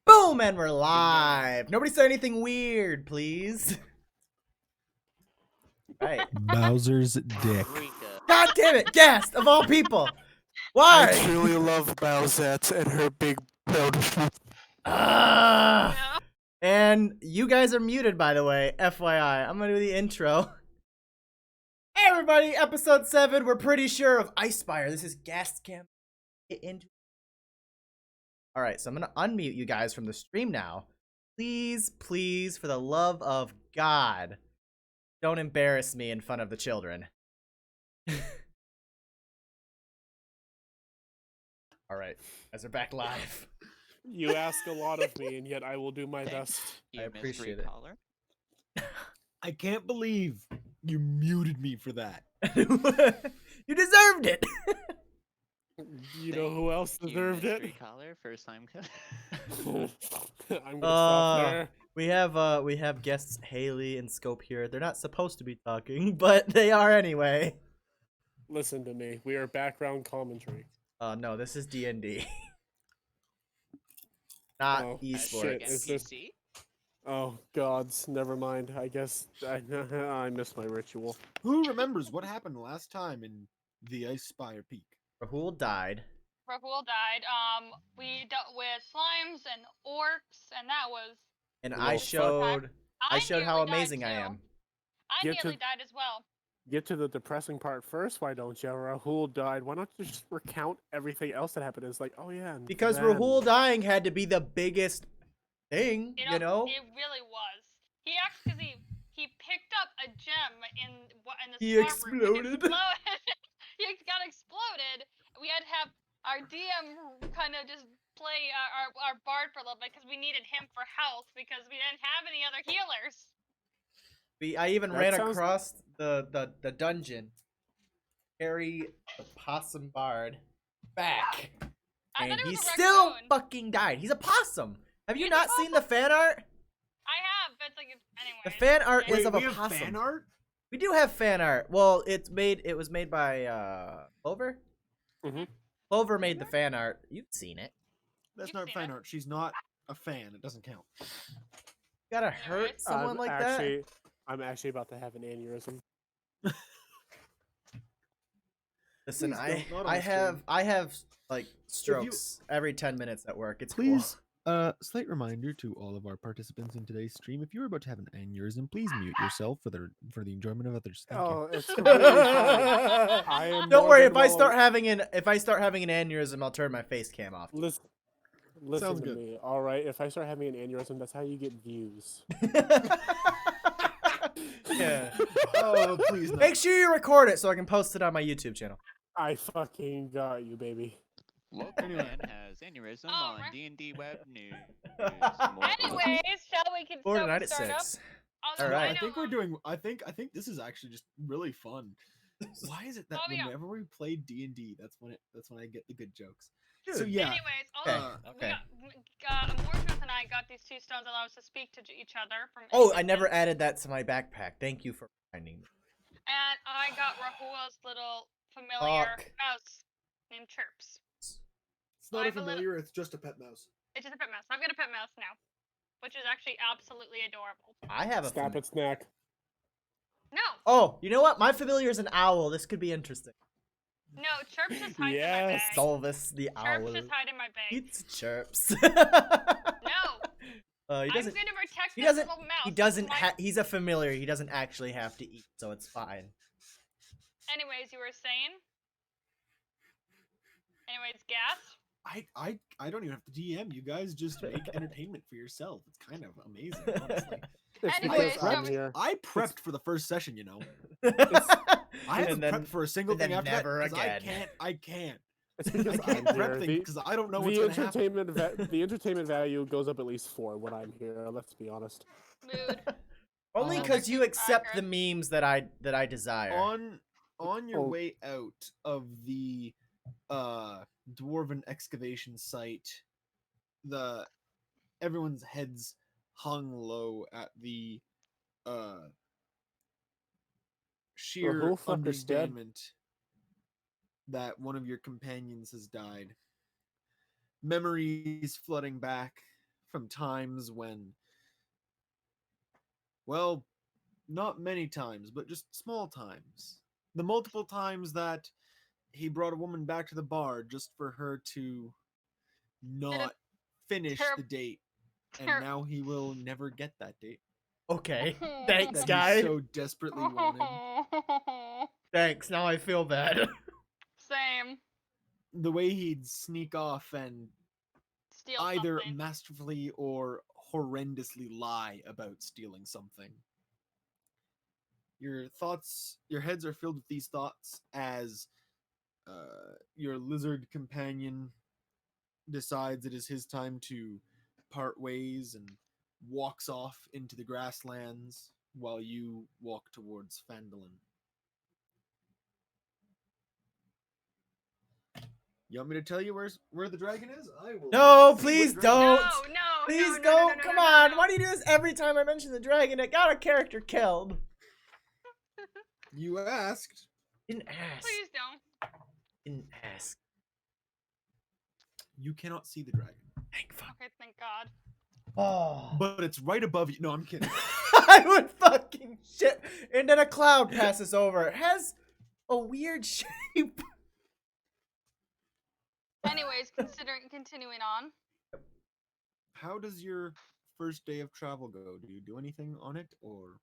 Boom, and we're live. Nobody say anything weird, please. Right. Bowser's dick. God damn it, guest of all people. Why? I truly love Bowsette and her big powder. And you guys are muted, by the way. FYI, I'm gonna do the intro. Hey, everybody, episode 7. We're pretty sure of IceSpire. This is guest camp. Get into. All right, so I'm gonna unmute you guys from the stream now. Please, please, for the love of God, don't embarrass me in front of the children. All right, guys are back live. You ask a lot of me, and yet I will do my best. I appreciate it. I can't believe you muted me for that. You deserved it. You know who else deserved it? Caller, first time. I'm gonna stop there. We have guests Haley and Scope here. They're not supposed to be talking, but they are anyway. Listen to me. We are background commentary. No, this is D&D. Not Oh, esports. shit. Is this- Oh gods, never mind. I guess I missed my ritual. Who remembers what happened last time in the IceSpire Peak? Rahul died. Rahul died. We dealt with slimes and orcs, and that was. And Well, I fuck. showed how nearly died amazing I too. am. I Get to- nearly died as well. Get to the depressing part first, why don't you? Rahul died. Why not just recount everything else that happened? It's like, oh yeah. and Because then- Rahul dying had to be the biggest thing, you know? It really was. He actually he picked up a gem in the He spot exploded. room. It exploded. He got exploded. We had to have our DM kind of just play our bard for a little bit because we needed him for health because we didn't have any other healers. I even That ran sounds- across the dungeon. Carry the possum bard back. I And thought it he was a still raccoon. fucking died. He's a possum. Have you He's a not seen the fan art? I have, but it's like anyway. The fan art Yeah. is of a we have possum. fan art? We do have fan art. Well, it was made by Clover. Mhm. Clover made the fan art. You've seen it. That's You've not seen fan it. art. She's not a fan. It doesn't count. You gotta hurt someone I'm like actually, I'm actually about to have an aneurysm. that. Listen, Please don't, not on I the have stream. I have like strokes every 10 minutes at work. It's Please, slight reminder to all of our participants in today's stream: if you're about to have an aneurysm, please mute yourself for the enjoyment of others. Thank you. Oh, it's cool. completely fine. I am Don't more worry. than If I well- start having an aneurysm, I'll turn my face cam off. Listen Sounds to good. me. All right, if I start having an aneurysm, that's how you get views. Yeah. Oh, please no. Make sure you record it so I can post it on my YouTube channel. I fucking got you, baby. Local Anyway. man has aneurysm Oh, on right. D&D web news. Anyways, shall we can Fortnite start at start up? 6. Oh, All no, right. I think know, we're doing. I think this is actually just really fun. Why is it that Oh, yeah. whenever we play D&D, that's when I get the good jokes. Dude, So yeah, Anyways, Okay. we got Morpheus and I got these two stones that allow us to speak to each other from. Oh, I distance. never added that to my backpack. Thank you for reminding me. And I got Rahul's little familiar Fuck. mouse named Chirps. it's not I a have a little- familiar. It's just a pet mouse. It's just a pet mouse. I've got a pet mouse now, which is actually absolutely adorable. I have a Stop it, snack. No, Oh, you know what? My familiar is an owl. This could be interesting. no, Chirps just hides in my Yes. bag. Solvis the owl. Chirps just hide in my bag. Eats chirps. No, He I'm doesn't. going to protect He this doesn't. little mouse. He doesn't. My- He's a familiar. He doesn't actually have to eat, so it's fine. Anyways, you were saying. Anyways, gas. I don't even have to DM. You guys just make entertainment for yourself. It's kind of amazing, honestly. It's Anyways, because I'm so- here. I prepped for the first session, you know. I haven't And then- prepped for a single and thing then after never that 'cause again. I can't. It's I because can't I'm prep here. things because I don't know what's The gonna happen. the entertainment value goes up at least 4 when I'm here. Let's be honest. Mood. Only Um, because you accept the Accurate. memes that I desire. On your Oh. way out of the dwarven excavation site, everyone's heads hung low at the sheer who fucker's dead? understandment that one of your companions has died. Memories flooding back from times when, well, not many times, but just small times. The multiple times that he brought a woman back to the bar just for her to not finish ter- the date, and ter- now he will never get that date Okay. Thanks, that guy. he so desperately wanted. Thanks. Now I feel bad. Same. The way he'd sneak off and Steal either something. masterfully or horrendously lie about stealing something. Your heads are filled with these thoughts as your lizard companion decides it is his time to part ways and walks off into the grasslands while you walk towards Phandalin. You want me to tell you where the dragon is? I will. No, see please where the dragon don't. is. No, Please no, don't. no, Come no, on. no. Why do you do this every time I mention the dragon? It got a character killed. You asked. Didn't ask. Please don't. Didn't ask. You cannot see the dragon, Thank fuck. Okay, thank God. Oh. but it's right above you. No, I'm kidding. I would fucking shit. And then a cloud passes over. It has a weird shape. Anyways, continuing on. How does your first day of travel go? Do you do anything on it, or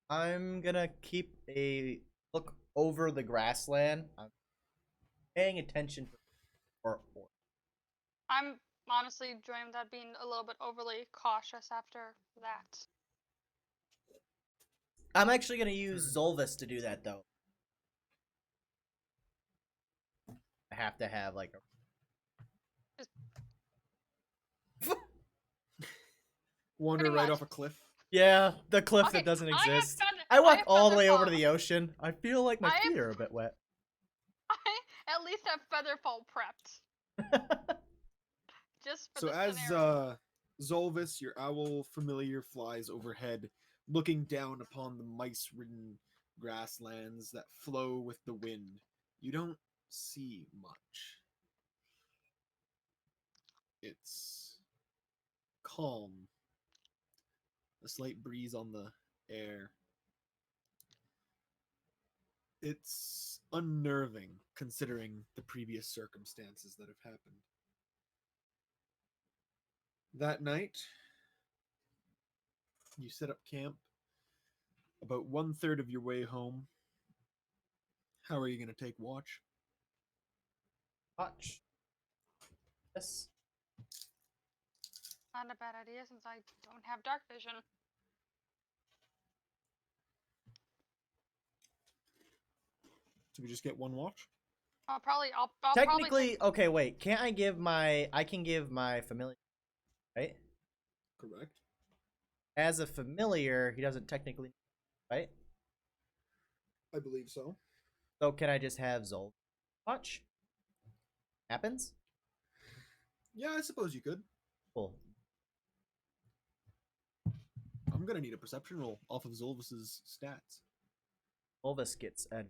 I'm gonna keep a look over the grassland. I'm paying attention to I'm honestly dreaming that being a little bit overly cautious after that. I'm actually gonna use Zolvis to do that though. I have to have like a wander Pretty right much. off a cliff? yeah, the cliff Okay, that doesn't I have exist. feather- I walk have all the way over featherfall. to the ocean. I feel like my I feet have- are a bit wet. I at least have Featherfall prepped. Just for So this as scenario. Zolvis, your owl familiar, flies overhead, looking down upon the mice-ridden grasslands that flow with the wind, you don't see much. It's calm. A slight breeze on the air. It's unnerving considering the previous circumstances that have happened. That night, you set up camp about 1/3 of your way home. How are you going to take watch? Watch. Yes. Not a bad idea since I don't have dark vision. So we just get one watch? I'll probably Technically, take, okay, wait. Can't I give my? I can give my familiar, right? Correct. As a familiar, he doesn't technically, right? I believe so. So can I just have Zol watch? Happens? Yeah, I suppose you could. Cool. I'm going to need a perception roll off of Zolvis's stats. Volvis gets and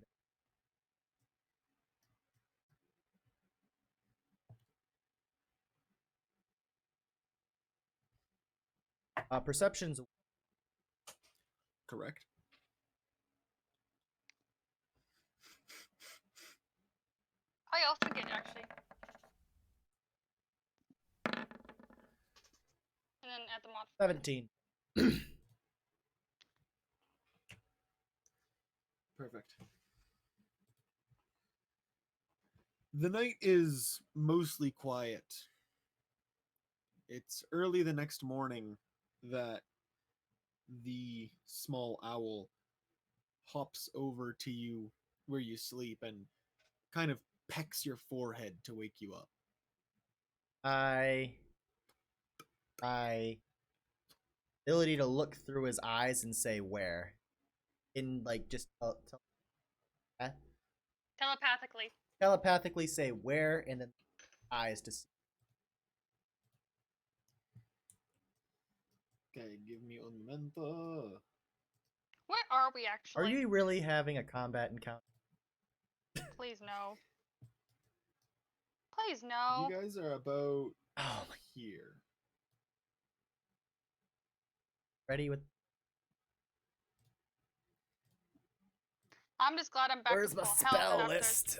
perception's Correct. I also get actually. And then at the mod. 17. Perfect. The night is mostly quiet. It's early the next morning that the small owl hops over to you where you sleep and kind of pecks your forehead to wake you up. I ability to look through his eyes and say where, in like just Telepathically. telepathically say where, and then eyes to see. Okay, give me un momento. Where are we actually? Are you really having a combat encounter? Please no. Please no. You guys are about Oh my! here. ready with. I'm just glad I'm back Where's to my full health spell after list?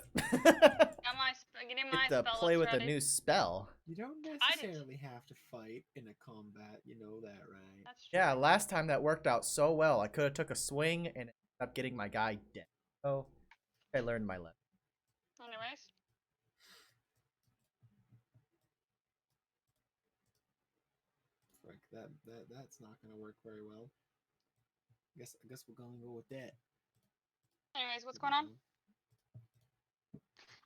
getting my Get to spell play list with ready. a new spell. You don't I did- necessarily have to fight in a combat. You know that, right? That's true. Yeah, last time that worked out so well. I could have took a swing and ended up getting my guy dead. So I learned my lesson. Anyways, Like that's not gonna work very well. I guess we're gonna go with that. what's going on?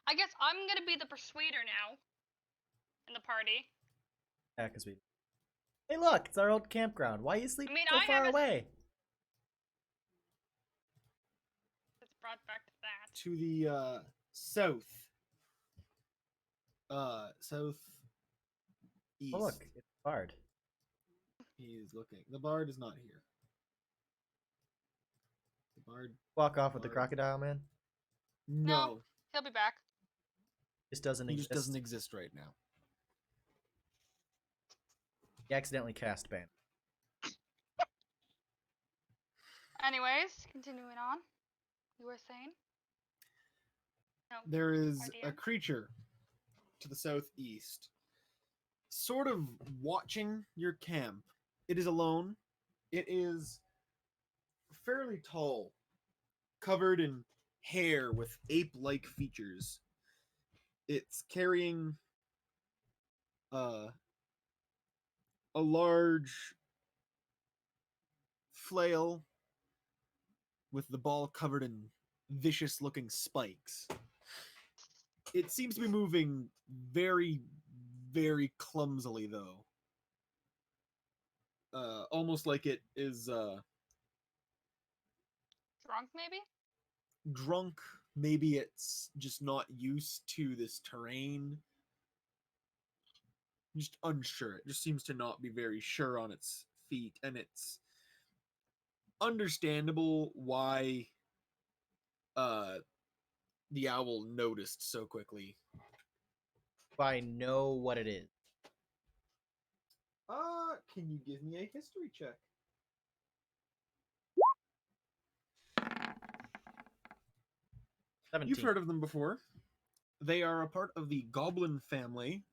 I guess I'm gonna be the persuader now in the party. Yeah, because we. Hey, look, it's our old campground. Why you sleep I mean, so I far have a- away? It's brought back to that. To the south. South east. Oh, look, it's Bard. He's looking. The bard is not here. The bard Walk off with the Bard. crocodile, man. no. He'll be back. Just doesn't He exist. just doesn't exist right now. He accidentally cast ban. Anyways, continuing on. You were saying? No. There is Idea? a creature to the southeast, sort of watching your camp. It is alone. It is fairly tall, covered in hair with ape-like features. It's carrying a large flail with the ball covered in vicious-looking spikes. It seems to be moving very, very clumsily, though. Almost like it is Drunk, maybe? drunk. Maybe it's just not used to this terrain. Just unsure. It just seems to not be very sure on its feet, and it's understandable why the owl noticed so quickly. If I know what it is. Can you give me a history check? You've 17. heard of them before. They are a part of the goblin family.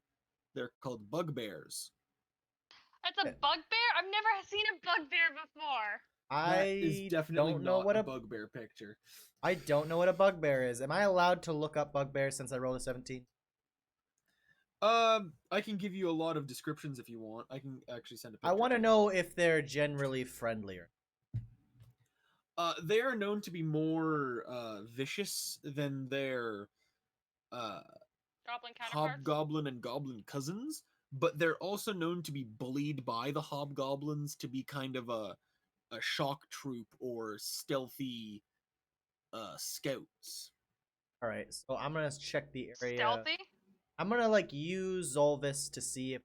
They're called bugbears. It's a bugbear? I've never seen a bugbear before. That is I definitely don't know not what a a bugbear picture. I don't know what a bugbear is. Am I allowed to look up bugbears since I rolled a 17? I can give you a lot of descriptions if you want. I can actually send a picture. I want to you. know if they're generally friendlier. They are known to be more vicious than their Goblin counterparts? hobgoblin and goblin cousins, but they're also known to be bullied by the hobgoblins to be kind of a shock troop or stealthy scouts. All right, so I'm gonna check the area. Stealthy? I'm gonna like use Zolvis to see if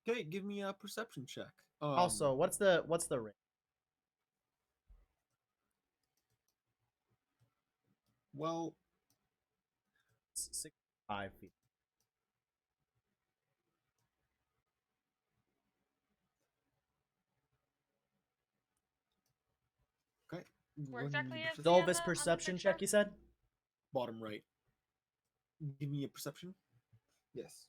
Okay, give me a perception check. also what's the rate? Well, 65 feet. okay. Where Run exactly me is perce- the, on Zolvis the perception picture? check, you said? bottom right. Give me a perception. Yes.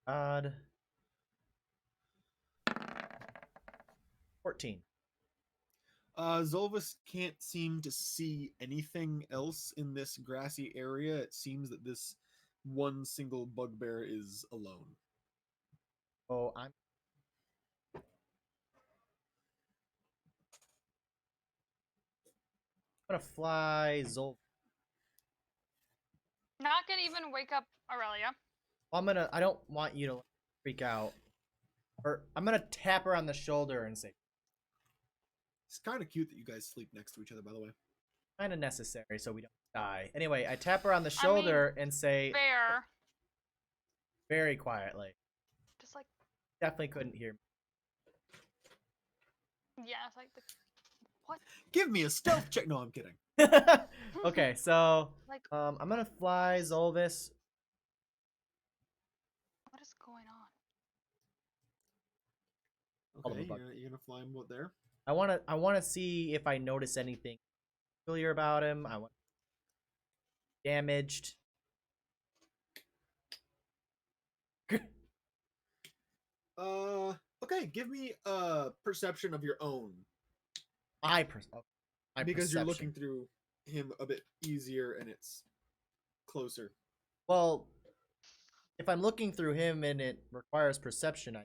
Odd. 14. Zolvis can't seem to see anything else in this grassy area. It seems that this one single bugbear is alone. Oh, I'm gonna fly Zolvis. Not gonna even wake up Aurelia. I don't want you to freak out. Or I'm gonna tap her on the shoulder and say, It's kind of cute that you guys sleep next to each other, by the way. kind of necessary so we don't die. Anyway, I tap her on the shoulder and say Fair. very quietly. Just like, Definitely couldn't hear me. yeah, it's like the. What? Give me a stealth check. No, I'm kidding. Okay, so Like, I'm gonna fly Zolvis All of Okay, the bug. you're gonna fly him out there. I wanna see if I notice anything familiar about him. I want damaged. Okay, give me a perception of your own My perception. because you're looking through him a bit easier and it's closer. Well, if I'm looking through him and it requires perception,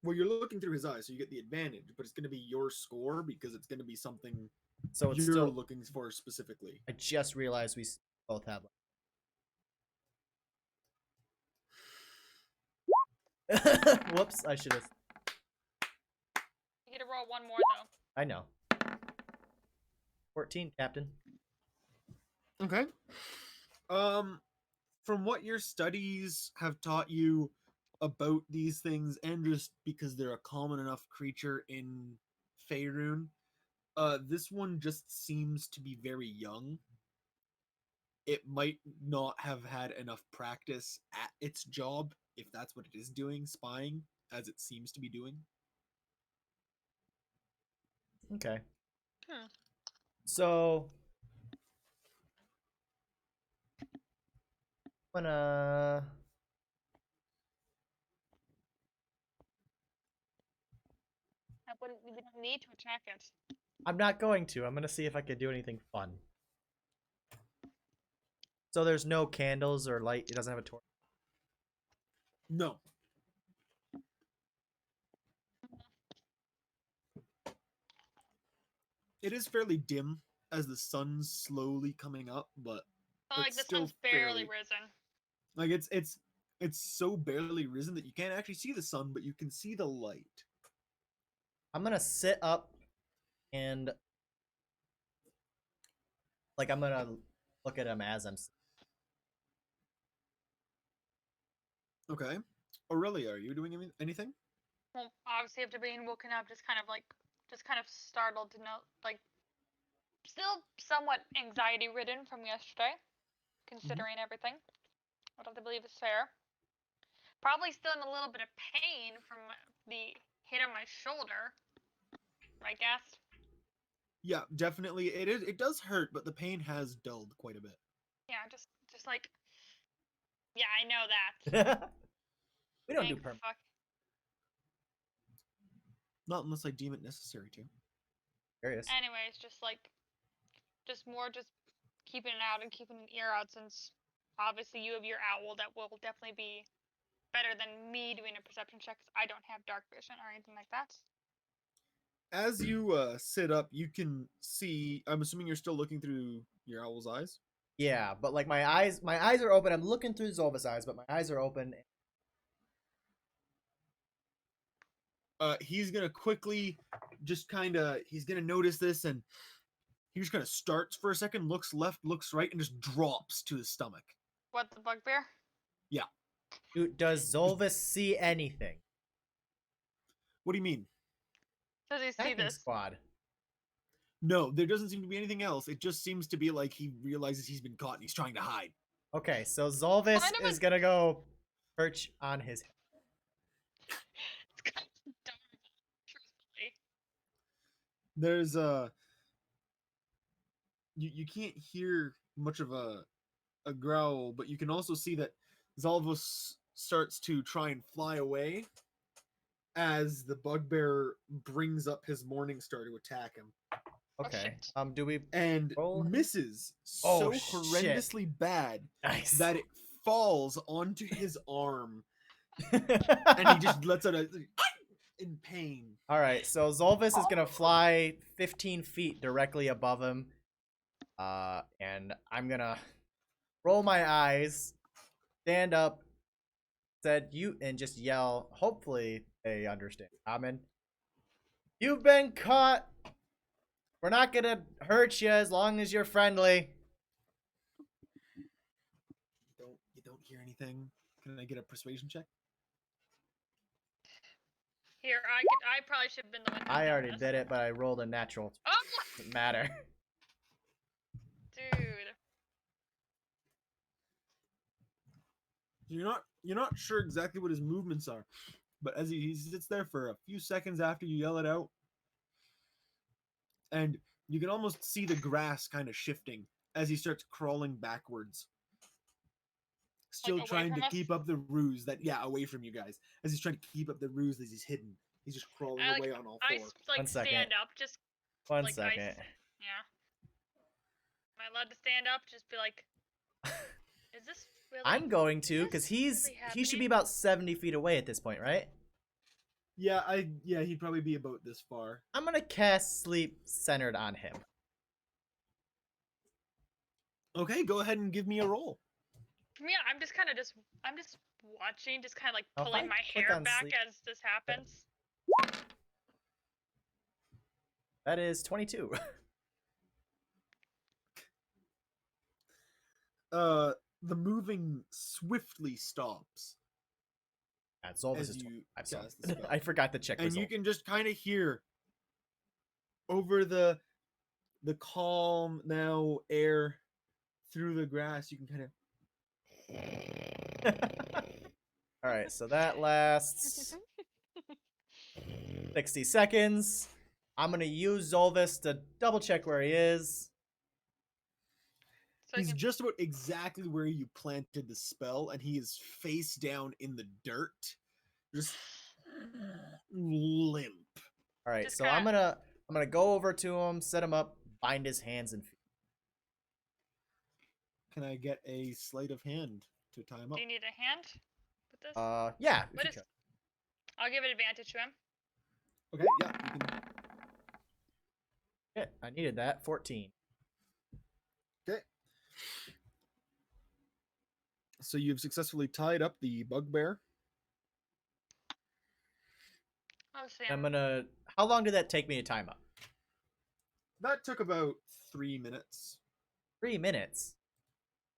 Well, you're looking through his eyes, so you get the advantage, but it's going to be your score because it's going to be something so it's you're still. looking for specifically. I just realized we both have. Whoops! I should have. You get to roll one more though. I know. 14, Captain. Okay. From what your studies have taught you about these things, and just because they're a common enough creature in Faerun, this one just seems to be very young. It might not have had enough practice at its job, if that's what it is doing, spying, as it seems to be doing. Okay. Hmm. So I'm gonna. We don't need to attack it. I'm not going to. I'm gonna see if I can do anything fun. So there's no candles or light. It doesn't have a torch. No. It is fairly dim as the sun's slowly coming up, but Like it's the still sun's barely fairly- risen. like it's so barely risen that you can't actually see the sun, but you can see the light. I'm gonna sit up and like I'm gonna look at him as I'm. Okay. Aurelia, are you doing anything? Well, obviously after being woken up, just kind of startled to know, like, still somewhat anxiety ridden from yesterday, considering everything. I don't believe it's fair. Probably still in a little bit of pain from the hit on my shoulder. Right, Gast? Yeah, definitely. It does hurt, but the pain has dulled quite a bit. Yeah, just like, yeah, I know that. We don't do Thank permanent. fuck. Not unless I deem it necessary to. Curious. Anyways, just keeping it out and keeping an ear out, since obviously you have your owl that will definitely be better than me doing a perception check, 'cause I don't have dark vision or anything like that. As you sit up, you can see. I'm assuming you're still looking through your owl's eyes. Yeah, but like my eyes are open. I'm looking through Zolva's eyes, but my eyes are open. He's gonna quickly, he's gonna notice this, and he just kind of starts for a second, looks left, looks right, and just drops to his stomach. What, the bugbear? Does Zolvis see anything? What do you mean? Does he see Attacking this? squad. No, there doesn't seem to be anything else. It just seems to be like he realizes he's been caught and he's trying to hide. Okay, so Zolvis Kind of is gonna go perch on his head. It's kind of adorable, truthfully. There's you can't hear much of a growl, but you can also see that Zalvus starts to try and fly away as the bugbear brings up his morning star to attack him, Okay. shit. Do we and Roll him? misses Oh, so shit. horrendously bad nice? that it falls onto his arm, and he just lets out a in pain. All right, so Zolvis is gonna fly 15 feet directly above him, and I'm gonna roll my eyes, stand up, and just yell. Hopefully they understand. Common. You've been caught. We're not gonna hurt you as long as you're friendly. You don't hear anything. Can I get a persuasion check? Here, I probably should have been the one. I already did it, but I rolled a natural. Oh, Doesn't matter. dude. You're not sure exactly what his movements are. But as he sits there for a few seconds after you yell it out, and you can almost see the grass kind of shifting as he starts crawling backwards. Still away trying from to us? keep up the ruse that, yeah, away from you guys. As he's trying to keep up the ruse as he's hidden. He's just crawling I, like, away on all I four. like One second. stand up, just One like second. yeah. Am I allowed to stand up? Just be like, is this really? I'm going to, Is because this he should really be happening? about 70 feet away at this point, right? Yeah, he'd probably be about this far. I'm gonna cast Sleep centered on him. Okay, go ahead and give me a roll. Yeah, I'm just watching, just kind of like Oh, if pulling I my click hair on back sleep- as this happens. That is 22. The moving swiftly stops That's all this as is. you I'm sorry. cast the spell. I forgot to check And result. you can just kind of hear over the calm now air through the grass. You can kind of All right, so that lasts 60 seconds. I'm gonna use Zolvis to double check where he is. So I he's can, just about exactly where you planted the spell, and he is face down in the dirt, just limp. All right, Just so kinda- I'm gonna go over to him, set him up, bind his hands and feet. Can I get a sleight of hand to tie him up? do you need a hand with this? Yeah. if What you is? could. I'll give it advantage to him. Okay, yeah, you can. Yeah, I needed that. 14. Okay. So you've successfully tied up the bugbear. Oh, I'm Sam. gonna. How long did that take me to time up? That took about 3 minutes. 3 minutes.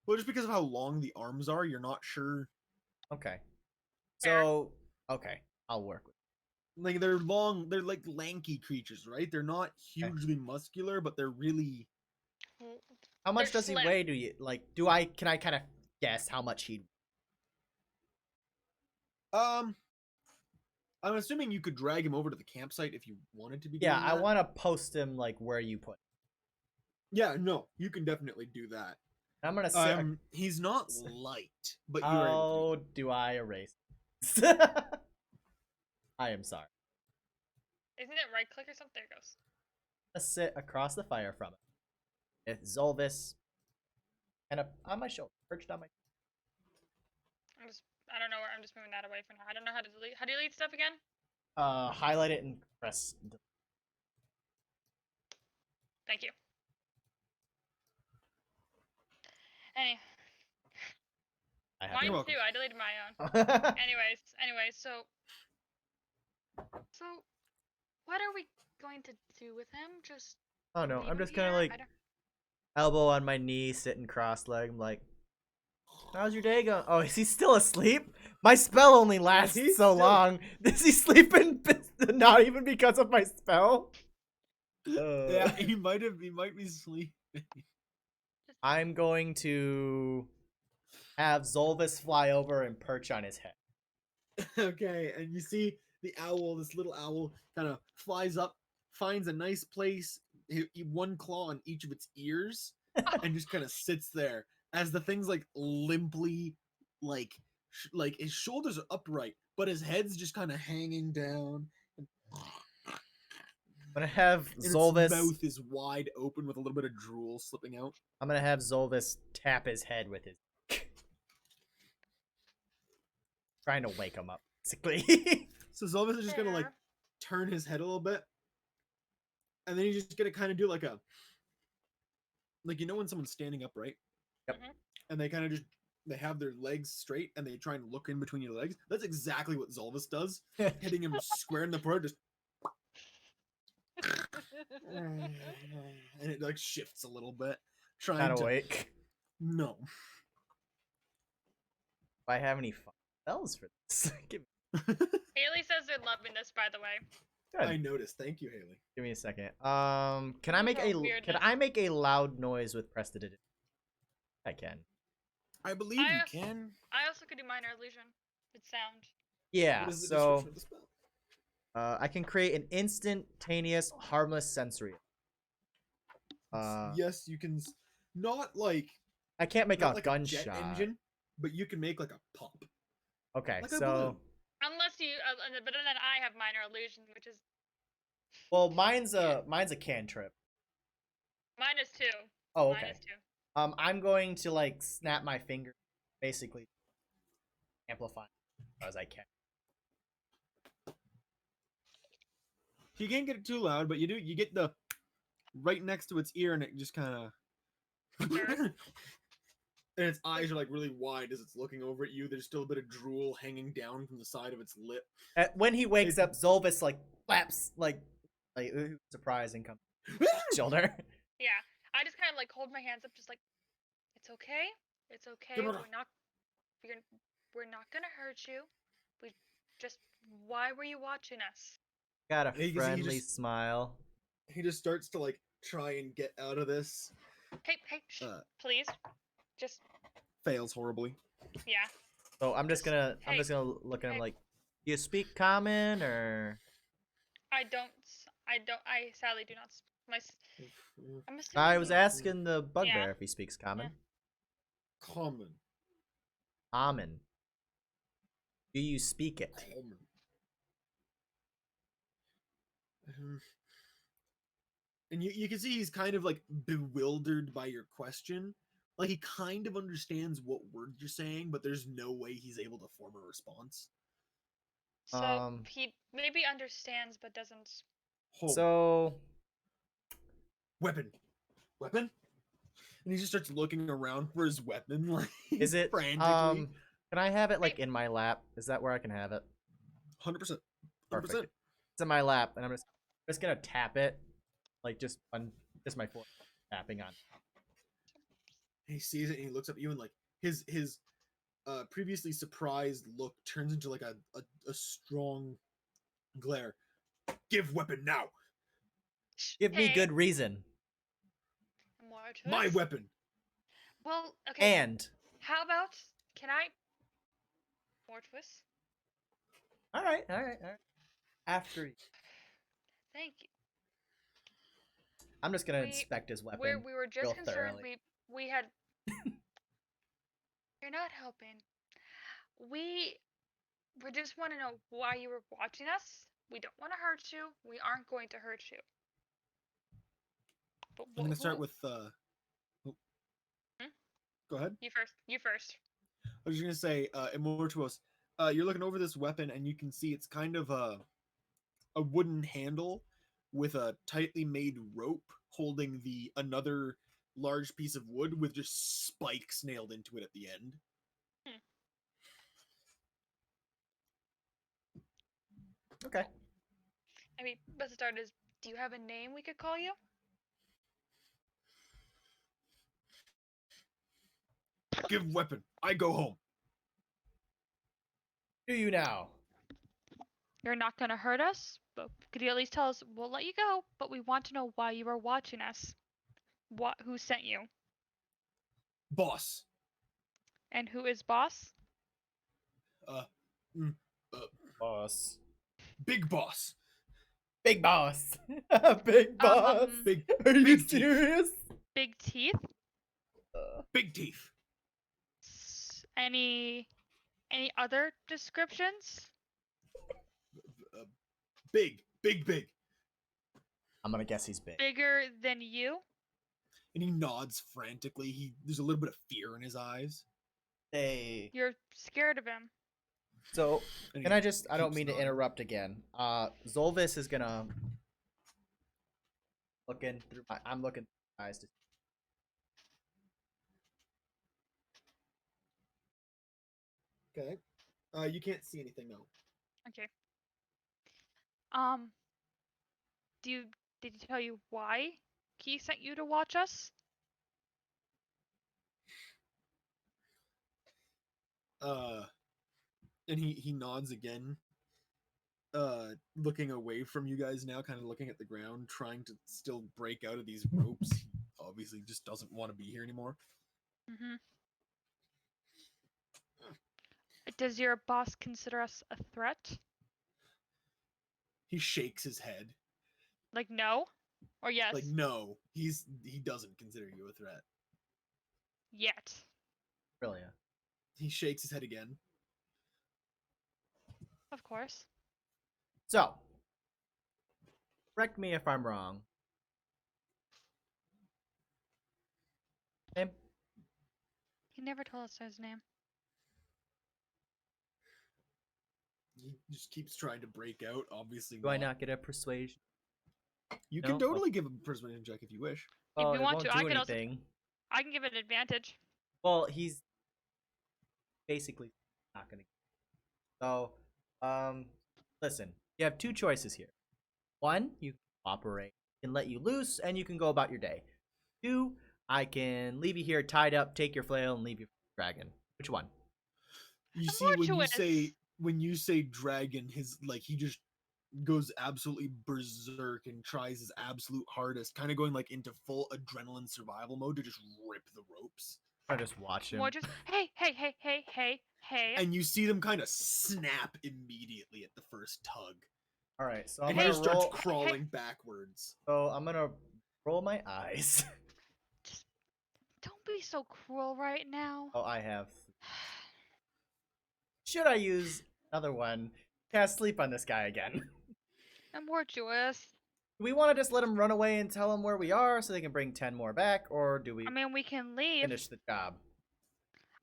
Well, just because of how long the arms are, you're not sure. Okay. Fair. So okay, I'll work with. Like they're long, they're like lanky creatures, right? They're not hugely muscular, but they're really. How much They're does he slim. weigh? Do you like? Can I kind of guess how much he? I'm assuming you could drag him over to the campsite if you wanted to be. Yeah, doing I that. want to post him like where you put. Yeah, no, you can definitely do that. I'm gonna sit. He's not light, but you're able How to. do I erase? I am sorry. Isn't it right click or something? There it goes. Let's sit across the fire from it. With Zolvis, and on my shoulder, perched on my. I don't know where. I'm just moving that away for now. I don't know how to delete. How do you delete stuff again? Highlight it and press. Thank you. Mine I You're too. welcome. I deleted my own. have. Anyways, so what are we going to do with him? Just Oh no, leave I'm him just kind of here? like I don't- elbow on my knee, sitting cross-legged. I'm like, how's your day going? Oh, is he still asleep? My spell only lasts he's so still- long. Is he sleeping? Not even because of my spell. Yeah, he might be sleeping. I'm going to have Zolvis fly over and perch on his head. Okay, and you see the owl, this little owl, kind of flies up, finds a nice place, one claw on each of its ears, and just kind of sits there as the thing's like limply, like his shoulders are upright, but his head's just kind of hanging down. I'm gonna have And Zolvis. its mouth is wide open with a little bit of drool slipping out. I'm gonna have Zolvis tap his head with his. Trying to wake him up, basically. So Zolvis is just gonna like Fair. turn his head a little bit, and then he's just gonna kind of do like when someone's standing up, right? Yep. Mhm. And they kind of just they have their legs straight and they try and look in between your legs. That's exactly what Zolvis does, hitting him square in the throat, just and it like shifts a little bit, trying Not to awake. no. If I have any spells for this, give Haley says they're loving this, by the way. I noticed. Thank you, Haley. me a second. Can I make No can weirdness. I make a loud noise with prestidigitation? I can. I believe I you als- can. I also could do minor illusion with sound. Yeah, What is the so description of the spell? I can create an instantaneous, harmless sensory. Yes, you can. Not like I can't make not a like a jet gunshot. engine, but you can make like a pop. Okay, Like a so balloon. Unless you, but then I have minor illusion, which is well, mine's a cantrip. -2. Oh, okay. -2. I'm going to like snap my finger, basically amplify as I can. You can't get it too loud, but you do. You get the right next to its ear, and it just kind of. And its eyes are like really wide as it's looking over at you. There's still a bit of drool hanging down from the side of its lip. When he wakes up, Zolvis like flaps like ooh, surprise and comes shoulder. Yeah, I just kind of like hold my hands up, just like, it's okay, it's okay. Come on. We're not gonna hurt you. We just, why were you watching us? Got a You can see he friendly just- smile. He just starts to like try and get out of this. Hey, shh, Uh. please, just Fails horribly. yeah. So I'm just gonna Hey, look at him hey. like, do you speak common or? I sadly do not. I'm assuming I was you- asking the bugbear Yeah. if he speaks common. Common. Common. Do you speak it? Common. And you can see he's kind of like bewildered by your question. Like he kind of understands what word you're saying, but there's no way he's able to form a response. So he maybe understands but doesn't. Hold. So Weapon. Weapon? And he just starts looking around for his weapon, like is it frantically. can I have it like in my lap? Is that where I can have it? 100%. 100%. Perfect. It's in my lap, and I'm just gonna tap it, like just my foot tapping on. He sees it and he looks up at you and like his previously surprised look turns into like a strong glare. Give weapon now. Give me Hey, good reason. more to My it. weapon. Well, okay. And How about, can I more twists? all right. After you. Thank you. I'm just gonna We- inspect his weapon. We were just real concerned. thoroughly. We had. You're not helping. We just want to know why you were watching us. We don't want to hurt you. We aren't going to hurt you. But I'm gonna start who- with Hmm? Go ahead. you first. You first. I was just gonna say, Immortuos, you're looking over this weapon and you can see it's kind of a wooden handle with a tightly made rope holding another large piece of wood with just spikes nailed into it at the end. Okay. I mean, best start is. Do you have a name we could call you? Give weapon. I go home. Do you now? You're not gonna hurt us, but could you at least tell us? We'll let you go, but we want to know why you are watching us. Who sent you? Boss. And who is boss? Boss. Big boss. Big boss. Big boss. Big Are you big teeth. serious? Big teeth? Big teeth. Any other descriptions? Big. Big, big. I'm gonna guess he's big. Bigger than you? And he nods frantically. There's a little bit of fear in his eyes. Hey. You're scared of him. So And can he I just? I don't keeps mean to nodding. interrupt again. Zolvis is gonna looking through. I'm looking through my eyes to. Okay. You can't see anything now. Okay. Did he tell you why he sent you to watch us? And he nods again. Looking away from you guys now, kind of looking at the ground, trying to still break out of these ropes. He obviously just doesn't want to be here anymore. Mm-hmm. Does your boss consider us a threat? He shakes his head. Like no? Or yes? Like, no, he doesn't consider you a threat. Yet. Brilliant. He shakes his head again. Of course. So, correct me if I'm wrong. Name? He never told us his name. He just keeps trying to break out. Obviously, Do I not get a persuasion? You No? can totally give him a persuasion check if you wish. If Well, you it want won't to, do I can also. anything. I can give it an advantage. Well, he's basically not gonna. So, listen. You have two choices here. One, you can cooperate, I can let you loose, and you can go about your day. Two, I can leave you here tied up, take your flail, and leave you for the dragon. Which one? You I'm see, more when you choice. say dragon, his like he just goes absolutely berserk and tries his absolute hardest, kind of going like into full adrenaline survival mode to just rip the ropes. I just watch him. More just hey. And you see them kind of snap immediately at the first tug, All right, so I'm and he gonna just starts roll. crawling backwards. So I'm gonna roll my eyes. Just don't be so cruel right now. Oh, I have. Should I use another one? Cast sleep on this guy again. I'm more joyous. Do we want to just let him run away and tell him where we are so they can bring 10 more back, or do we I mean, we can leave. finish the job?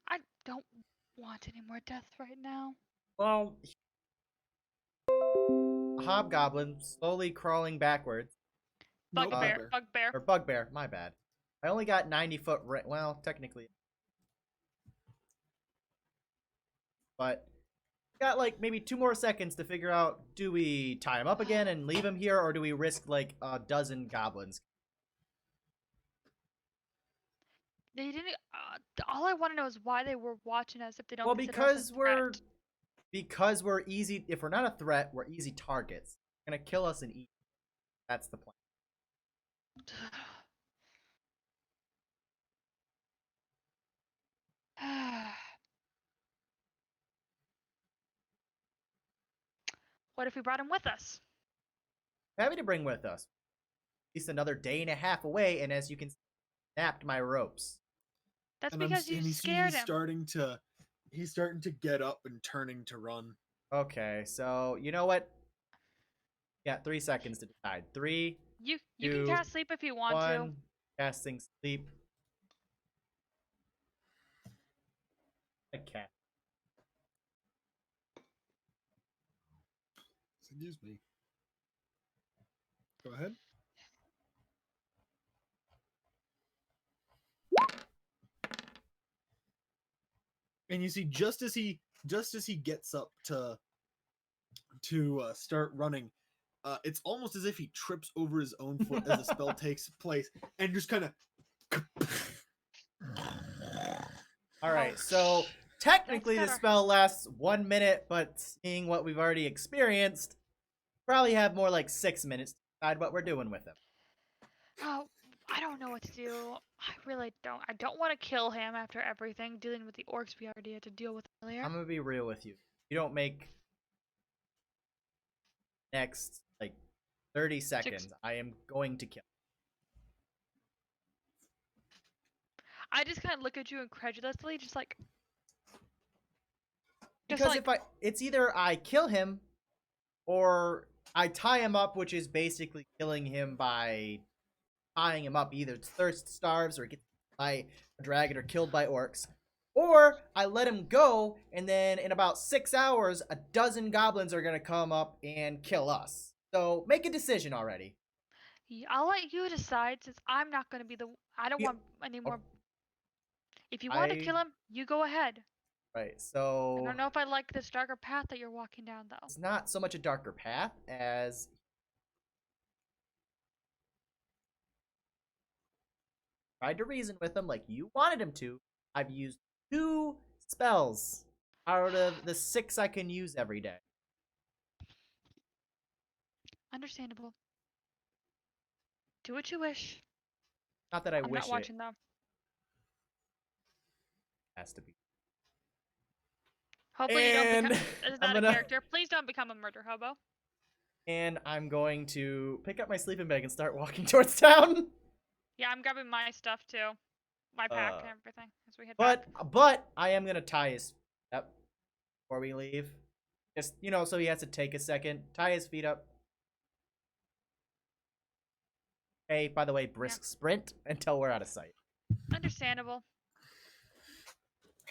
I don't want any more death right now. Well, a hobgoblin slowly crawling backwards. Nope, Bugbear. Or bugbear, my bad. I only got 90-foot well, technically. But got like maybe 2 more seconds to figure out, do we tie him up again and leave him here, or do we risk like a dozen goblins? They didn't. All I want to know is why they were watching us if they don't. Well, consider us because a threat. we're easy. If we're not a threat, we're easy targets. They're gonna kill us and eat. That's the plan. What if we brought him with us? Happy to bring with us. At least another day and a half away, and as you can, snapped my ropes. That's and because you scared him. He's starting to get up and turning to run. Okay, so you know what? Yeah, 3 seconds to decide. 3, You 2, can cast sleep if you want 1. Casting sleep. Okay. Excuse me. Go ahead. And you see, just as he gets up to start running, it's almost as if he trips over his own foot as the spell takes place, and just kind of. All right, Ouch. so technically the better. spell lasts 1 minute, but seeing what we've already experienced, probably have more like 6 minutes to decide what we're doing with him. Oh, I don't know what to do. I really don't. I don't want to kill him after everything, dealing with the orcs we already had to deal with earlier. I'm gonna be real with you. You don't make next like 30 seconds. I am going to kill. I just kind of look at you incredulously, just like. Because it's either I kill him or I tie him up, which is basically killing him by tying him up. Either it's thirst starves or gets by a dragon or killed by orcs. Or I let him go, and then in about 6 hours, a dozen goblins are gonna come up and kill us. So make a decision already. I'll let you decide since I'm not going to be the. I don't Yeah. want any more. If you want to kill him, you go ahead. Right, I so don't know if I like this darker path that you're walking down, though. it's not so much a darker path as tried to reason with him like you wanted him to. I've used 2 spells out of the 6 I can use every day. Understandable. Do what you wish. Not that I I'm wish not watching, though. it has to be. Hopefully you don't And become. Is I'm that a gonna- character? Please don't become a murder hobo. And I'm going to pick up my sleeping bag and start walking towards town. Yeah, I'm grabbing my stuff too, my pack and everything as we head But back. I am gonna tie his up before we leave. Just so he has to take a second. Tie his feet up. Hey, by the way, brisk sprint until we're out of sight. Understandable.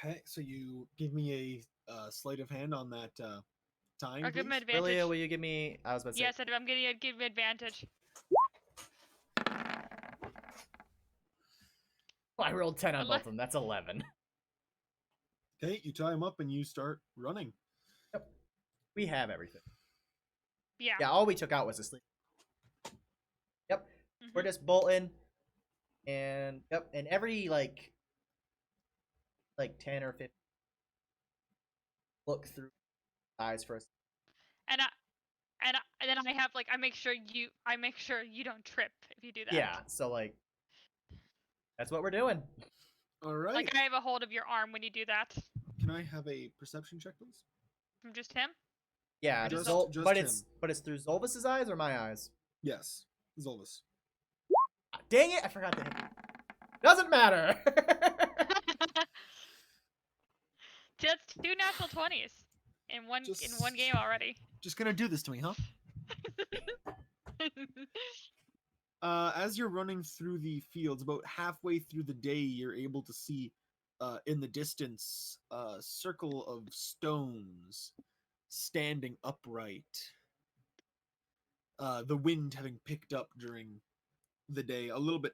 Okay, so you give me a sleight of hand on that time, I'll give him please? advantage. Lilia, will you give me? I was about to say. Yes, I'm gonna give him advantage. I rolled 10 on Ele- both of them. That's 11. Okay, you tie him up and you start running. We have everything. Yeah. Yeah, all we took out was a sleep. Yep. We're Mhm. just bolting. And and every like 10 or 15 look through eyes for us. And then I have I make sure you don't trip if you do that. Yeah, so that's what we're doing. All right. Like I have a hold of your arm when you do that. Can I have a perception check, please? From just him. Yeah, Just- just but him. it's through Zolvis's eyes or my eyes. Yes, Zolvis. Dang it, I forgot to hit. Doesn't matter. That's 2 natural 20s in one game already. Just gonna do this to me, huh? As you're running through the fields, about halfway through the day, you're able to see in the distance a circle of stones standing upright. The wind having picked up during the day, a little bit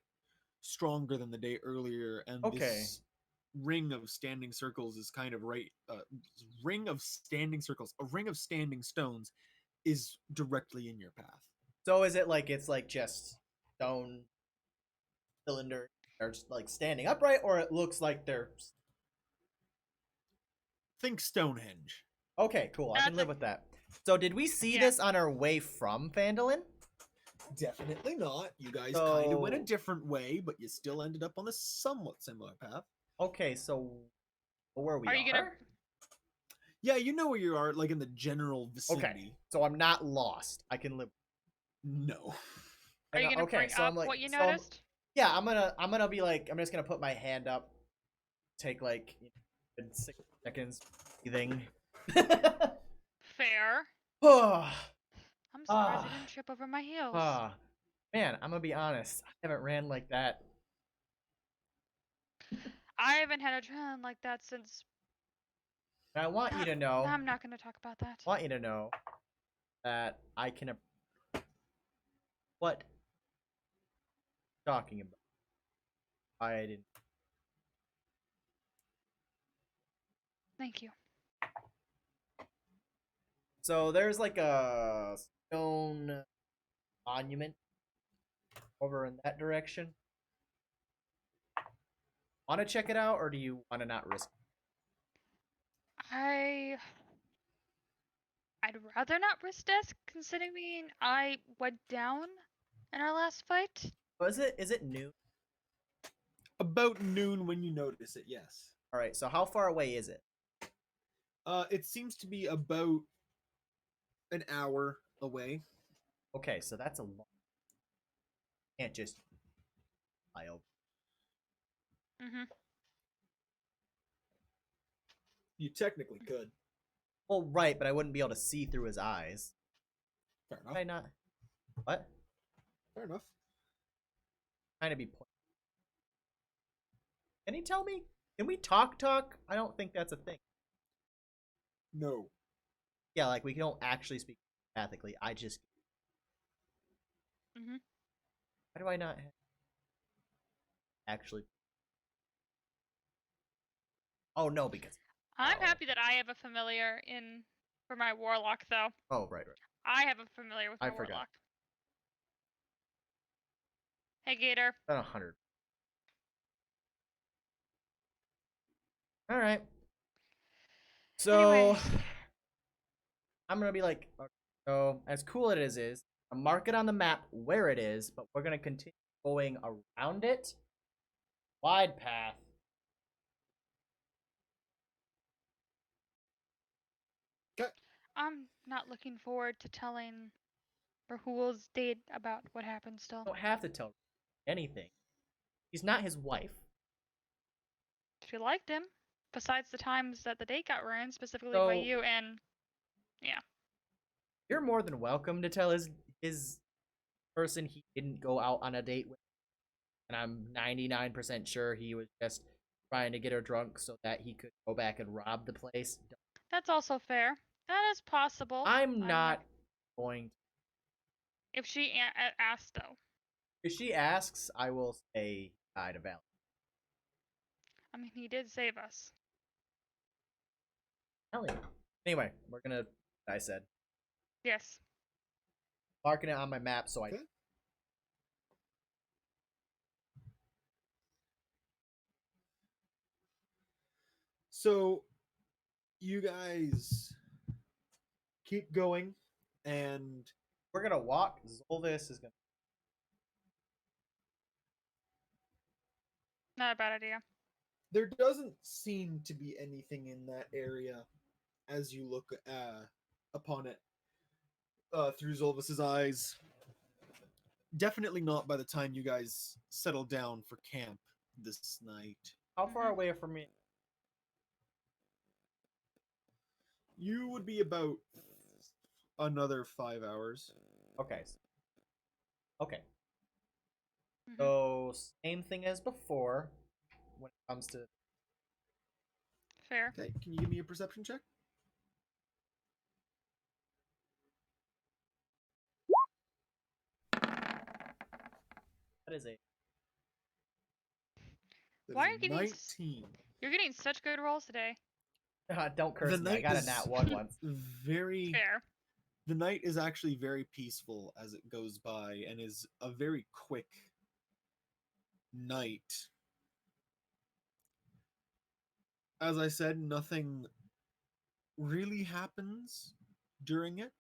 stronger than the day earlier, and Okay. this ring of standing circles is kind of right. Ring of standing circles, a ring of standing stones, is directly in your path. So is it it's just stone cylinder or just standing upright, or it looks like they're Think Stonehenge. okay, cool. I can That's live with that. So did we see Yeah. this on our way from Phandalin? Definitely not. You guys kind of went a So- different way, but you still ended up on a somewhat similar path. Okay, so where we Are you gonna? Yeah, you know where you are, like in the general vicinity. Okay, so I'm not lost. I can live. No. Are you gonna okay, bring so up I'm like, what you so I'm- noticed? yeah, I'm gonna be I'm just gonna put my hand up, take 6 seconds breathing. Fair. Oh, I'm surprised Ah. I didn't trip over my heels. man, I'm gonna be honest. I haven't ran like that. I haven't had a run like that since. And I want you to know. I'm not gonna talk about that. I want you to know that I can. What? Talking about? I didn't. Thank you. So there's a stone monument over in that direction. Want to check it out, or do you want to not risk I'd rather not risk death, considering I went down in our last fight. it? Is it noon? About noon when you notice it, yes. All right. So how far away is it? It seems to be about an hour away. Okay, so that's a long. Can't just fly over. Mm-hmm. You technically could. Well, right, but I wouldn't be able to see through his eyes. Fair Would I not? What? Fair enough. Kind of be. Can he tell me? Can we talk? I don't think that's a thing. No. Yeah, we don't actually speak telepathically. I just. Mhm. Why do I not actually? Oh no, because. I'm Oh. happy that I have a familiar for my warlock, though. Oh right. I have a familiar with I my forgot. warlock. Hey, Gator. About 100. All right. So Anyways. I'm gonna be so as cool as it is, I'll mark it on the map where it is, but we're gonna continue going around it. Wide path. I'm not looking forward to telling Rahul's date about what happened still. You don't have to tell anything. She's not his wife. She liked him, besides the times that the date got ruined, specifically by So- you and yeah. You're more than welcome to tell his person he didn't go out on a date with. And I'm 99% sure he was just trying to get her drunk so that he could go back and rob the place. That's also fair. That is possible. I'm not going to. If she asked though. If she asks, I will say hi to Val. I mean, he did save us. Anyway, we're gonna. I said Yes. marking it on my map so Okay. So, you guys keep going, and we're gonna walk. Zolvis is gonna. Not a bad idea. there doesn't seem to be anything in that area as you look upon it through Zolvis's eyes. Definitely not by the time you guys settle down for camp this night. How far away from me? You would be about another 5 hours. Okay. Okay. Mhm. So same thing as before when it comes to. Fair. Okay, can you give me a perception check? That is a. That Why is are a you getting 19. You're getting such good rolls today. Don't curse me. I got a nat one once. very Fair. the night is actually very peaceful as it goes by and is a very quick night. As I said, nothing really happens during it,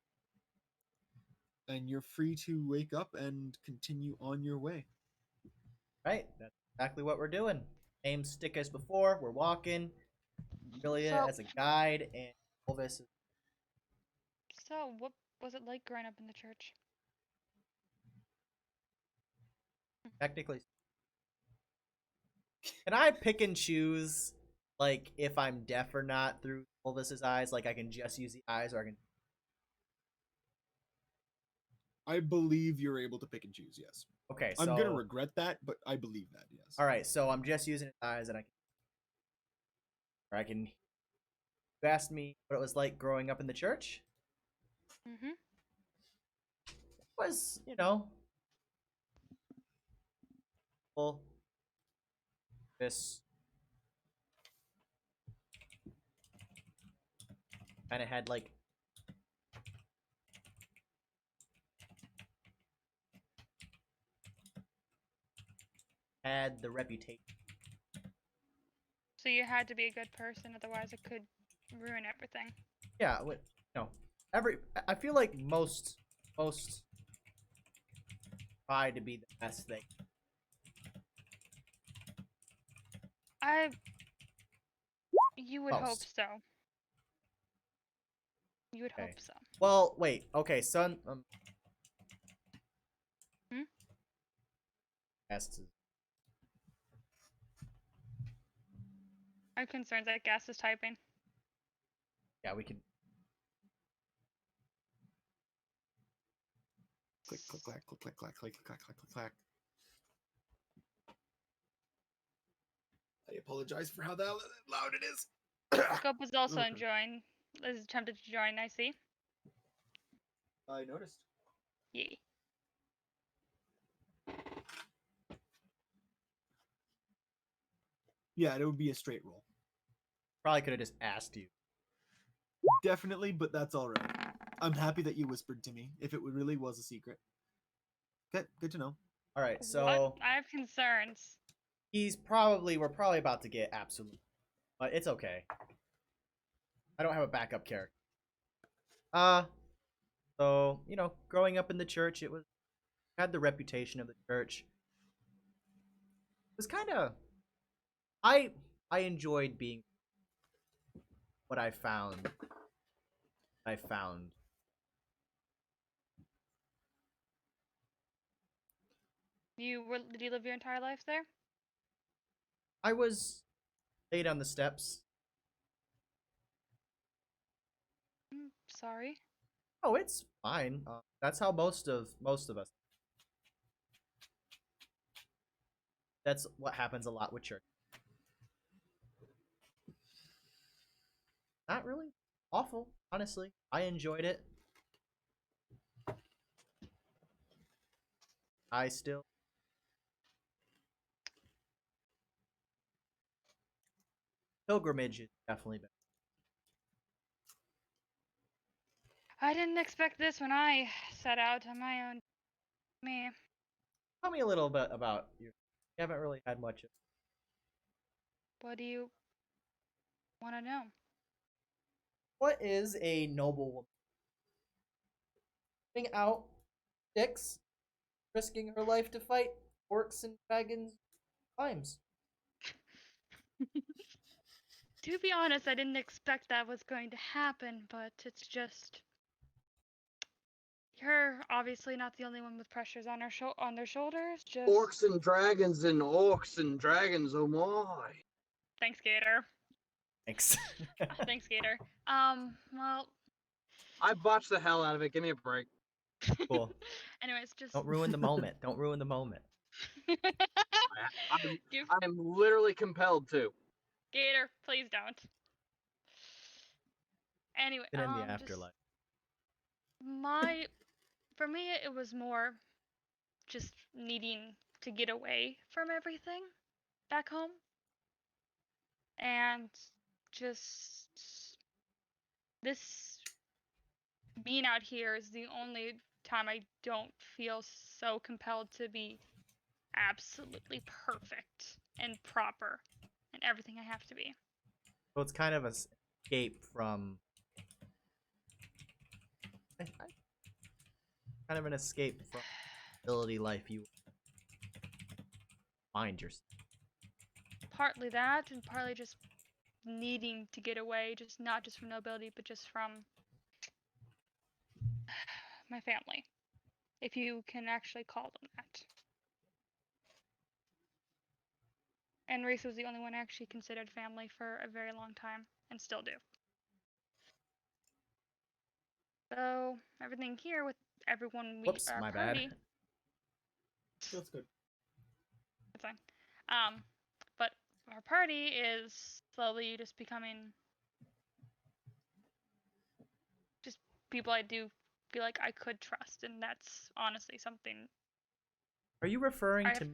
and you're free to wake up and continue on your way. Right. That's exactly what we're doing. Same stick as before. We're walking. Julia So- as a guide, and Elvis is So, what was it like growing up in the church? technically. Can I pick and choose, like, if I'm deaf or not through Elvis's eyes? Like, I can just use the eyes, or I can. I believe you're able to pick and choose, yes. Okay, so I'm gonna regret that, but I believe that, yes. all right, so I'm just using his eyes, and I can. Or I can. You asked me what it was like growing up in the church. Mm-hmm. It was, well, this kind of had like the reputation. So you had to be a good person, otherwise it could ruin everything. Yeah, I feel like most try to be the best thing. You would hope Most. so. You would Okay. hope so. Well, wait. Okay, son. Hmm? Has to. I have concerns that Gas is typing. Yeah, we can. Click, click, clack, click, clack, clack, click, clack, clack, click, clack. I apologize for how loud it is. Scope is also Okay. enjoying. Is attempted to join. I see. I noticed. Yay. Yeah, it would be a straight roll. Probably could have just asked you. Definitely, but that's all right. I'm happy that you whispered to me. If it really was a secret. Okay, good to know. All right, What? so I have concerns. we're probably about to get absolute, but it's okay. I don't have a backup character. So growing up in the church, had the reputation of the church. It was kind of, I enjoyed being what I found. I found. Did you live your entire life there? I was laid on the steps. Sorry. Oh, it's fine. That's how most of us. That's what happens a lot with church. Not really awful, honestly. I enjoyed it. I still pilgrimage is definitely better. I didn't expect this when I set out on my own. Me. Tell me a little bit about you. You haven't really had much. What do you want to know? What is a noble woman? Putting out sticks, risking her life to fight orcs and dragons times. To be honest, I didn't expect that was going to happen, but it's just you're obviously not the only one with pressures on on their shoulders. Just Orcs and dragons and orcs and dragons, oh my. thanks, Gator. Thanks. Thanks, Gator. Well, I botched the hell out of it. Give me a break. Cool. anyways, just Don't ruin the moment. Don't ruin the moment. Give I'm literally compelled to. Gator, please don't. Anyway, Been in the just afterlife. for me, it was more just needing to get away from everything back home, and just this being out here is the only time I don't feel so compelled to be absolutely perfect and proper and everything I have to be. So it's kind of a escape from. Kind of an escape from ability life you find yourself. Partly that, and partly just needing to get away, just not just from nobility, but just from my family, if you can actually call them that. And Reese was the only one I actually considered family for a very long time, and still do. So everything here with everyone Whoops, our my party. bad. That's good. It's fine. But our party is slowly just becoming just people I do feel like I could trust, and that's honestly something. Are you referring to?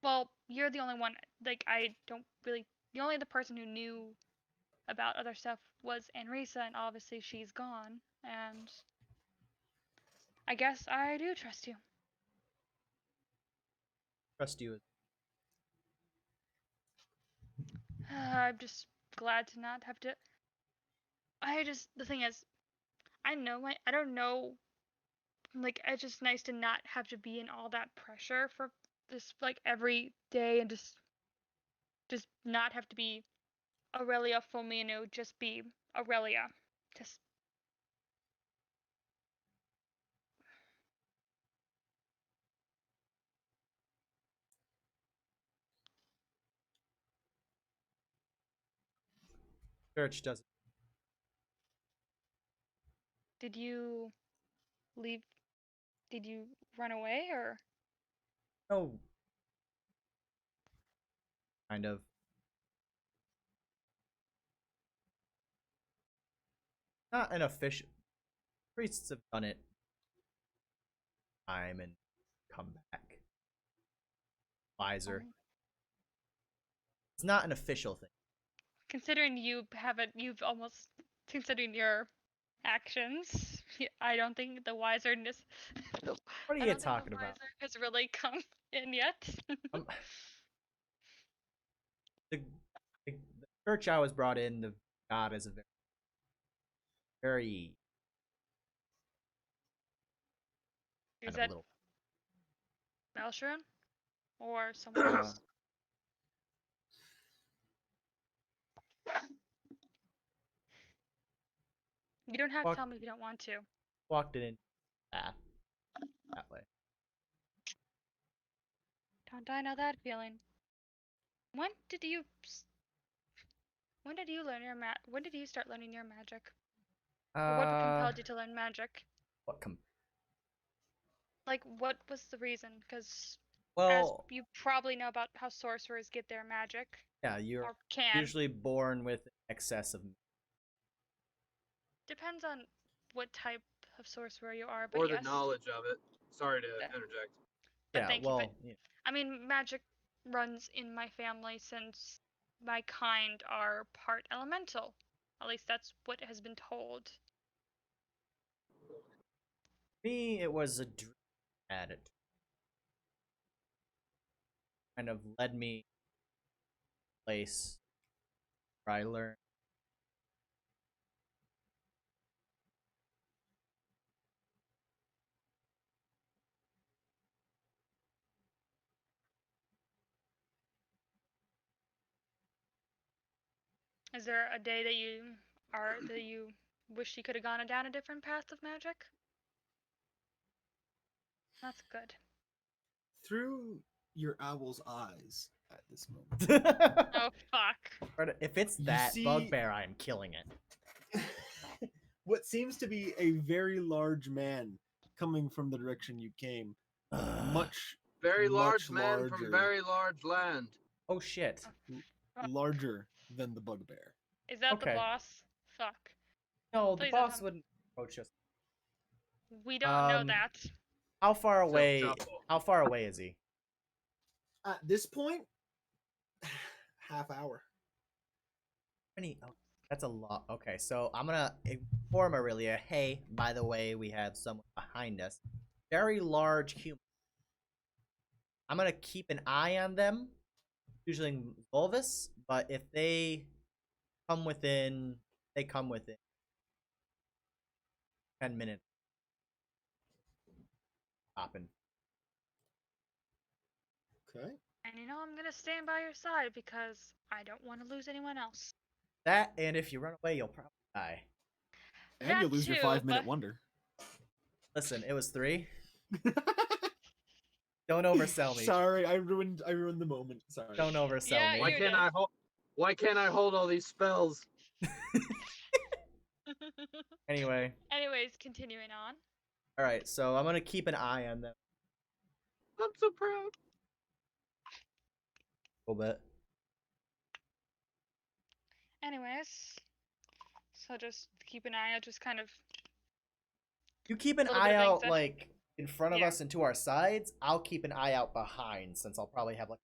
Well, you're the only one. Like I don't really. The only other person who knew about other stuff was Anrisa, and obviously she's gone. And I guess I do trust you. Trust you? I'm just glad to not have to. The thing is, I don't know. Like, it's just nice to not have to be in all that pressure for this, like, every day, and just not have to be Aurelia Fomino, just be Aurelia. Just. Church doesn't. Did you leave? Did you run away, or? No. Kind of. Not an official. Priests have done it. Time and come back. Wiser. It's not an official thing. Considering you've almost considering your actions, I don't think the wiserness. What are I you don't think talking the about? wiser has really come in yet. The, the church I was brought in, the God is a very Is kind that of little. Malshun or someone else? You don't have to Fuck. tell me if you don't want to. Walked it in that way. Don't I know that feeling? When did you? When did you learn your When did you start learning your magic? Or what compelled you to learn magic? What Like, what was the reason? Because as Well, you probably know about how sorcerers get their magic, yeah, you're or can. usually born with excess of. Depends on what type of sorcerer you are, but Or yes. the knowledge of it. Sorry to Yeah. interject. But Yeah, thank well, you. But I mean, magic runs in my family since my kind are part elemental. At least that's what has been told. me, it was a dream attitude. Kind of led me to a place where I learned. Is there a day that you wish you could have gone down a different path of magic? That's good. Through your owl's eyes at this moment, Oh fuck. But if it's You that see- bugbear, I'm killing it. what seems to be a very large man coming from the direction you came, much Very large much man larger. from very large land. Oh shit. larger than the bugbear. Is that Okay. the boss? Fuck. No, the Please don't boss tell me. wouldn't approach us. We don't know Um, that. How far away? Self-shuffle. How far away is he? At this point, half hour. Oh, that's a lot. Okay, so I'm gonna inform Aurelia. Hey, by the way, we have someone behind us. Very large human. I'm gonna keep an eye on them, usually Volvis. But if they come within, 10 minutes. Stopping. Okay. And you know I'm gonna stand by your side because I don't want to lose anyone else. That, and if you run away, you'll probably die. And That you'll lose your too, 5-minute but- wonder. Listen, it was 3. Don't oversell me. Sorry, I ruined the moment. Sorry. Don't oversell Yeah, me. Why you can't did. I hold? Why can't I hold all these spells? Anyway, Anyways, continuing on. all right. So I'm gonna keep an eye on them I'm so proud. a little bit. Anyways, so just keep an eye out, just kind of. You keep an Little eye bit of out anxiety. like in front of Yeah. us and to our sides. I'll keep an eye out behind since I'll probably have like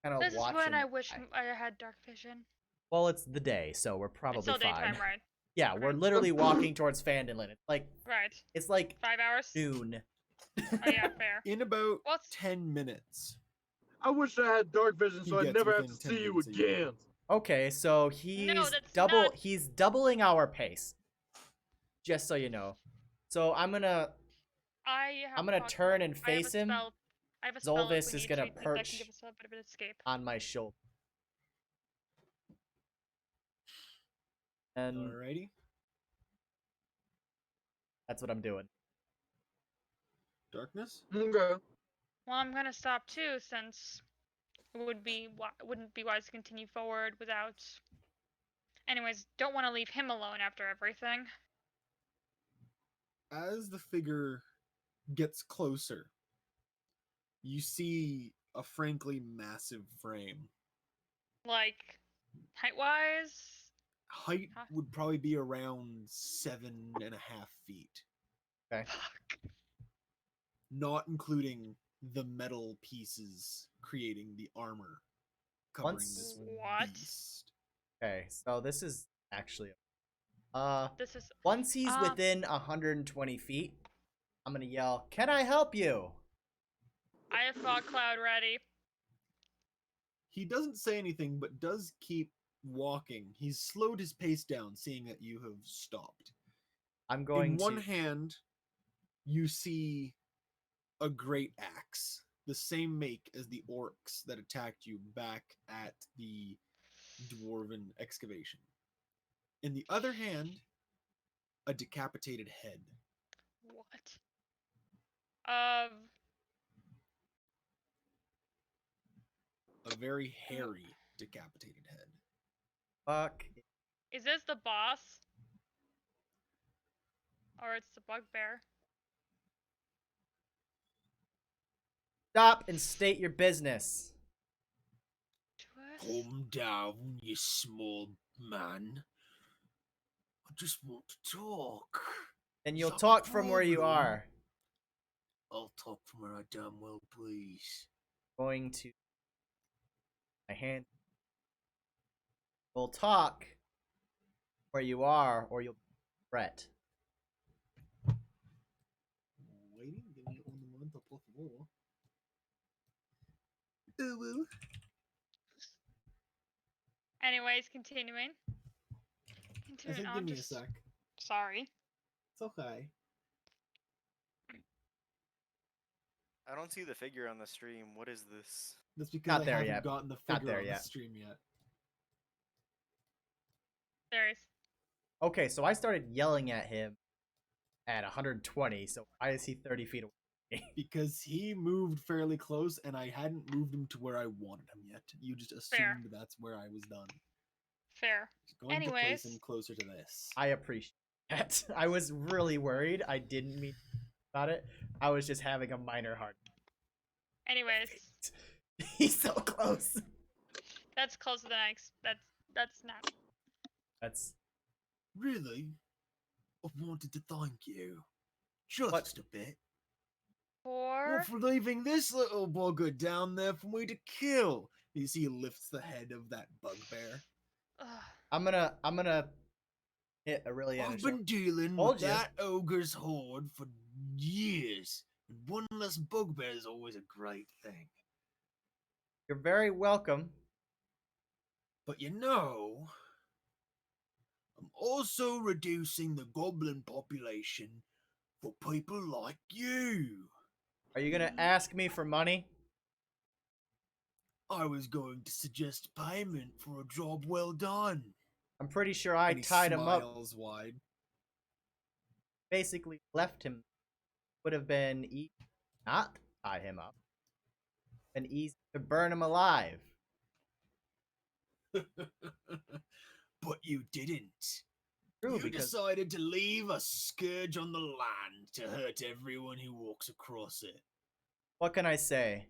kind of This is watching. when I wish I had dark vision. Well, it's the day, so we're probably It's still fine. daytime, right? Yeah, we're Okay. literally walking towards Phandalin. Right. It's like 5 hours? noon. Oh yeah, fair. In about Well, it's 10 minutes. I wish I had dark vision He so I'd gets never have within to 10 see you minutes of you. again. Okay, so he's that's double. not- He's doubling our pace. Just so you know. So I'm gonna I'm gonna turn and face him. I have a spell if Zolvis we is need gonna to, that perch can give us a bit of an escape. on my shoulder. And Alrighty. that's what I'm doing. Darkness. Okay. Well, I'm gonna stop too, since it wouldn't be wise to continue forward without. Anyways, don't want to leave him alone after everything. As the figure gets closer, you see a frankly massive frame. Like, height-wise. Height Huh? would probably be around 7.5 feet, Fuck. not including the metal pieces creating the armor covering Once- this What? beast. Okay, so this is actually This is. once he's within 120 feet, I'm gonna yell, "Can I help you?" I have fog cloud ready. He doesn't say anything, but does keep walking. He's slowed his pace down, seeing that you have stopped. I'm going In one to. hand, you see a great axe, the same make as the orcs that attacked you back at the dwarven excavation. In the other hand, a decapitated head. What? A very hairy decapitated head. Fuck. Is this the boss? Or it's the bugbear? Stop and state your business. Twist? Calm down, you small man. I just want to talk. And Is you'll that the talk from where you problem? are. I'll talk from where I damn well please. Going to my hand. We'll talk where you are, or you'll fret. Waiting, give me un momento, por favor. Oh, well. Anyways, continuing. I Continuing said on, give me a just... sec. Sorry. It's okay. I don't see the figure on the stream. What is this? That's because Not I there haven't yet. gotten the Not figure there on yet. the stream yet. There is. Okay, so I started yelling at him at 120, so why is he 30 feet away? Because he moved fairly close and I hadn't moved him to where I wanted him yet. You just assumed Fair. that's where I was done. Fair. Just going to place him Anyways. closer to this. I appreciate that. I was really worried. I didn't mean about it. I was just having a minor heart. Anyways. He's so close. That's closer than I that's not. That's Really? I wanted to thank you. Just What? a bit. For... Well, for leaving this little bugger down there for me to kill. You see, he lifts the head of that bugbear. Ugh. I'm gonna hit a really I've initial. been dealing Told with ya. that ogre's horde for years. And one less bugbear is always a great thing. You're very welcome. But you know, I'm also reducing the goblin population for people like you. Are you gonna ask me for money? I was going to suggest payment for a job well done. I'm pretty sure I And he tied him up. smiles wide. Basically left him. Would have been easy not tie him up. Been easy to burn him alive. But you didn't. True, You because decided to leave a scourge on the land to hurt everyone who walks across it. what can I say?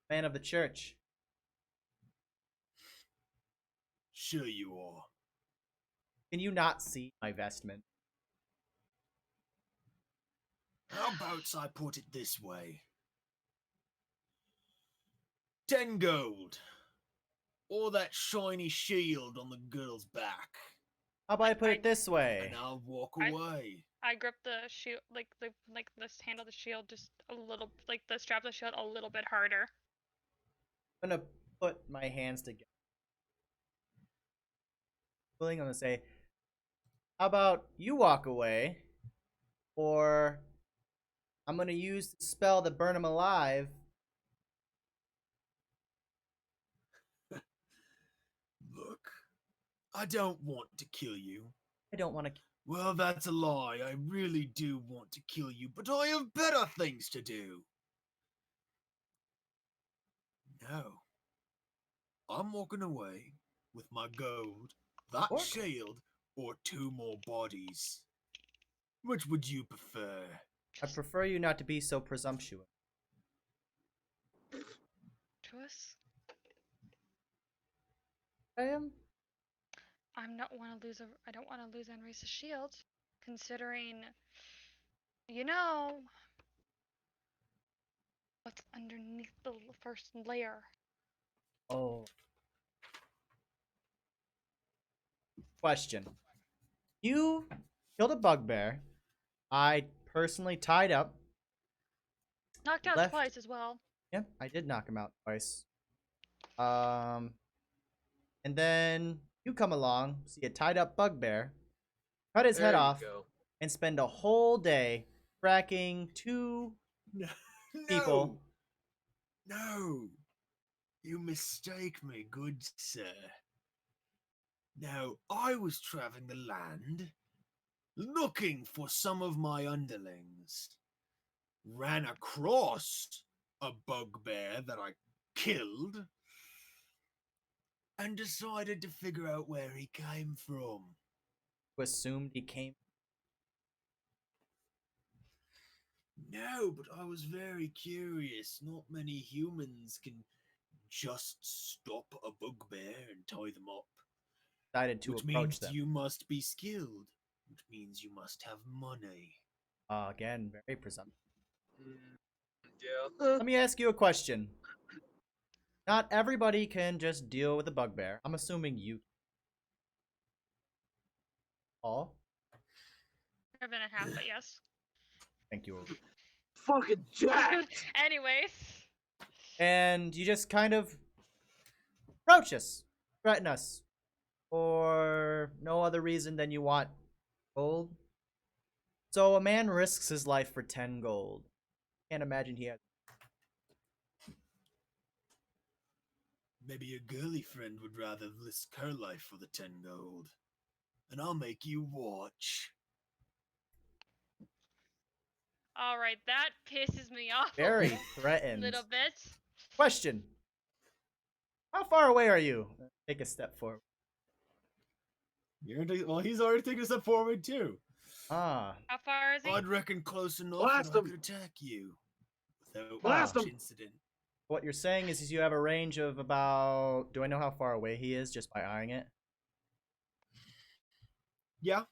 Man of the church. Sure you are. Can you not see my vestment? How about I put it this way? 10 gold. Or that shiny shield on the girl's back. How about I put it this way? And I'll walk I- away. I grip the shield, like the handle of the shield, just a little, like the strap of the shield, a little bit harder. I'm gonna put my hands together. I'm gonna say, how about you walk away? Or I'm gonna use the spell to burn him alive. Look, I don't want to kill you. I don't want to. Well, that's a lie. I really do want to kill you, but I have better things to do. No. I'm walking away with my gold, that What? shield, or 2 more bodies. Which would you prefer? I prefer you not to be so presumptuous. Twist. I am. I don't want to lose Enrace's shield, considering, you know, what's underneath the first layer. Oh. Question. You killed a bugbear. I personally tied up. Knocked out Left. twice as well. Yep, I did knock him out twice. And then you come along, see a tied up bugbear, cut his head There you off, go. and spend a whole day tracking 2 No. people. No. You mistake me, good sir. Now, I was traveling the land, looking for some of my underlings. Ran across a bugbear that I killed and decided to figure out where he came from. You assumed he came. No, but I was very curious. Not many humans can just stop a bugbear and tie them up. Decided to Which approach means them. you must be skilled. Which means you must have money. Again, very presumptive. Yeah. Let me ask you a question. Not everybody can just deal with a bugbear. I'm assuming you. Paul, More than a half, but yes. thank you. Fucking jacked. Anyways. And you just kind of approach us, threaten us, for no other reason than you want gold. So a man risks his life for 10 gold. Can't imagine he has. Maybe your girly friend would rather risk her life for the 10 gold. And I'll make you watch. Alright, that pisses me off Very a threatened. little bit. Question. How far away are you? Take a step forward. Well, he's already taken a step forward too. Ah, How far is he? I'd reckon close enough Blast that I him. could attack you without Blast much him. incident. what you're saying is you have a range of about... Do I know how far away he is just by eyeing it? Yeah,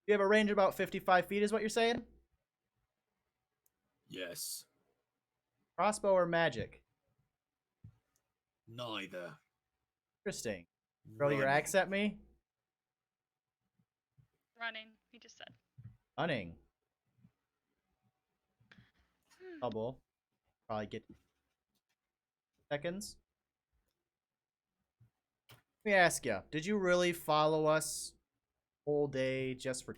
You have a range of about 55 feet is what you're saying? yes, Crossbow or magic? neither. Interesting. Throw your Running. axe at me? Running, he just said. Hunting. Hmm. Double. Probably get seconds. Let me ask you, did you really follow us whole day just for...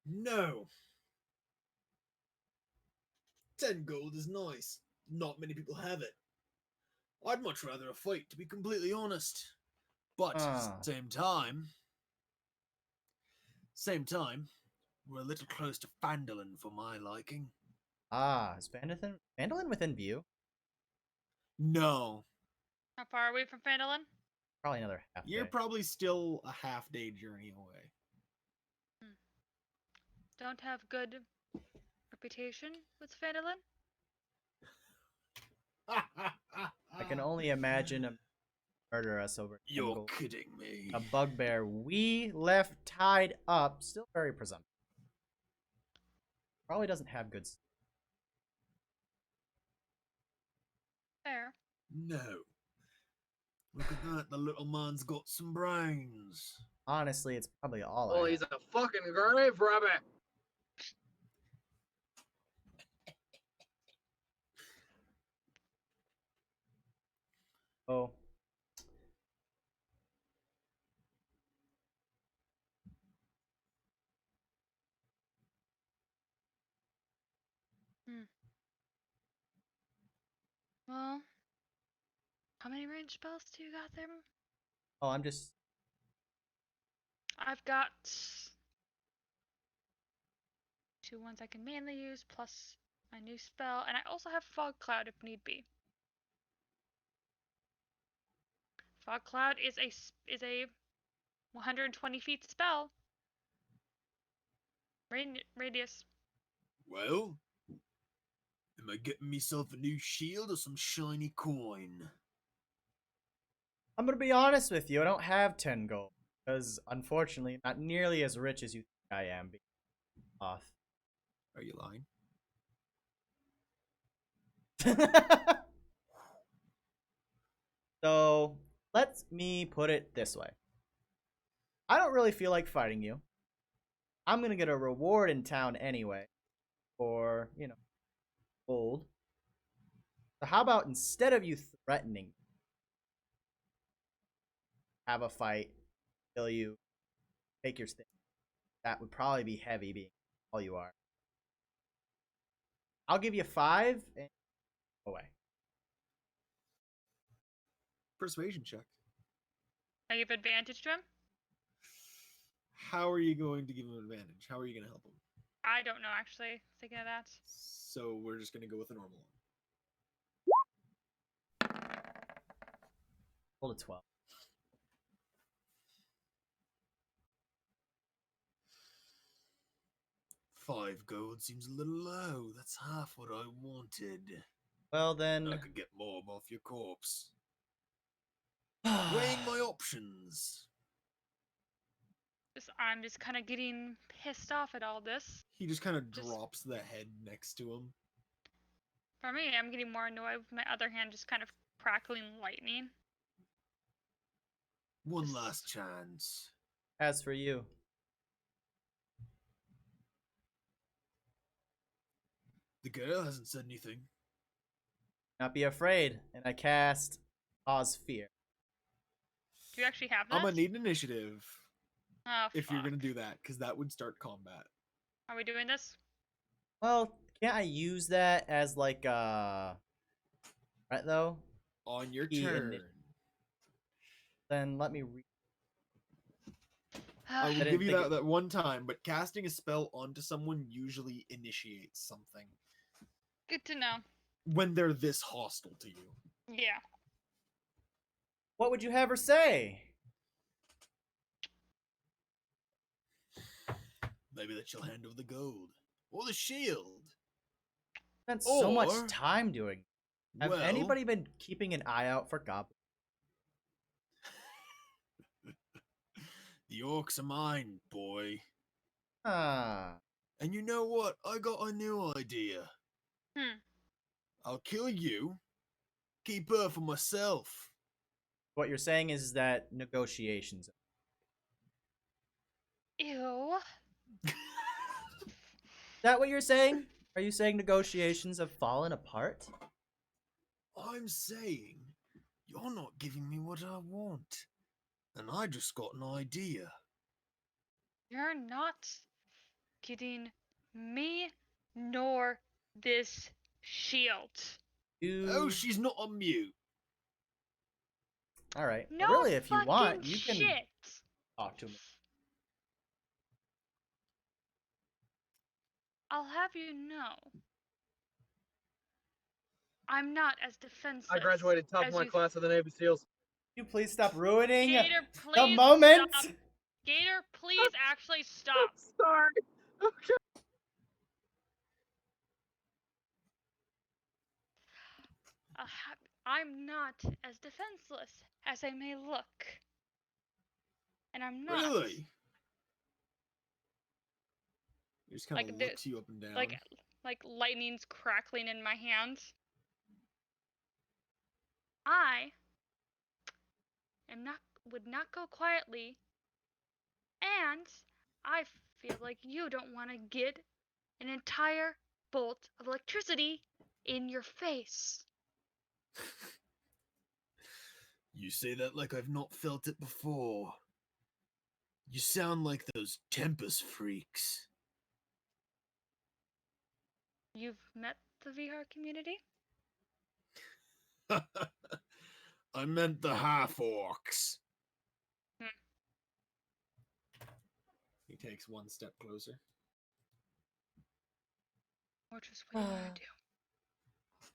No. 10 gold is nice. Not many people have it. I'd much rather a fight, to be completely honest. But Ah. same time, we're a little close to Fandolin for my liking. Ah, is Vandalin within view? No, How far are we from Fandolin? Probably another half you're day. probably still a half-day journey away. Don't have good reputation with Fandolin? I can only imagine him murder us over 10 You're gold. kidding me. A bugbear we left tied up, still very presumptive. Probably doesn't have good... Fair. No. Look at that, the little man's got some brains. Honestly, it's probably all Well, I he's have. a fucking grave rabbit. Oh. Well, how many range spells do you got there? Oh, I'm just... I've got 2 ones I can mainly use, plus my new spell, and I also have Fog Cloud if need be. Fog Cloud is a 120 feet spell. Radius. Well, am I getting myself a new shield or some shiny coin? I'm gonna be honest with you, I don't have 10 gold. Because, unfortunately, not nearly as rich as you think I am. Being off. Are you lying? So, let me put it this way. I don't really feel like fighting you. I'm gonna get a reward in town anyway. For, gold. So how about instead of you threatening, have a fight, kill you, take your stand. That would probably be heavy being all you are. I'll give you 5 and away. Persuasion check. I give advantage to him? How are you going to give him advantage? How are you going to help him? I don't know, actually. Thinking of that. So we're just going to go with a normal one. Roll a 12. Five gold seems a little low. That's half what I wanted. Well then. I could get more off your corpse. Weighing my options. I'm just kind of getting pissed off at all this. He just kind of Just- drops the head next to him. For me, I'm getting more annoyed with my other hand just kind of crackling lightning. One Just- last chance. As for you, The girl hasn't said anything. not be afraid. And I cast Cause Fear. Do you actually have that? I'm gonna need an initiative Oh, if you're fuck. gonna do that, because that would start combat. Are we doing this? Well, can't I use that as like right though? On your Key turn, Then let me read. I will didn't give you think that one time, but casting a spell onto someone usually initiates something Good to know. when they're this hostile to you. Yeah. What would you have her say? Maybe that she'll hand over the gold or the shield. Spent so much Or- time doing. Have Well, anybody been keeping an eye out for goblins? the orcs are mine, boy. Ah, And you know what? I got a new idea. Hmm. I'll kill you, keep her for myself. what you're saying is that negotiations. Ew. Is that what you're saying? Are you saying negotiations have fallen apart? I'm saying you're not giving me what I want. And I just got an idea. You're not getting me nor this shield. Oh, she's not on mute. All right. No Really, if you fucking want, you can shit. talk to me. I'll have you know, I'm not as defenseless. I graduated top as of my you class of the Navy SEAls. Can you please stop ruining Gator, the please moment? stop. Gator, please actually stop. Sorry. Okay. I'm not as defenseless as I may look. And I'm not. Really? He just kind of Like the- looks you up and down. Like lightning's crackling in my hands. I would not go quietly, and I feel like you don't want to get an entire bolt of electricity in your face. You say that like I've not felt it before. You sound like those Tempest freaks. You've met the VR community? I meant the half orcs. Hmm. He takes one step closer. Or just what do you want to do?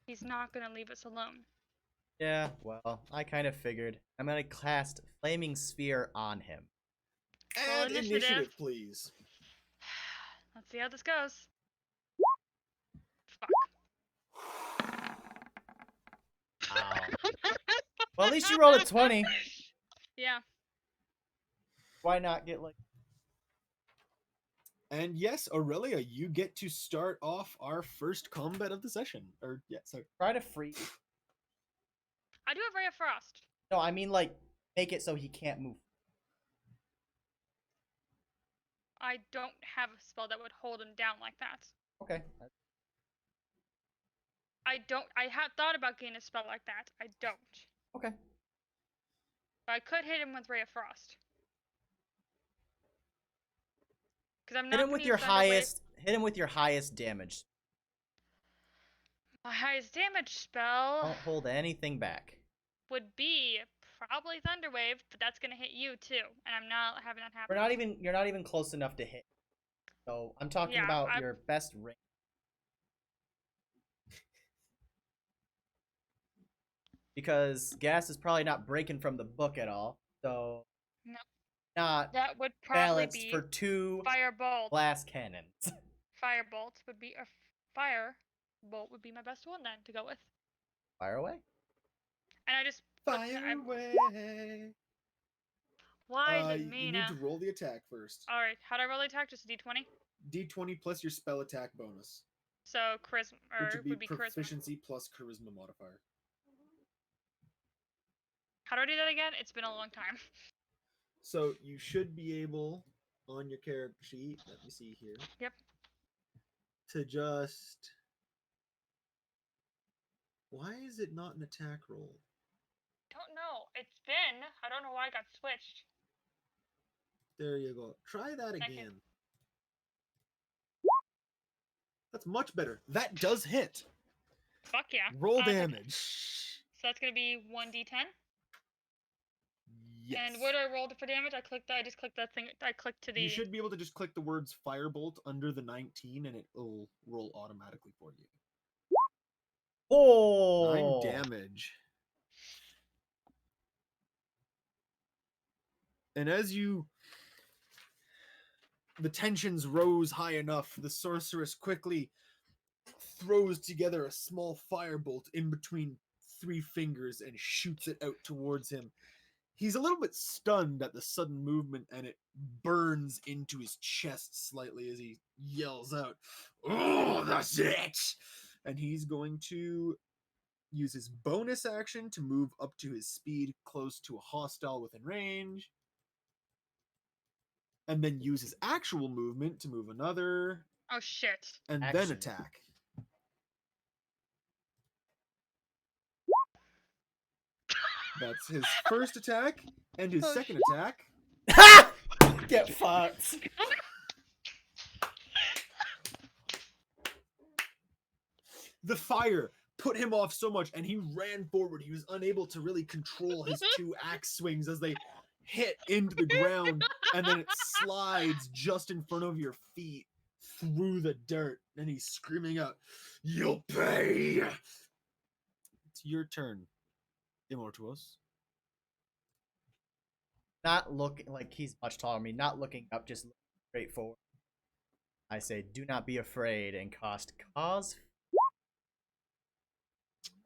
He's not gonna leave us alone. Yeah, well, I kind of figured. I'm gonna cast Flaming Sphere on him. Roll And initiative. initiative, please. Let's see how this goes. Fuck. Wow. Well, at least you rolled a 20. Yeah. Why not get like... And yes, Aurelia, you get to start off our first combat of the session. Or, yeah, sorry. Try to freeze. I do have Ray of Frost. No, I mean like, make it so he can't move. I don't have a spell that would hold him down like that. Okay. I had thought about getting a spell like that. I don't. Okay. But I could hit him with Ray of Frost. Because I'm not Hit him gonna with your use Thunder Wave. highest... Hit him with your highest damage. My highest damage spell Don't hold anything back. would be probably Thunderwave, but that's gonna hit you too, and I'm not having that happen. You're not even close enough to hit. So I'm talking Yeah, about your best range. Because gas is probably not breaking from the book at all. So No. not That would probably balanced be for 2 Firebolt. blast cannons. Firebolt would be a Firebolt would be my best one then to go with. Fire away. And I just Fire I'm, away. why is it You me need now? to roll the attack first. Alright, how do I roll the attack? Just a d20? D20 plus your spell attack bonus, So charisma which or would be charisma. proficiency plus charisma modifier. How do I do that again? It's been a long time. So you should be able on your character sheet. Let me see here. Yep. To just. Why is it not an attack roll? Don't know. It's been. I don't know why I got switched. There you go. Try that Second. again. That's much better. That does hit. Fuck yeah. Roll Okay. damage. So that's gonna be 1d10. Yes. And where do I roll for damage? I just clicked that thing. I clicked to the. You should be able to just click the words Firebolt under the 19 and it will roll automatically for you. Oh! 9 damage. And as the tensions rose high enough, the sorceress quickly throws together a small firebolt in between 3 fingers and shoots it out towards him. He's a little bit stunned at the sudden movement, and it burns into his chest slightly as he yells out, "Oh, that's it!" And he's going to use his bonus action to move up to his speed close to a hostile within range. And then use his actual movement to move another. Oh shit. And Action. then attack. That's his first attack and his second attack. Get fucked. The fire put him off so much, and he ran forward. He was unable to really control his 2 axe swings as they hit into the ground, and then it slides just in front of your feet through the dirt, and he's screaming out, "You'll pay!" It's your turn, Immortuos. Not looking like he's much taller than me, not looking up, just looking straight forward. I say, do not be afraid and cause.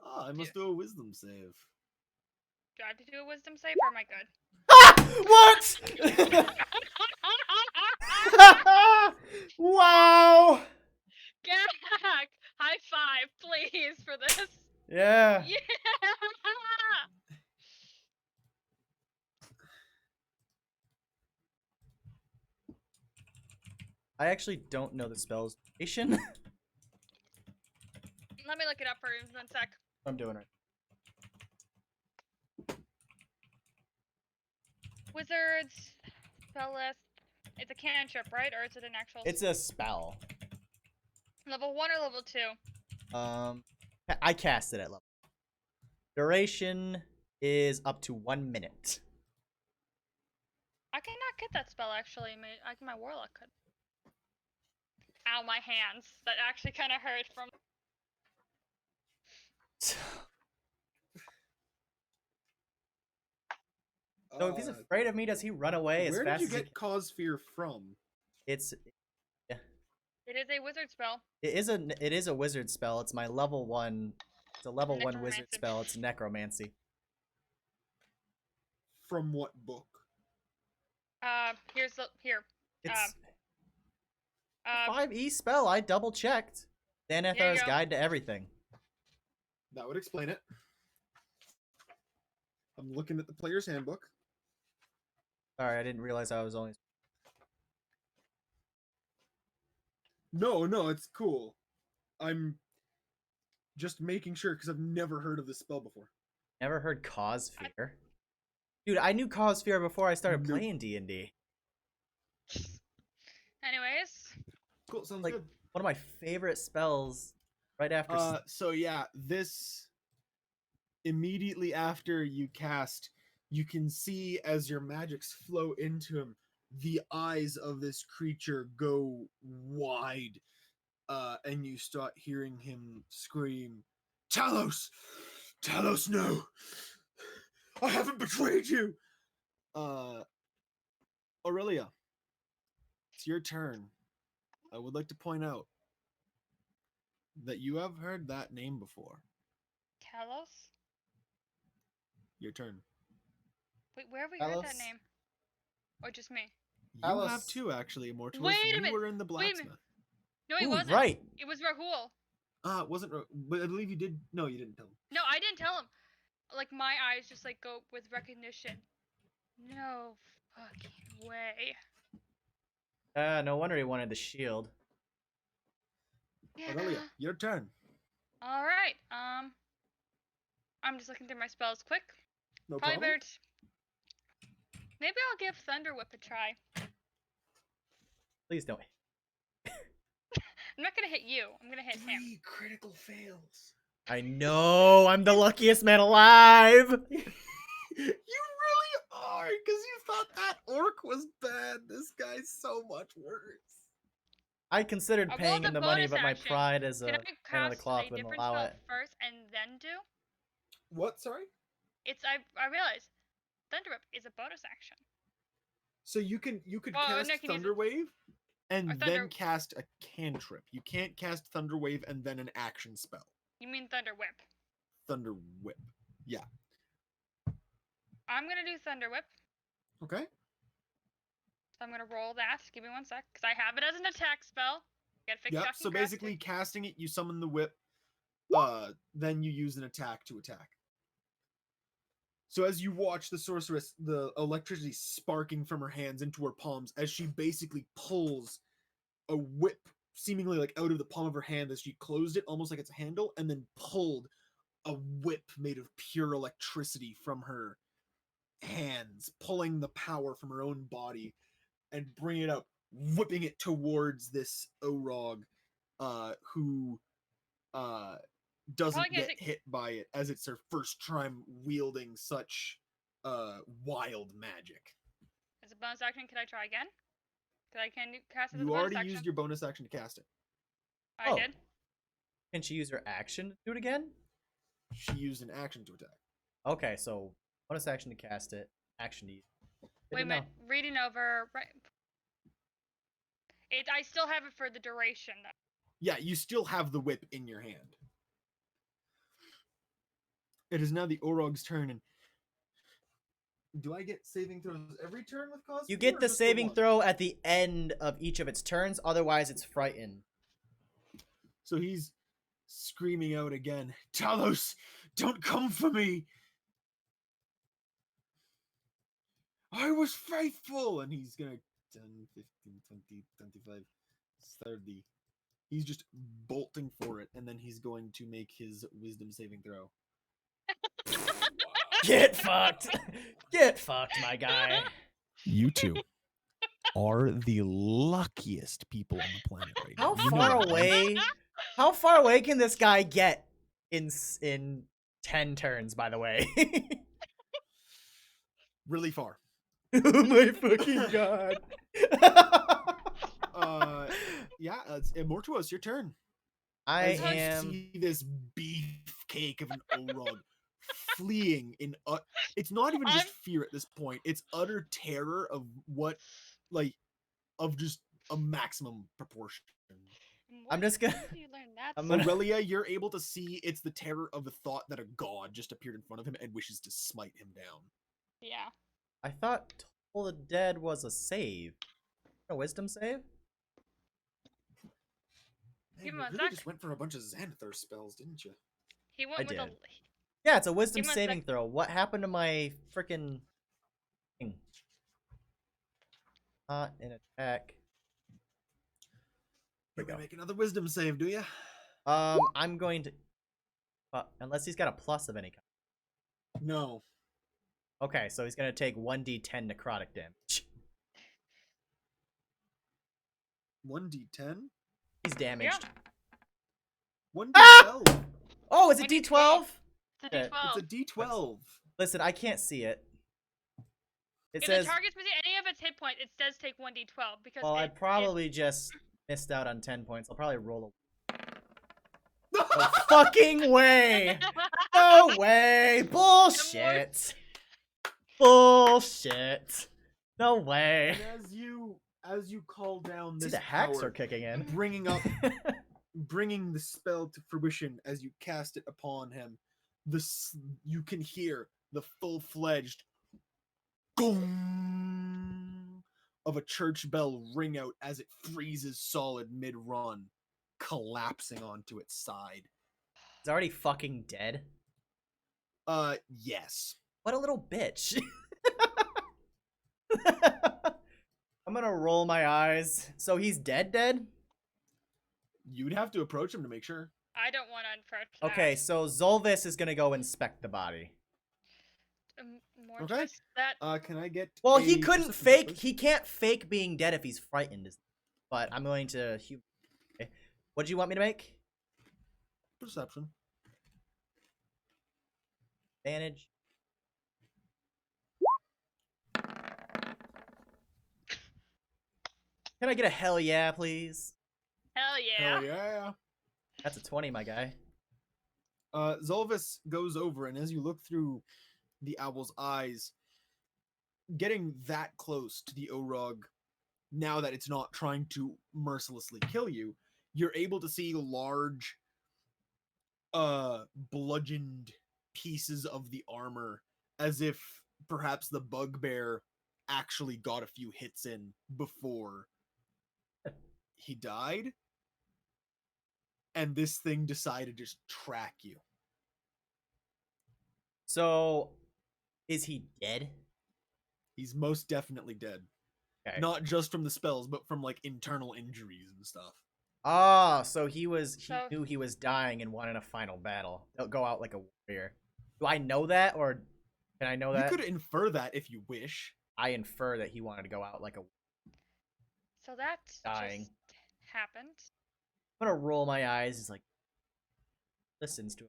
I must do a wisdom save. Do I have to do a wisdom save or am I good? What? Wow! Gak! High five, please, for this. Yeah. Yeah! I actually don't know the spell's duration. Let me look it up for you in 1 sec. I'm doing it. Wizards, spell list. It's a cantrip, right? Or is it an actual? It's a spell. Level 1 or level 2? I cast it at level. Duration is up to 1 minute. I cannot get that spell actually. My warlock could. Ow, my hands. That actually kind of hurt from. So if he's afraid of me, does he run away as Where fast did you as get Cause Fear from? It's It is a wizard spell. it is a wizard spell. It's my level 1. It's a level 1 wizard Necromancy. spell. It's necromancy. From what book? Here's the here. It's 5e spell. I double checked. Thanathar's go. Guide to Everything. That would explain it. I'm looking at the player's handbook. Sorry, I didn't realize I was only. No, it's cool. I'm just making sure because I've never heard of this spell before. Never heard Cause Fear. Dude, I knew Cause Fear before I started Nope. playing D&D. Anyways, Cool, sounds Like, good. one of my favorite spells right after. So yeah, this immediately after you cast You can see as your magics flow into him, the eyes of this creature go wide, and you start hearing him scream, Talos! Talos, no! I haven't betrayed you! Aurelia, it's your turn. I would like to point out that you have heard that name before. Talos? Your turn. Wait, where have we heard that Talos? name? Or just me? You have Talos. two, actually, Immortals. Wait a You minute, were in the wait a minute. blacksmith. No, he Ooh, wasn't. right. It was Rahul. It wasn't, but I believe you did. No, you didn't tell him. No, I didn't tell him. Like, my eyes just, like, go with recognition. No fucking way. No wonder he wanted the shield. Yeah. Aurelia, your turn. Alright, I'm just looking through my spells quick. No Probably problem. better maybe I'll give Thunder Whip a try. Please don't. I'm not gonna hit you. I'm gonna hit him. 3 critical fails. I know. I'm the luckiest man alive. You really are, because you thought that orc was bad. This guy's so much worse. I considered I paying rolled him a the money, bonus but my action. pride as a Can I man of the cast cloth a wouldn't different allow spell it. first and then do? What? Sorry. I realized Thunder Whip is a bonus action. So you could Oh, cast no, I can use Thunder Wave and Or then Thunder- cast a cantrip. You can't cast Thunder Wave and then an action spell. You mean Thunder Whip? Thunder Whip. Yeah. I'm gonna do Thunder Whip. Okay. So I'm gonna roll that. Give me one sec, because I have it as an attack spell. Gotta fix Yep. shocking So crafting. basically, casting it, you summon the whip. Then you use an attack to attack. So as you watch the sorceress, the electricity sparking from her hands into her palms as she basically pulls a whip seemingly like out of the palm of her hand as she closed it almost like it's a handle and then pulled a whip made of pure electricity from her hands, pulling the power from her own body and bringing it up, whipping it towards this Orog, who doesn't Probably gonna get take- hit by it as it's her first time wielding such wild magic. As a bonus action, can I try again? Can I cast it as a You bonus already action? used your bonus action to cast it. I Oh. did. Can she use her action to do it again? She used an action to attack. Okay, so bonus action to cast it, action to use. Good Wait a to know. minute. Reading over. Right. I still have it for the duration, though. Yeah, you still have the whip in your hand. It is now the Orog's turn, and do I get saving throws every turn with cause? You fear, get or the just saving one? throw at the end of each of its turns, otherwise it's frightened. So he's screaming out again, Talos, don't come for me! I was faithful! And he's gonna 10, 15, 20, 25, 30. He's just bolting for it, and then he's going to make his wisdom saving throw. Get fucked! Get fucked, my guy. You two are the luckiest people on the planet right How now. You know far that, right? away? How far away can this guy get in 10 turns? By the way. Really far. Oh my fucking god. Yeah, it's Immortuos, your turn. I As you am. see this beefcake of an Orog fleeing in it's not even just I'm- fear at this point, it's utter terror of what, like, of just a maximum proportion. I'm just gonna- Where did you learn that I'm from? gonna- Aurelia, you're able to see it's the terror of the thought that a god just appeared in front of him and wishes to smite him down. Yeah. I thought Toll the Dead was a save. A wisdom save? Man, Give you him a really sec. just went for a bunch of Xanathar spells, didn't you? He went I with a. did. Yeah, it's a wisdom Give him a saving sec. throw. What happened to my freaking thing? Not an attack. You're gonna make another wisdom save, do you? I'm going to. Unless he's got a plus of any kind. No. Okay, so he's gonna take 1d10 necrotic damage. 1d10? He's damaged. 1d12? Ah! Oh, is it 1d12. d12? It's a Shit. D12. It's a d12. Listen, I can't see it. It If says, the target's missing any of its hit point, it does take 1d12 because well, I it probably just missed out on 10 points. I'll probably roll a. No fucking way! No way! Bullshit! Bullshit! No way! And as you call down See, this the hacks power, are kicking in. bringing the spell to fruition as you cast it upon him, you can hear the full-fledged gong of a church bell ring out as it freezes solid mid-run, collapsing onto its side. He's already fucking dead. Yes. What a little bitch. I'm gonna roll my eyes. So he's dead? You'd have to approach him to make sure. I don't want to approach that. Okay, so Zolvis is gonna go inspect the body. More Okay. twist that. Can I get Well, a he couldn't perception check, fake. please? He can't fake being dead if he's frightened. But I'm going to. Okay. What do you want me to make? Perception. Advantage. Can I get a hell yeah, please? Hell yeah. Hell yeah. That's a 20, my guy. Zolvis goes over, and as you look through the owl's eyes, getting that close to the Orog, now that it's not trying to mercilessly kill you, you're able to see large, bludgeoned pieces of the armor, as if perhaps the bugbear actually got a few hits in before he died, and this thing decided to just track you. So, is he dead? He's most definitely dead. Okay. Not just from the spells, but from like internal injuries and stuff. Ah, so he So- knew he was dying and wanted a final battle. He'll go out like a warrior. Do I know that, or can I know that? You could infer that if you wish. I infer that he wanted to go out like a. So that Dying. just happened. I'm gonna roll my eyes. He's like, listens to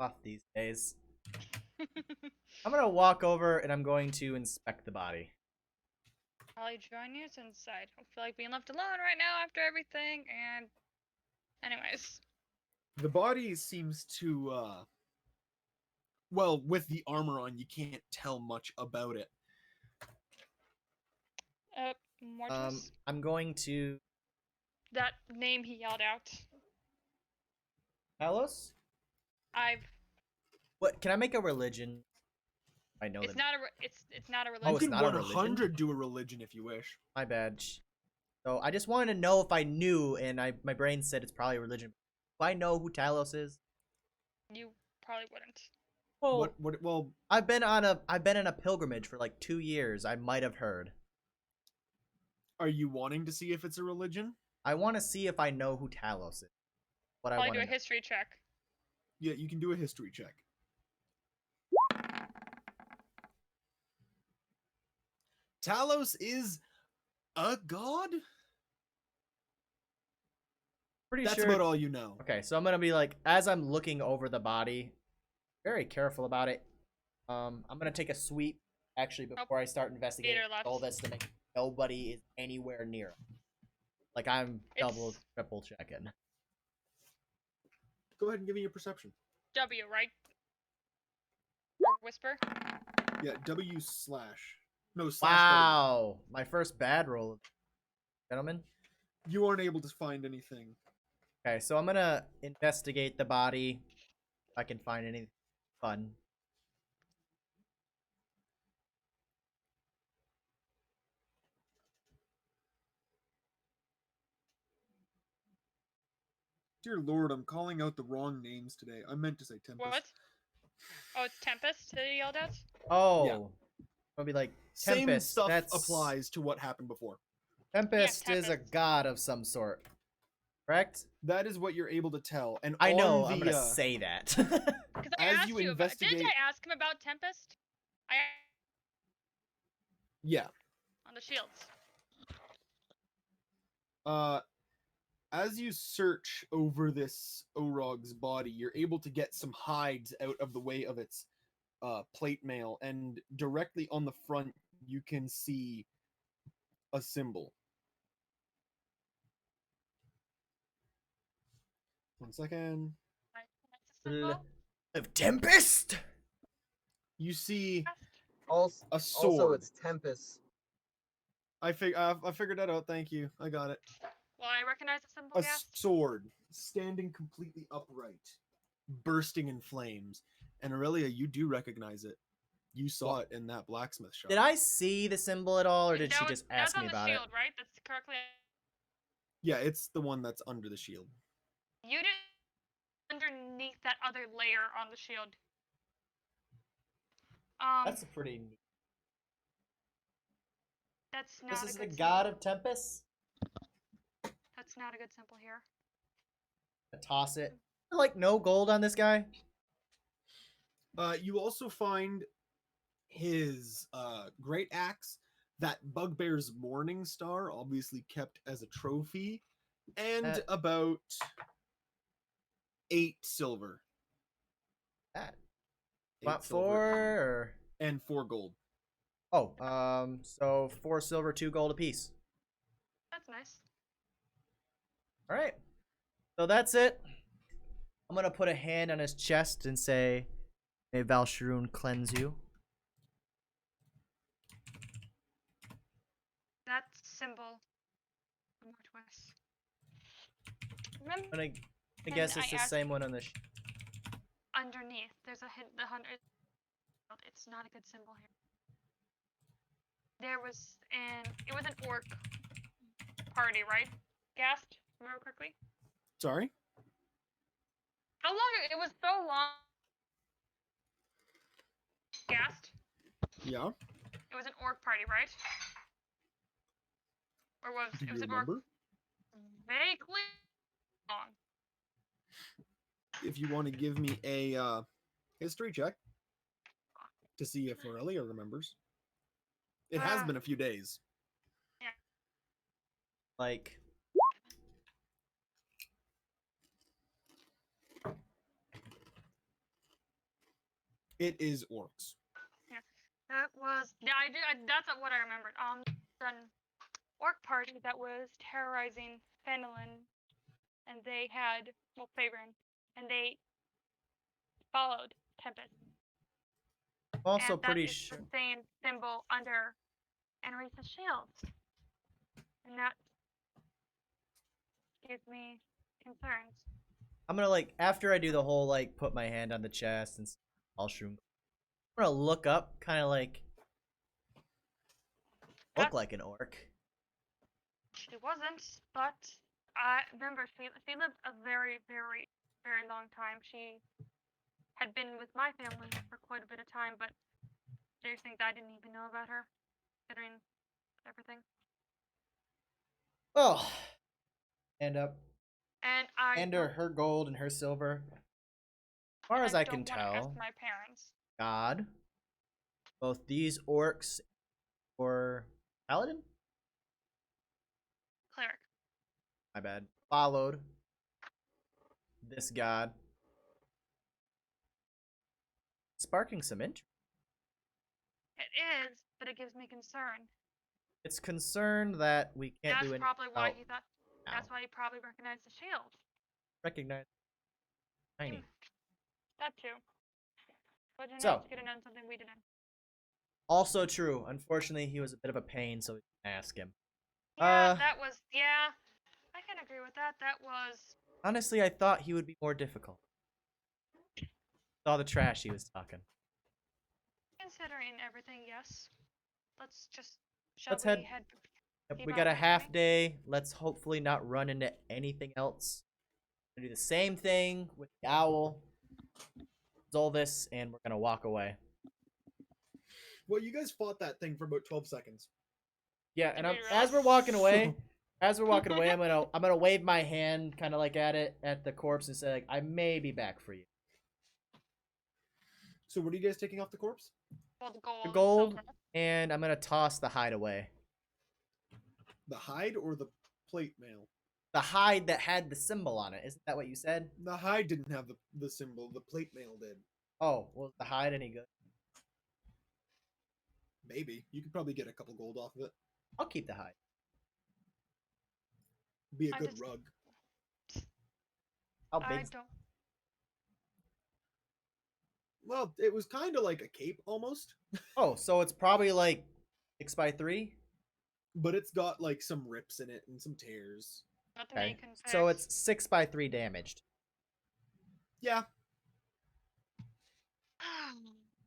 off these days. I'm gonna walk over and I'm going to inspect the body. I'll join you since I don't feel like being left alone right now after everything. And, anyways, The body seems to, well, with the armor on, you can't tell much about it. more twist. I'm going to. That name he yelled out. Talos? What? Can I make a religion? I know It's that. not a. It's not a religion. Oh, You it's can not a religion? 100 do a religion if you wish. My bad. So I just wanted to know if I knew, and my brain said it's probably a religion. Do I know who Talos is? You probably wouldn't. Well, Well, I've been on a pilgrimage for like 2 years. I might have heard. are you wanting to see if it's a religion? I want to see if I know who Talos is. What I Probably want do to a history check. Yeah, you can do a history check. Talos is a god? Pretty That's sure. about all you know. Okay, so I'm gonna be like, as I'm looking over the body, very careful about it. I'm gonna take a sweep actually before I start investigating Peter left. all this to make nobody is anywhere near him. Like I'm double, It's- triple checking. Go ahead and give me your perception. W, right? Or whisper. Yeah, W slash. No, slash. Wow, my first bad roll, gentlemen. W. You aren't able to find anything. Okay, so I'm gonna investigate the body. If I can find anything fun. Dear Lord, I'm calling out the wrong names today. I meant to say Tempest. What? Oh, it's Tempest that he yelled at? Oh, I'll be like Same Tempest. stuff That's applies to what happened before. Tempest is a Tempest. god of some sort, correct? That is what you're able to tell. And I know. on I'm the, gonna say that. Because I As asked you you about. Didn't investigate- I ask him about Tempest? Yeah. On the shields. As you search over this Orog's body, you're able to get some hides out of the way of its plate mail, and directly on the front you can see a symbol. 1 second. That's a symbol. Of Tempest? You see Also, a sword. also it's Tempest. I figured that out. Thank you. I got it. Well, I recognize the symbol, A Gast. sword standing completely upright, bursting in flames. And Aurelia, you do recognize it. You saw it in that blacksmith shop. Did I see the symbol at all, or did she just ask That's me on the about shield, it? right? That's correctly. Yeah, it's the one that's under the shield. You did underneath that other layer on the shield. That's a pretty neat. That's not This a is good the symbol. god of Tempest? That's not a good symbol here. I toss it. Like, no gold on this guy? You also find his great axe, that Bugbear's Morning Star, obviously kept as a trophy, and about 8 silver. That. 8 Want silver 4 or... and 4 gold. Oh, so 4 silver, 2 gold apiece. That's nice. Alright. So that's it. I'm gonna put a hand on his chest and say, may Valsharoon cleanse you. That symbol. More twice. Remember I guess And it's I the asked- same one on the... underneath, there's a hint, the 100. It's not a good symbol here. There was it was an orc party, right? Gast, remember correctly? Sorry? How long? It was so long. Gast. Yeah? It was an orc party, right? Or was Do it you was an orc remember? vaguely long? If you want to give me a history check to see if Aurelia remembers. It has been a few days. Like... It is orcs. That was that's what I remembered. An orc party that was terrorizing Fenelon, and they had Faerun, and they followed Tempest. I'm also and pretty that is sure... the same symbol under Enrisa's shield, and that gives me concerns. I'm gonna, like, after I do the whole, like, put my hand on the chest and Valsharoon, I'm gonna look up, kind of like... Look like an orc. She wasn't, but I remember she lived a very, very, very long time. She had been with my family for quite a bit of time, but do you think I didn't even know about her, considering everything? Oh. Hand up. And I And her gold and her silver. As far as I can don't wanna ask tell, my parents. God, both these orcs or paladin? Cleric. My bad. Followed this god. Sparking some interest. It is, but it gives me concern. It's concerned that we can't That's do anything probably why about he thought. now. That's why he probably recognized the shield. Recognize. Tiny. That too. But you know, So. it's good to know something we didn't. Also true. Unfortunately, he was a bit of a pain, so we can ask him. Yeah, that was. Yeah, I can agree with that. That was. Honestly, I thought he would be more difficult. Saw the trash he was talking. Considering everything, yes. Let's just. Let's we head. head? Yep, keep we on got a moving? half day. Let's hopefully not run into anything else. We're gonna do the same thing with the owl. Zolvis, and we're gonna walk away. Well, you guys fought that thing for about 12 seconds. Yeah, Did and we as really? we're walking away, I'm gonna wave my hand, kind of like at the corpse, and say, like, I may be back for you. So what are you guys taking off the corpse? Well, the gold. The and gold, silver. and I'm gonna toss the hide away. The hide or the plate mail? The hide that had the symbol on it. Isn't that what you said? The hide didn't have the symbol. The plate mail did. Oh, well, the hide any good? Maybe you could probably get a couple gold off of it. I'll keep the hide. Be a I good just- rug. How I big? don't. Well, it was kind of like a cape almost, Oh, so it's probably like 6x3. but it's got like some rips in it and some tears. Nothing Okay. you can fix. So it's 6x3 damaged. Yeah,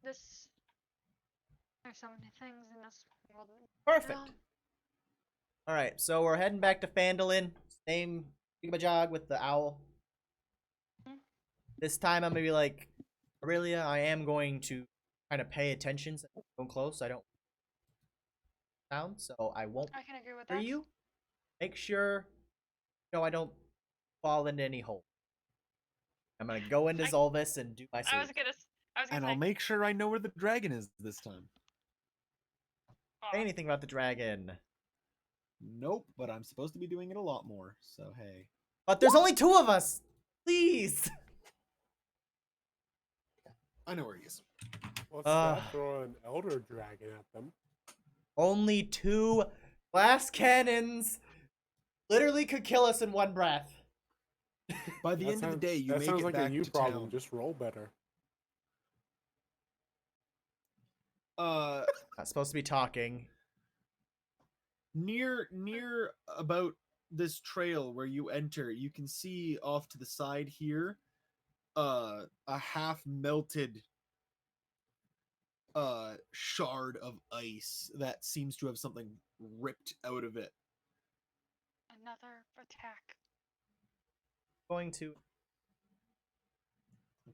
This. There's so many things in this world. Perfect. No. All right, so we're heading back to Phandalin. Same jog with the owl. Mhm. This time I'm gonna be like, Aurelia, I am going to kind of pay attention. So I'm going close. I don't sound, so I won't I can agree with for that. you. Make sure, I don't fall into any hole. I'm gonna go into I- Zolvis and do my I was save. gonna. I was gonna And say. I'll make sure I know where the dragon is this time. Say anything about the dragon. Nope, but I'm supposed to be doing it a lot more. So hey. But there's only 2 of us. Please. I know where he is. Let's Ah. throw an elder dragon at them. Only 2 glass cannons. Literally could kill us in one breath. By the That end of the sounds- day, you that make sounds it like back a you to problem. town. Just roll better. Not supposed to be talking. Near about this trail where you enter, you can see off to the side here, a half melted shard of ice that seems to have something ripped out of it. Another attack. Going to.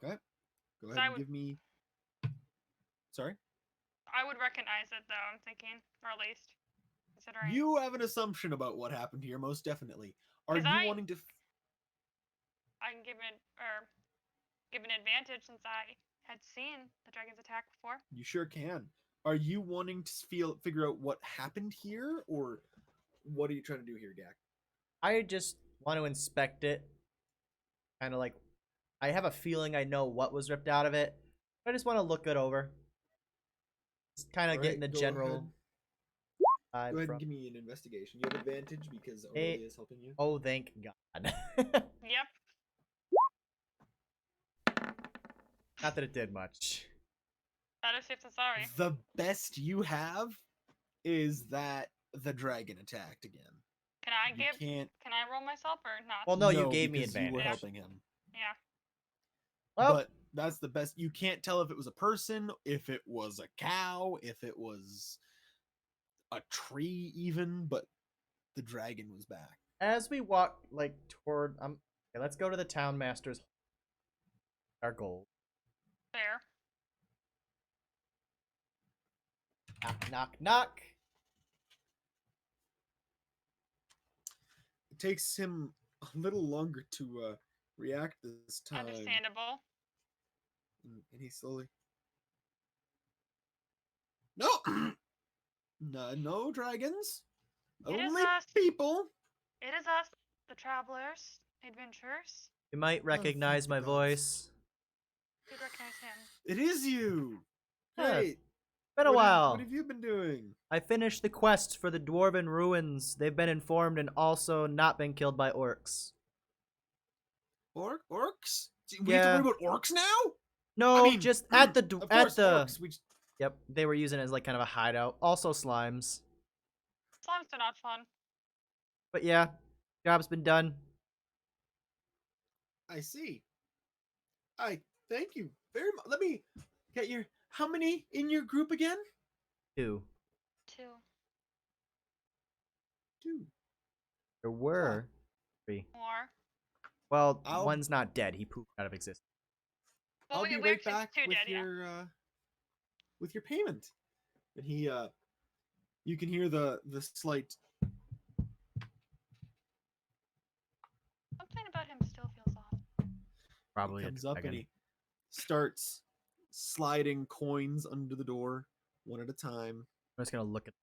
Okay, go So ahead I and would- give me. Sorry, I would recognize it though. I'm thinking, or at least considering. you have an assumption about what happened here, most definitely. Are 'Cause you I- wanting to? I can give it or give an advantage since I had seen the dragon's attack before. You sure can. Are you wanting to figure out what happened here, or what are you trying to do here, Gak? I just want to inspect it. Kind of like, I have a feeling I know what was ripped out of it. But I just want to look it over. Just kind of Alright, getting the go general ahead. vibe Go ahead from. and give me an investigation. You have advantage because Eight. Aurelia is helping you. Oh, thank God. Yep. Not that it did much. Better safe than sorry. The best you have is that the dragon attacked again. Can I You give? can't. Can I roll myself or not? Well, no, you gave me because advantage. You were Yeah. helping him. Yeah. Well, But that's the best. You can't tell if it was a person, if it was a cow, if it was a tree, even. But the dragon was back. as we walk like toward, okay, let's go to the town master's. Our goal. Fair. Knock, knock, knock. It takes him a little longer to react this time. Understandable. And he slowly. No, no dragons. It is Only us. people. It is us, the travelers, adventurers. You might recognize thank my the gods. voice. You'd recognize him. It is you. Yeah, Great. Been a while. What have you been doing? I finished the quest for the dwarven ruins. They've been informed and also not been killed by orcs. Orcs? We Yeah. have to worry about orcs now? No, I mean, just at the Of at course, the. orcs. We just, Yep, they were using it as like kind of a hideout. Also slimes. Slimes are not fun. But yeah, job's been done. I see. I thank you very much. Let me get your. How many in your group again? 2. 2. 2. There were 3. More. Well, I'll- one's not dead. He pooped out of existence. Well, I'll we, be we right actually back 2 with dead, yeah. with your payment. And he you can hear the slight. Something about him still feels off. Probably He a comes up and dragon. he starts sliding coins under the door one at a time, I'm just gonna look at.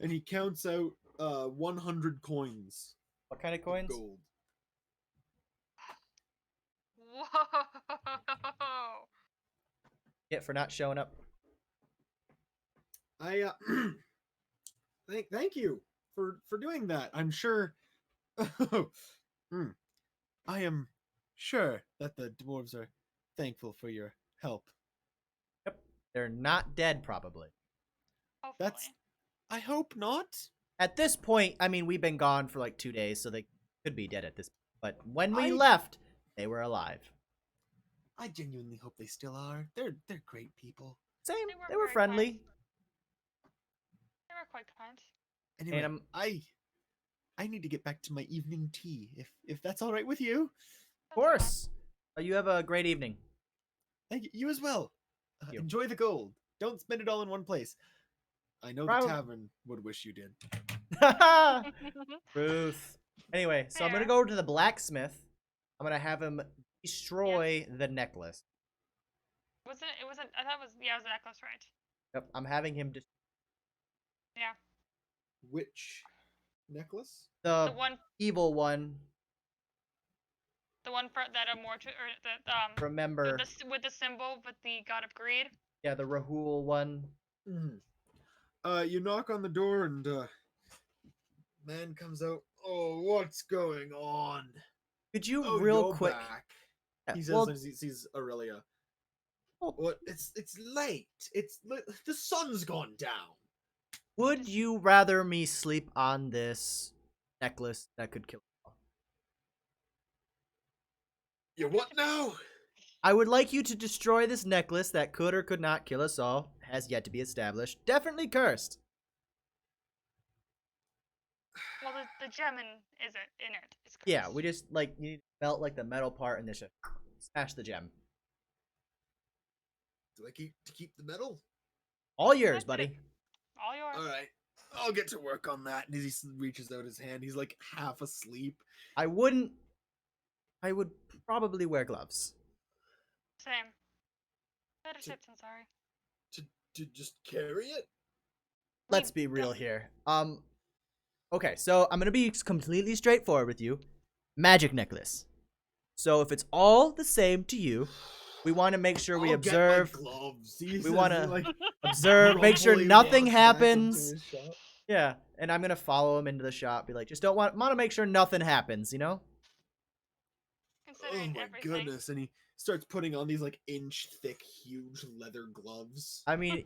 and he counts out 100 coins What kind of of coins? gold. Whoa! get for not showing up. I thank you for doing that. I'm sure. I am sure that the dwarves are thankful for your help. Yep. They're not dead, probably. Hopefully. That's. I hope not. At this point, I mean, we've been gone for like 2 days, so they could be dead at this point. But when we I- left, they were alive. I genuinely hope they still are. They're great people. Same. They were They were very friendly. kind. They were quite kind. Anyway, And I need to get back to my evening tea, if that's all right with you. Of That's course. You have a great evening. Thank you. You as well. You. Enjoy the gold. Don't spend it all in one place. I know Prob- the tavern would wish you did. fine. Ruth. Anyway, so I'm gonna Fair. go to the blacksmith. I'm gonna have him destroy the necklace. Wasn't it? It wasn't. I thought it was. Yeah, it was a necklace, right? Yep, I'm having him Yeah. Which necklace? the The one. evil one. The one for that immortal or the Remember, with the symbol with the god of greed. yeah, the Rahul one. You knock on the door and man comes out. Oh, what's going on? Could you Oh, real you're quick? back. Yeah, He says well, as he sees Aurelia. well, What? It's late. The sun's gone down. would you rather me sleep on this necklace that could kill? You what now? I would like you to destroy this necklace that could or could not kill us all. Has yet to be established. Definitely cursed. Well, the gem isn't in it. It's Yeah, cursed. we just like you need to melt like the metal part and then just smash the gem. Do I keep the medal? All yours, That's it. buddy. All yours. All right, I'll get to work on that. And as he reaches out his hand, he's like half asleep. I would probably wear gloves. Same. Better To- tips, I'm sorry. To just carry it. Let's be real here. Okay, so I'm gonna be completely straightforward with you. Magic necklace. So if it's all the same to you, we want to make sure we I'll observe, Get my gloves. we says, wanna like, observe, make sure rumbly nothing walks back into happens. his shop. Yeah, and I'm gonna follow him into the shop. Be like, just want to make sure nothing happens. You know? Oh Considering my everything. goodness! And he starts putting on these like inch thick, huge leather gloves. I mean,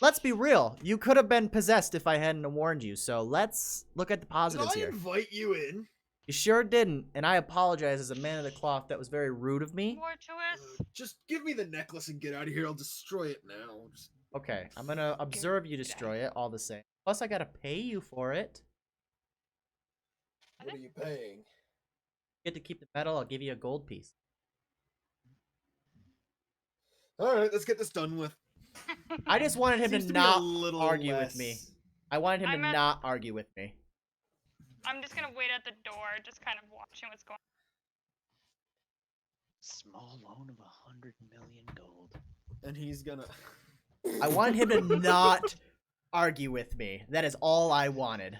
let's be real. You could have been possessed if I hadn't warned you. So let's look at the Did positives I here. invite you in? You sure didn't, and I apologize as a man of the cloth. That was very rude of me. More to us. Just give me the necklace and get out of here. I'll destroy it now. Just- Okay, I'm gonna observe you destroy it all the same. Plus, I gotta pay you for it. What are you paying? You get to keep the medal. I'll give you a gold piece. All right, let's get this done with. I just wanted him Seems to be a not little argue with me. less- I wanted him I'm to at- not argue with me. I'm just gonna wait at the door, just kind of watching what's going on. Small loan of 100 million gold. And he's gonna. I wanted him to not argue with me. That is all I wanted.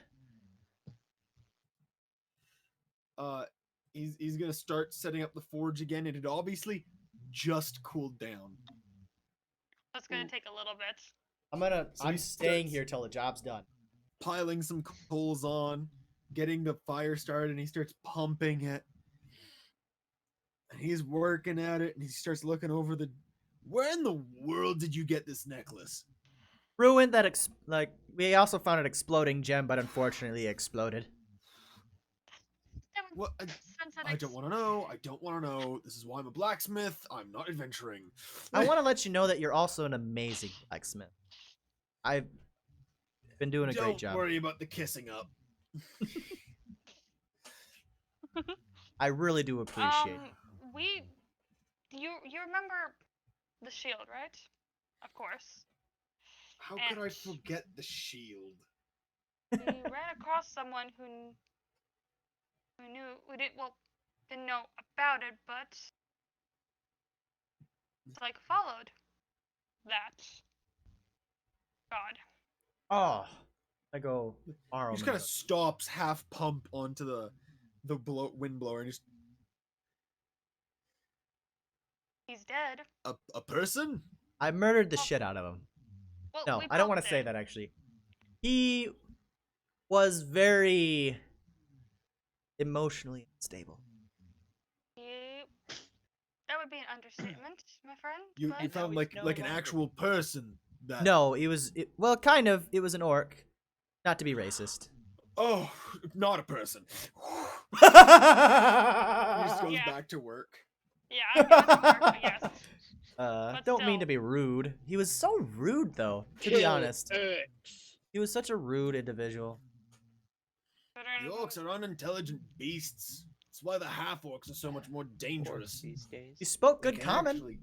He's gonna start setting up the forge again, and it obviously just cooled down. That's gonna take a little bit. So I'm he staying starts- here till the job's done. Piling some coals on, getting the fire started, and he starts pumping it. And he's working at it, and he starts looking over the. Where in the world did you get this necklace? Ruined that we also found an exploding gem, but unfortunately it exploded. That would What? sense that I don't want to know. I don't want to know. This is why I'm a blacksmith. I'm not adventuring. I want to let you know that you're also an amazing blacksmith. I've been doing a Don't great job. worry about the kissing up. I really do appreciate it. You remember the shield, right? Of course. How could I And- forget the shield? We ran across someone who didn't know about it, but followed that god. Oh, I go. He just kind of stops half pump onto the wind blower and just He's dead. a person? I murdered the shit out of him. Well, No, we I don't both want to say did. that actually. He was very emotionally unstable. That would be an understatement, my friend. You but found now he's like no an longer. actual person that. No, well, kind of. It was an orc. Not to be racist. Oh, not a person. He just goes Yeah. back to work. yeah, I'm good with the work, but yes. But Don't mean still. to be rude. He was so rude, though. To be honest, he was such a rude individual. The orcs are unintelligent beasts. That's why the half orcs are so much more Orcs dangerous. these days. He spoke They good can common. actually-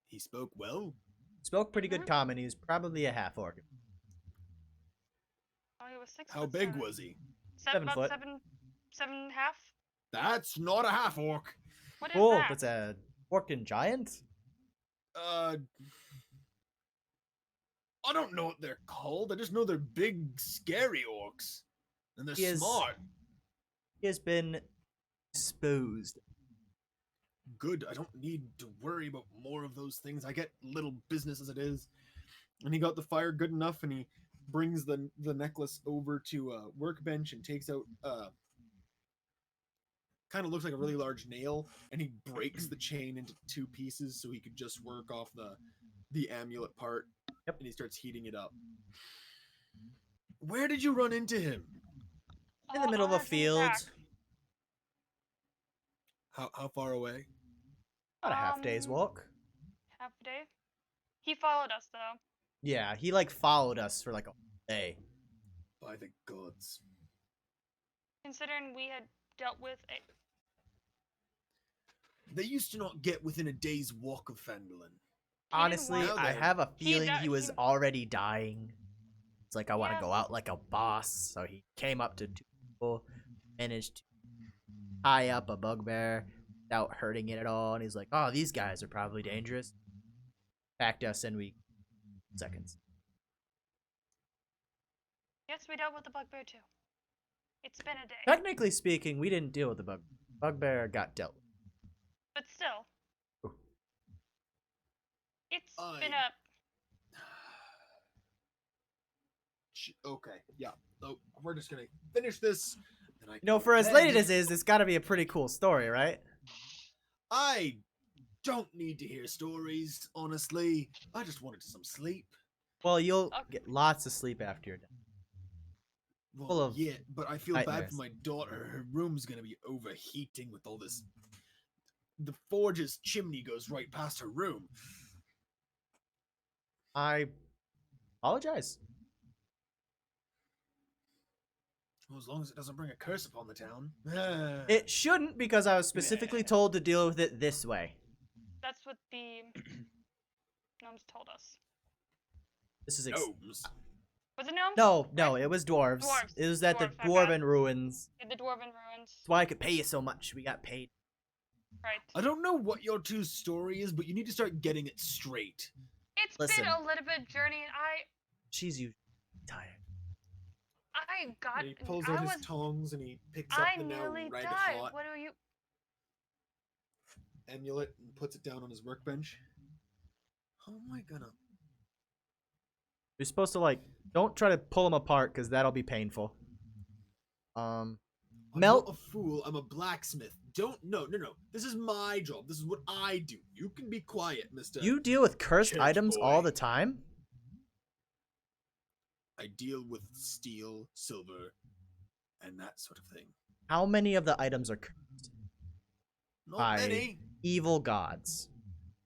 He spoke well. Spoke pretty good common. He was probably a half orc. Oh, he was 6 How foot big seven. was he? 7 About foot. 7.5. That's not a half orc. What is Oh, that? that's a orc giant. I don't know what they're called. I just know they're big, scary orcs, and they're He is- smart. He has been exposed. Good. I don't need to worry about more of those things. I get little business as it is. And he got the fire good enough, and he brings the necklace over to a workbench and takes out kind of looks like a really large nail, and he breaks the chain into 2 pieces so he could just work off the amulet part. Yep. And he starts heating it up. Where did you run into him? In the middle of a on our way field. back. How far away? About a half day's walk. Half a day. He followed us though. Yeah, he like followed us for like a day. By the gods. Considering we had dealt with a They used to not get within a day's walk of Fandolin. Honestly, want I to. have a feeling di- he was he- already dying. It's like I want to Yeah. go out like a boss, so he came up to 2 people, managed to tie up a bugbear without hurting it at all, and he's like, "Oh, these guys are probably dangerous." Attacked us, and we seconds. Yes, we dealt with the bugbear too. It's been a day. Technically speaking, we didn't deal with the bugbear. Got dealt with. But still. Ooh. It's I- been a Okay, yeah. So we're just gonna finish this. And I You know, can for as bed. late as it is, it's got to be a pretty cool story, right? I don't need to hear stories, honestly. I just wanted some sleep. Well, you'll Okay. get lots of sleep after you're done. Well, Full of yeah, but I feel bad nightmares. for my daughter. Her room's gonna be overheating with all this. The forge's chimney goes right past her room. I apologize. Well, as long as it doesn't bring a curse upon the town. It shouldn't, because I was specifically told to deal with it this way. that's what the gnomes told us. This is Gnomes. Was it gnomes? no, it was dwarves. Dwarves. It was at the Dwarves, my bad. dwarven ruins. In the dwarven ruins. That's why I could pay you so much. We got paid. Right. I don't know what your 2's story is, but you need to start getting it straight. It's Listen. been a little bit journey, and She's usually tired. I got. And he pulls I out was. his tongs and he picks up I the now nearly red died. hot What are you? amulet and puts it down on his workbench. How am I gonna? You're supposed to like, don't try to pull them apart, because that'll be painful. I'm Melt- not a fool. I'm a blacksmith. No. This is my job. This is what I do. You can be quiet, Mister. You deal with cursed Church items all boy. the time? I deal with steel, silver, and that sort of thing. How many of the items are cursed? Not By many. evil gods?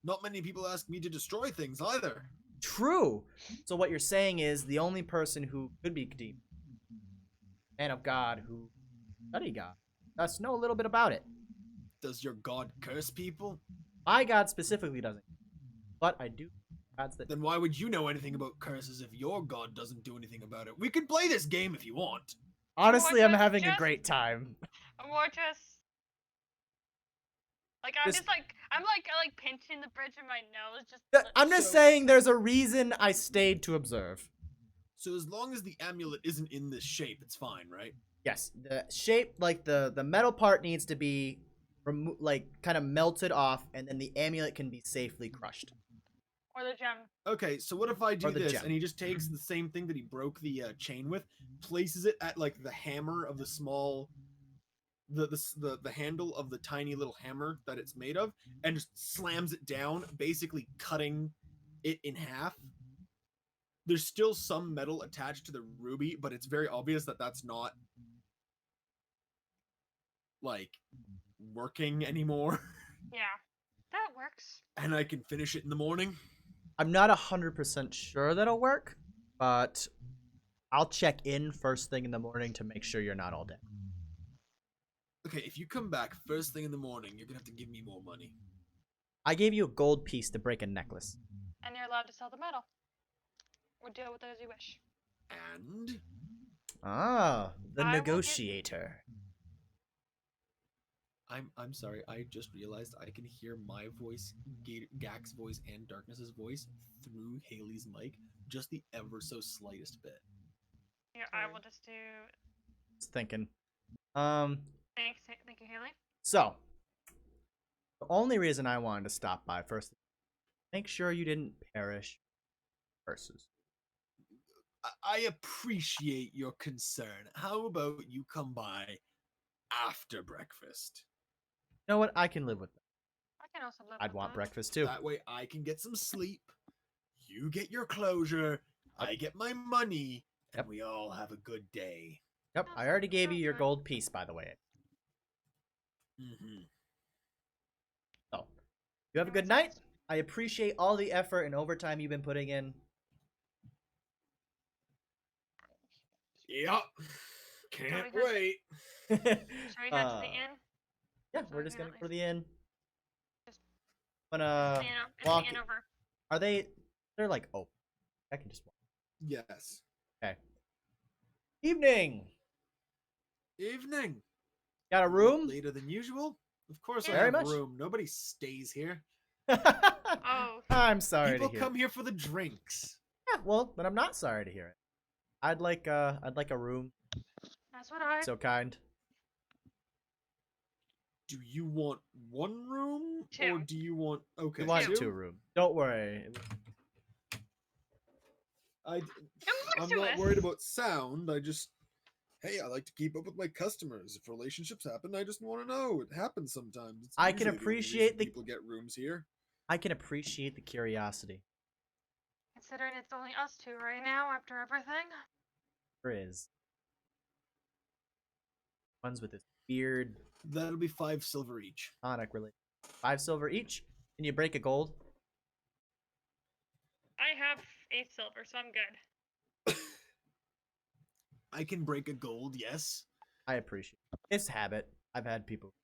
Not many people ask me to destroy things either. True. So what you're saying is the only person who could be deep, man of God who study God, us know a little bit about it. Does your god curse people? My God specifically doesn't, but I do. Gods that Then why would you know anything about curses if your god doesn't do anything about it? We could play this game if you want. honestly, I'm just- having a just- great time. Or just. Like I'm just like I'm like pinching the bridge of my nose. Just. I'm just So- saying, there's a reason I stayed to observe. So as long as the amulet isn't in this shape, it's fine, right? Yes, the shape, like the metal part needs to be like kind of melted off, and then the amulet can be safely crushed. Or the gem. Okay, so what if I do the this gem. and he just takes the same thing that he broke the chain with, places it at like the hammer of the small, the handle of the tiny little hammer that it's made of, and just slams it down, basically cutting it in half. There's still some metal attached to the ruby, but it's very obvious that that's not like working anymore. Yeah. That works. And I can finish it in the morning. I'm not 100% sure that'll work, but I'll check in first thing in the morning to make sure you're not all dead. Okay, if you come back first thing in the morning, you're gonna have to give me more money. I gave you a gold piece to break a necklace. And you're allowed to sell the metal. Or deal with it as you wish. And Ah, the I will get- negotiator. I'm sorry, I just realized I can hear my voice, Gak's voice, and Darkness's voice through Haley's mic, just the ever so slightest bit. Yeah, I will just do. Just thinking. Thank you, Haley. So, the only reason I wanted to stop by first, make sure you didn't perish. Versus. I appreciate your concern. How about you come by after breakfast? You know what? I can live with that. I can also live I'd with want that. breakfast too. That way I can get some sleep, you get your closure, I get my money, and Yep. we all have a good day. Yep, I already gave you your gold piece, by the way. Mm-hmm. So, you have a good night. I appreciate all the effort and overtime you've been putting in. Yep. Can't Very good. wait. Shall we head to the inn? Yeah, So we're just gonna at go to least- the inn. Just- I'm gonna It's the walk. inn over. Are they? They're like open. I can just walk. Yes. Okay. Evening. Evening. Got a room? Later than usual? Of course I Very have much. room. Nobody stays here. Oh. I'm sorry People to hear. come here for the drinks. Yeah, well, but I'm not sorry to hear it. I'd like a room. That's what I. So kind. Do you want one room? Or Two. do you want... Okay, We want Two. two room. Don't worry. I'm not Voluptuous. worried about sound. I just... Hey, I like to keep up with my customers. If relationships happen, I just want to know. It happens sometimes. It's I can usually the only appreciate reason the- people get rooms here. I can appreciate the curiosity. Considering it's only us two right now after everything. There is. Ones with this weird That'll be 5 silver each. tonic really. 5 silver each. Can you break a gold? I have 8 silver, so I'm good. I can break a gold, yes. I appreciate it. It's habit. I've had people.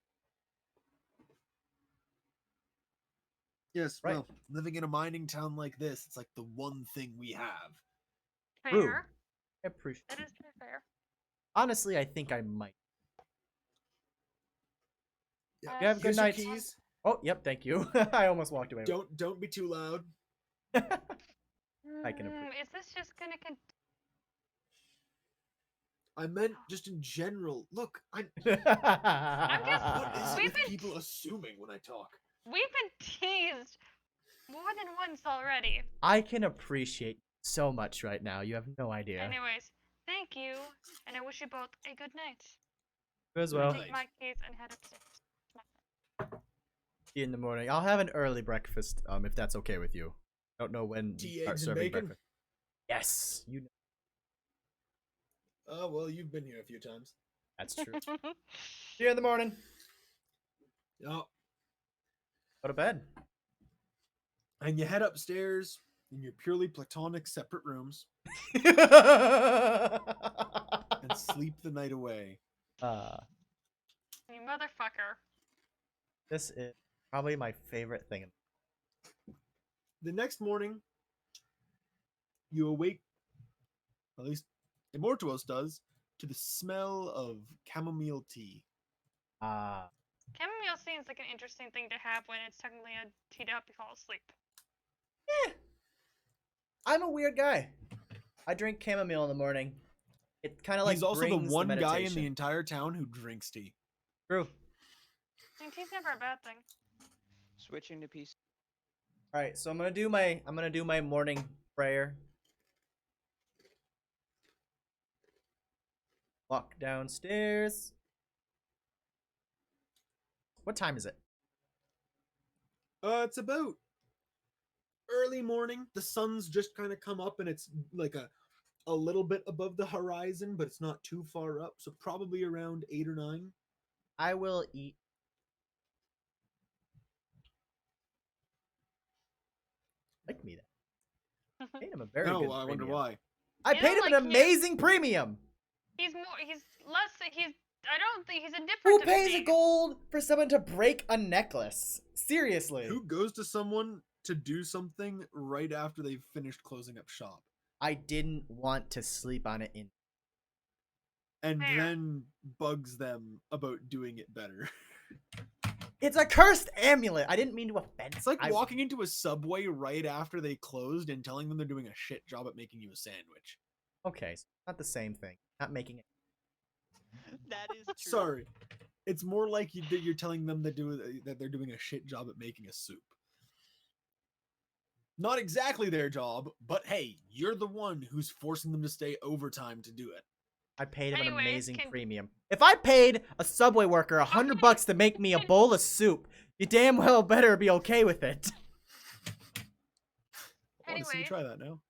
Yes, Right. well, living in a mining town like this, it's like the one thing we have. Fair. True. I appreciate That it. is pretty fair. Honestly, I think I might. Yeah. You have a good Here's your night. keys. Oh, yep, thank you. I almost walked away. Don't be too loud. I can appreciate. Is this just gonna I meant just in general. Look, what is just- it We've with been- people assuming when I talk? We've been teased more than once already. I can appreciate so much right now. You have no idea. Anyways, thank you, and I wish you both a good night. You as Good well. night. Take my keys and head upstairs. See you in the morning. I'll have an early breakfast, if that's okay with you. Don't know when Tea, you start eggs, and serving bacon? breakfast. Yes, you know Oh, well, you've been here a few times. that's true. See you in the morning. Oh, Go to bed. and you head upstairs in your purely platonic separate rooms and sleep the night away. You motherfucker. This is probably my favorite thing. The next morning, you awake, at least Immortuos does, to the smell of chamomile tea. Chamomile seems like an interesting thing to have when it's technically a tea to help you fall asleep. I'm a weird guy. I drink chamomile in the morning. It kind of like He's also the brings one guy in the meditation. entire town who drinks tea. True. I mean, tea's never a bad thing. Switching to PC. All right, so I'm gonna do my morning prayer. Walk downstairs. What time is it? It's about early morning. The sun's just kind of come up, and it's like a little bit above the horizon, but it's not too far up. So probably around 8 or 9. I will eat. Like me that. Paid him a very good Oh, I wonder premium. why. I You paid don't him an like him. amazing premium. He's less. I don't think he's indifferent. Who to pays a me. gold for someone to break a necklace? Seriously. Who goes to someone to do something right after they've finished closing up shop? I didn't want to sleep on it And Fair. then bugs them about doing it better. It's a cursed amulet. I didn't mean to offend. It's like I- walking into a Subway right after they closed and telling them they're doing a shit job at making you a sandwich. Okay, so not the same thing. Not making it. That is true. Sorry. It's more like that you're telling them that they're doing a shit job at making a soup. Not exactly their job, but hey, you're the one who's forcing them to stay overtime to do it. I paid him an Anyways, amazing can- premium. If I paid a Subway worker $100 to make me a bowl of soup, you damn well better be okay with it. I want to see you Anyways. try that now.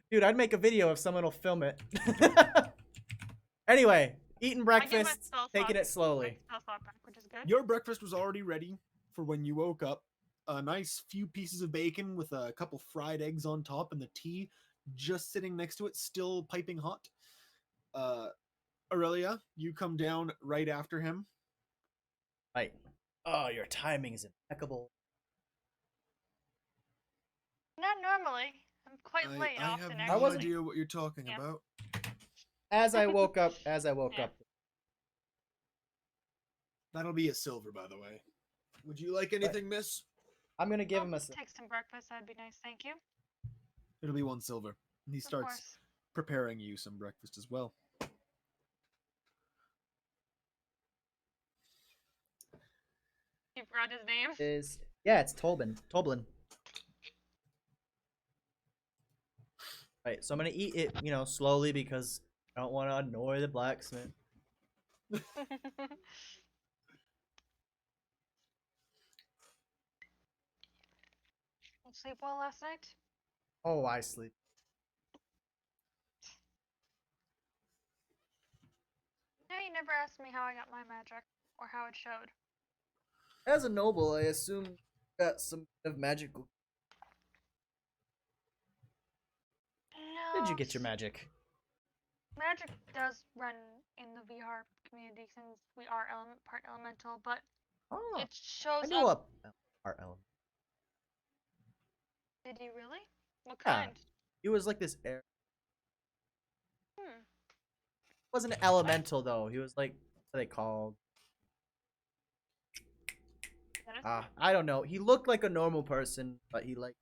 Dude, I'd make a video if someone will film it. Anyway, eating I get my breakfast, spell taking slot- it slowly. my spell slot back, which is good. Your breakfast was already ready for when you woke up. A nice few pieces of bacon with a couple fried eggs on top, and the tea just sitting next to it, still piping hot. Aurelia, you come down right after him. Right. Oh, your timing is impeccable. Not normally. I'm quite late I have often. no I Actually. wasn't- idea what you're talking Yeah. about. As I woke up, Yeah. That'll be a silver, by the way. Would you like anything, miss? I'm gonna give him a. Take some breakfast. That'd be nice. Thank you. It'll be 1 silver. And he Of starts course. preparing you some breakfast as well. You forgot his name. Yeah, it's Tolbin. Toblin. Right, so I'm gonna eat it, slowly because I don't want to annoy the blacksmith. Sleep well last night? Oh, I sleep. No, you never asked me how I got my magic or how it showed. As a noble, I assume you got some kind of magical. No. Did you get your magic? Magic does run in the VR community since we are part elemental, but Oh, it shows I know up. a art element. Did you really? What Yeah. kind? He was like this air. Hmm. Wasn't elemental though. He was like, what are they called? Dennis? I don't know. He looked like a normal person, but he like.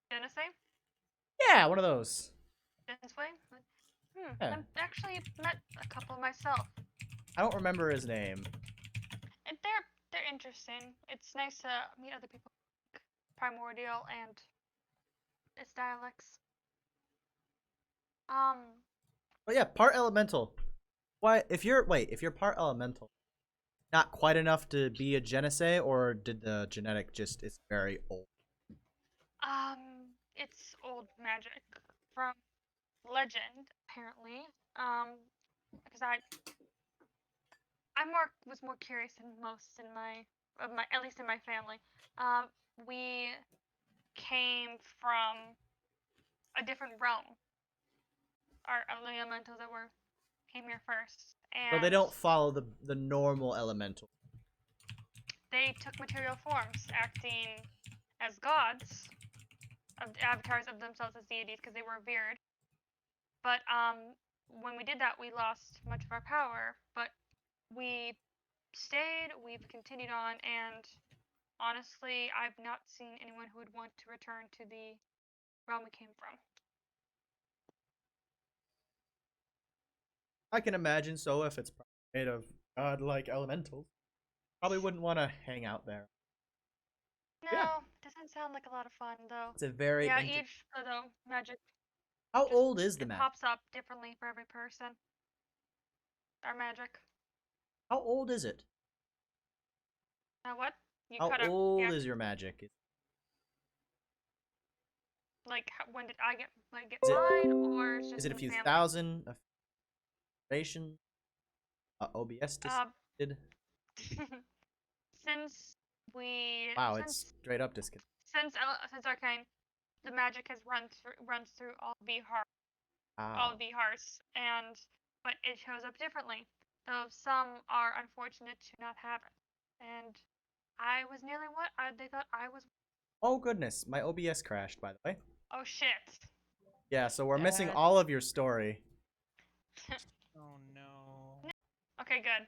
Dennis? Yeah, one of those. Dennis way? Yeah. I've actually met a couple myself. I don't remember his name. And they're interesting. It's nice to meet other people. Primordial and its dialects. But yeah, part elemental. Why? If you're part elemental, not quite enough to be a Genesee, or did the genetic just it's very old? It's old magic from legend, apparently. Because I was more curious than most in my at least in my family. We came from a different realm. Our elementals that came here first, and So they don't follow the normal elemental. they took material forms, acting as gods, avatars of themselves as deities, because they were revered. But when we did that, we lost much of our power. But we stayed, we've continued on, and honestly, I've not seen anyone who would want to return to the realm we came from. I can imagine so if it's made of godlike elementals. Probably wouldn't want to hang out there. No, Yeah. doesn't sound like a lot of fun though. It's a very Yeah, inter- each though magic How just old is the it map? pops up differently for every person. Our magic. How old is it? What? You How cut out. old Yeah, is your magic? like when did I get Is it- mine, or it's just Is it a in the few family? thousand? A generation? OBS Uh, disconnected? since we Wow, it's straight up disconnected. since Arcane, the magic has runs through all Wow. VHARs, and but it shows up differently. So some are unfortunate to not have it, and I was nearly what they thought I was. Oh goodness, my OBS crashed, by the way. Oh shit. Yeah, so we're missing Dad. all of your story. Oh no. Okay, good.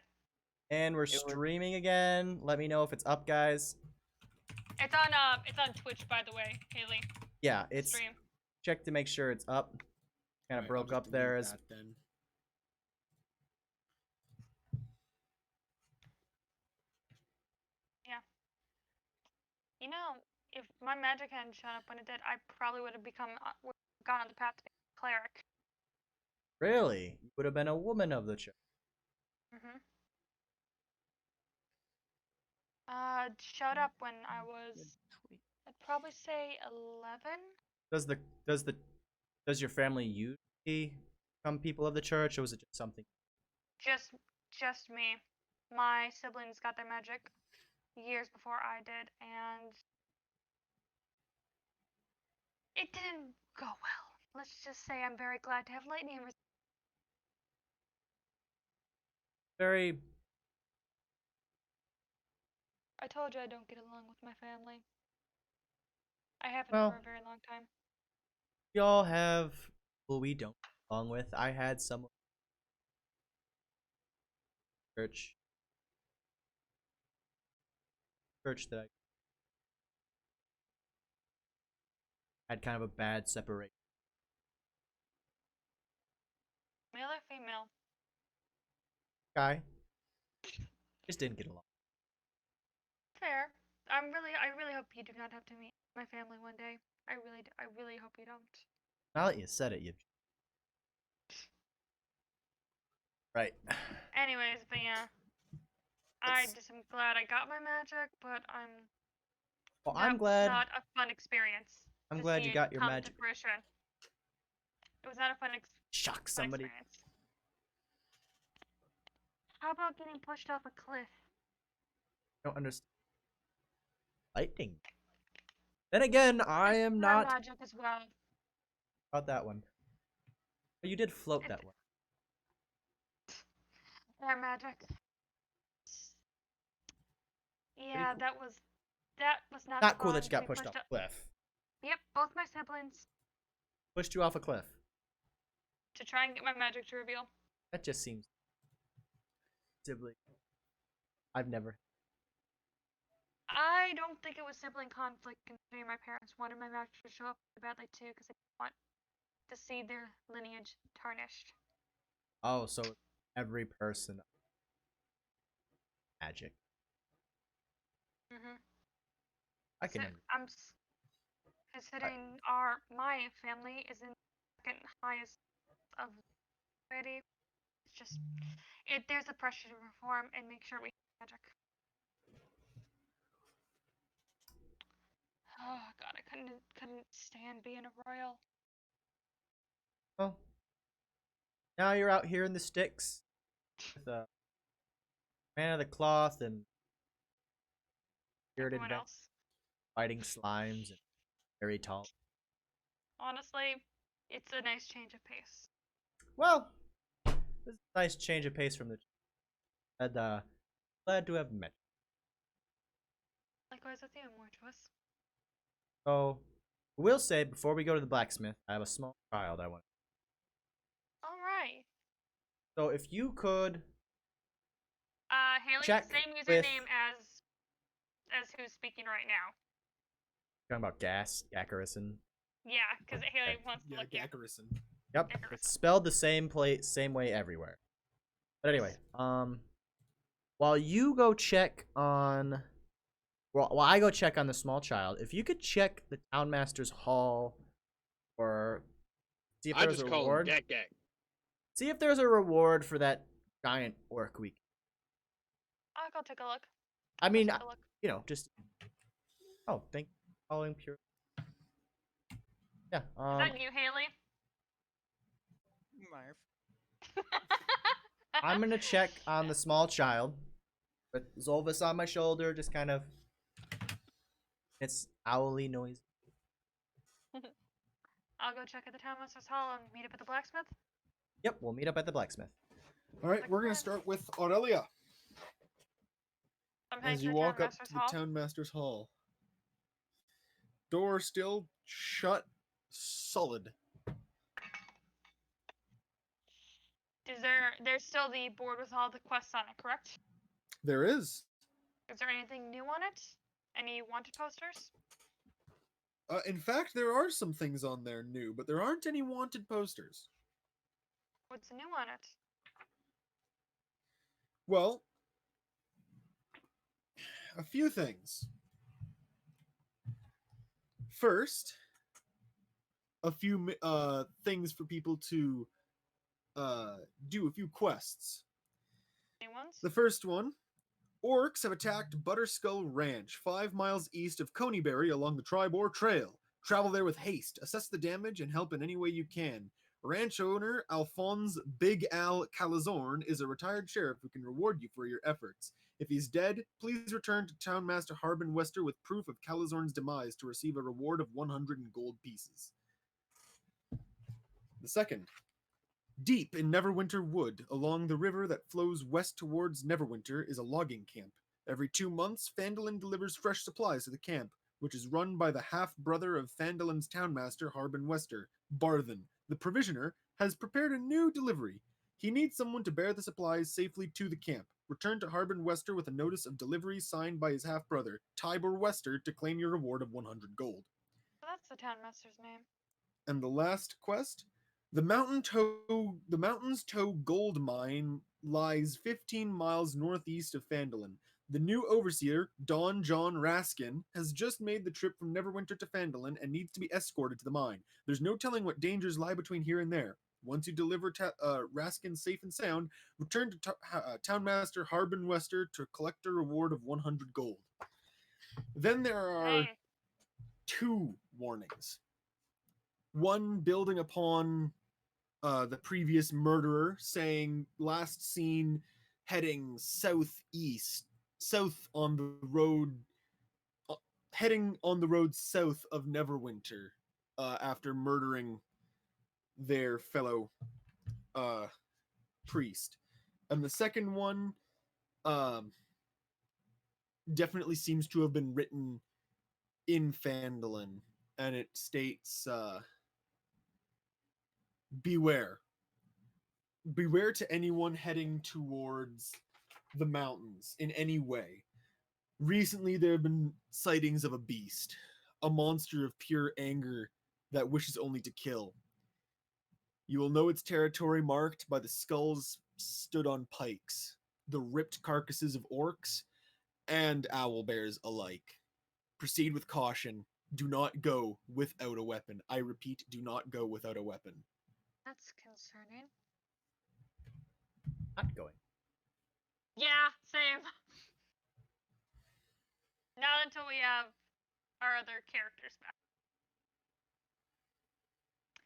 And we're would- streaming again. Let me know if it's up, guys. It's on Twitch, by the way, Haley. Yeah, it's Stream. check to make sure it's up. Kind of Alright, I'll broke just up there delete as that then. You know, if my magic hadn't shown up when it did, I probably would have gone on the path to be a cleric. really, you would have been a woman of the church. Mhm. Showed up when I was, I'd probably say 11. Does your family usually become people of the church, or was it just something? Just me. My siblings got their magic years before I did, and it didn't go well. Let's just say I'm very glad to have lightning. Very. I told you I don't get along with my family. I haven't Well- for a very long time. We all have who we don't get along with. I had someone church that I had kind of a bad separation. Male or female? Guy just didn't get along. Fair. I really hope you do not have to meet my family one day. I really hope you don't. Now that you said it, you. Right. Anyways, but yeah. I just am glad I got my magic, but Well, that I'm was glad. not a fun experience. I'm to glad see you it got your come to magic. fruition. It was not a Shock fun somebody. experience. How about getting pushed off a cliff? I don't understand. Lightning. Then again, I am My not magic as well. about that one. But you did float It- that one. Air magic. Yeah, cool. that was not Not cool fun that you to got be pushed off a cliff. Yep, both my siblings Pushed you off a cliff. to try and get my magic to reveal. That just seems sibling. I've never. I don't think it was sibling conflict, considering my parents wanted my magic to show up badly too, because they didn't want to see their lineage tarnished. Oh, so every person. Magic. Mhm. I can. Considering my family is in second highest of society. It's just there's a pressure to reform and make sure we have magic. Oh god, I couldn't stand being a royal. Well, now you're out here in the sticks with a man of the cloth and spirited Everyone else. fighting slimes and very tall. Honestly, it's a nice change of pace. Well, this is a nice change of pace from the. And glad to have met. Likewise with you, Mortuous. So, I will say before we go to the blacksmith, I have a small child I want. Alright. So if you could Haley, Check same with- username as who's speaking right now. talking about Gakorisan. Yeah, because Haley wants to Yeah, look you. Gakorisan. Yep, Gakorisan. it's spelled the same way everywhere. But anyway, while you go check on, while I go check on the small child, if you could check the townmaster's hall, or see if I there's just a call him reward. Gak Gak. See if there's a reward for that giant orc week. I'll go take a look. I mean, Take a look. you know, just. Oh, thank following pure. Yeah. Is that you, Haley? Marv. I'm gonna check on the small child with Zolvis on my shoulder, just kind of. It's owly noise. I'll go check at the townmaster's hall and meet up at the blacksmith. Yep, we'll meet up at the blacksmith. All right, we're gonna start with Aurelia. I'm heading As to you the walk up townmaster's to the hall. townmaster's hall, door still shut, solid. There's still the board with all the quests on it, correct? There is. Is there anything new on it? Any wanted posters? In fact, there are some things on there new, but there aren't any wanted posters. What's new on it? Well, a few things. First, a few things for people to do, a few quests. New ones? The first one, orcs have attacked Butterskull Ranch, 5 miles east of Coneyberry along the Tribor Trail. Travel there with haste, assess the damage, and help in any way you can. Ranch owner Alphonse Big Al Calazorn is a retired sheriff who can reward you for your efforts. If he's dead, please return to Townmaster Harbin Wester with proof of Calazorn's demise to receive a reward of 100 gold pieces. The second, deep in Neverwinter Wood, along the river that flows west towards Neverwinter, is a logging camp. Every 2 months, Phandalin delivers fresh supplies to the camp, which is run by the half-brother of Phandalin's townmaster, Harbin Wester, Barthen. The provisioner has prepared a new delivery. He needs someone to bear the supplies safely to the camp. Return to Harbin Wester with a notice of delivery signed by his half-brother, Tybor Wester, to claim your reward of 100 gold. So that's the townmaster's name. And the last quest, the Mountain's Toe Gold Mine lies 15 miles northeast of Phandalin. The new overseer, Don John Raskin, has just made the trip from Neverwinter to Phandalin and needs to be escorted to the mine. There's no telling what dangers lie between here and there. Once you deliver Raskin safe and sound, return to Townmaster Harbin Wester to collect a reward of 100 gold. Then there are Hey, 2 warnings. One building upon the previous murderer, saying last seen heading southeast, south on the road, heading on the road south of Neverwinter after murdering their fellow priest. And the second one definitely seems to have been written in Phandalin, and it states beware. Beware to anyone heading towards the mountains in any way. Recently, there have been sightings of a beast, a monster of pure anger that wishes only to kill. You will know its territory marked by the skulls stood on pikes, the ripped carcasses of orcs, and owlbears alike. Proceed with caution. Do not go without a weapon. I repeat, do not go without a weapon. that's concerning. Not going. Yeah, same. Not until we have our other characters back.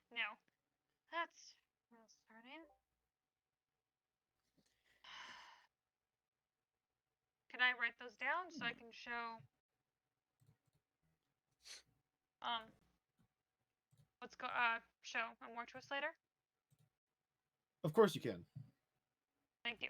No. That's concerning. Can I write those down so I can show show more to us later? Of course you can. Thank you.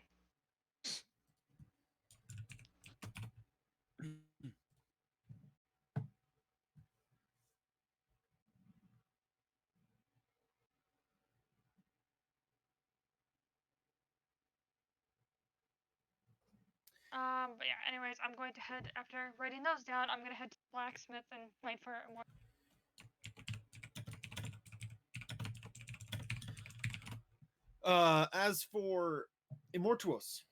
But yeah, anyways, I'm going to head, after writing those down, I'm going to head to the blacksmith and wait for more. As for Immortuos,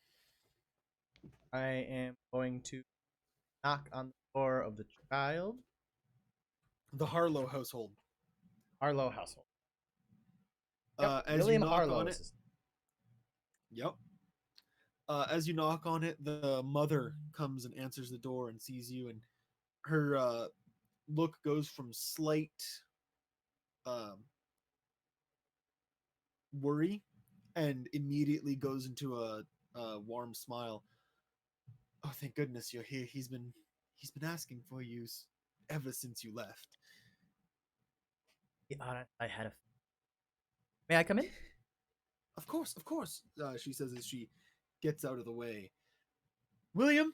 I am going to knock on the door of the child. The Harlow household. Harlow household. Yep, As William you knock Harlow on is it, his- yep. As you knock on it, the mother comes and answers the door and sees you, and her look goes from slight um, worry and immediately goes into a warm smile. Oh, thank goodness you're here. He's been asking for you ever since you left. Be honest, I had a. May I come in? Of course, of course. She says as she gets out of the way. William,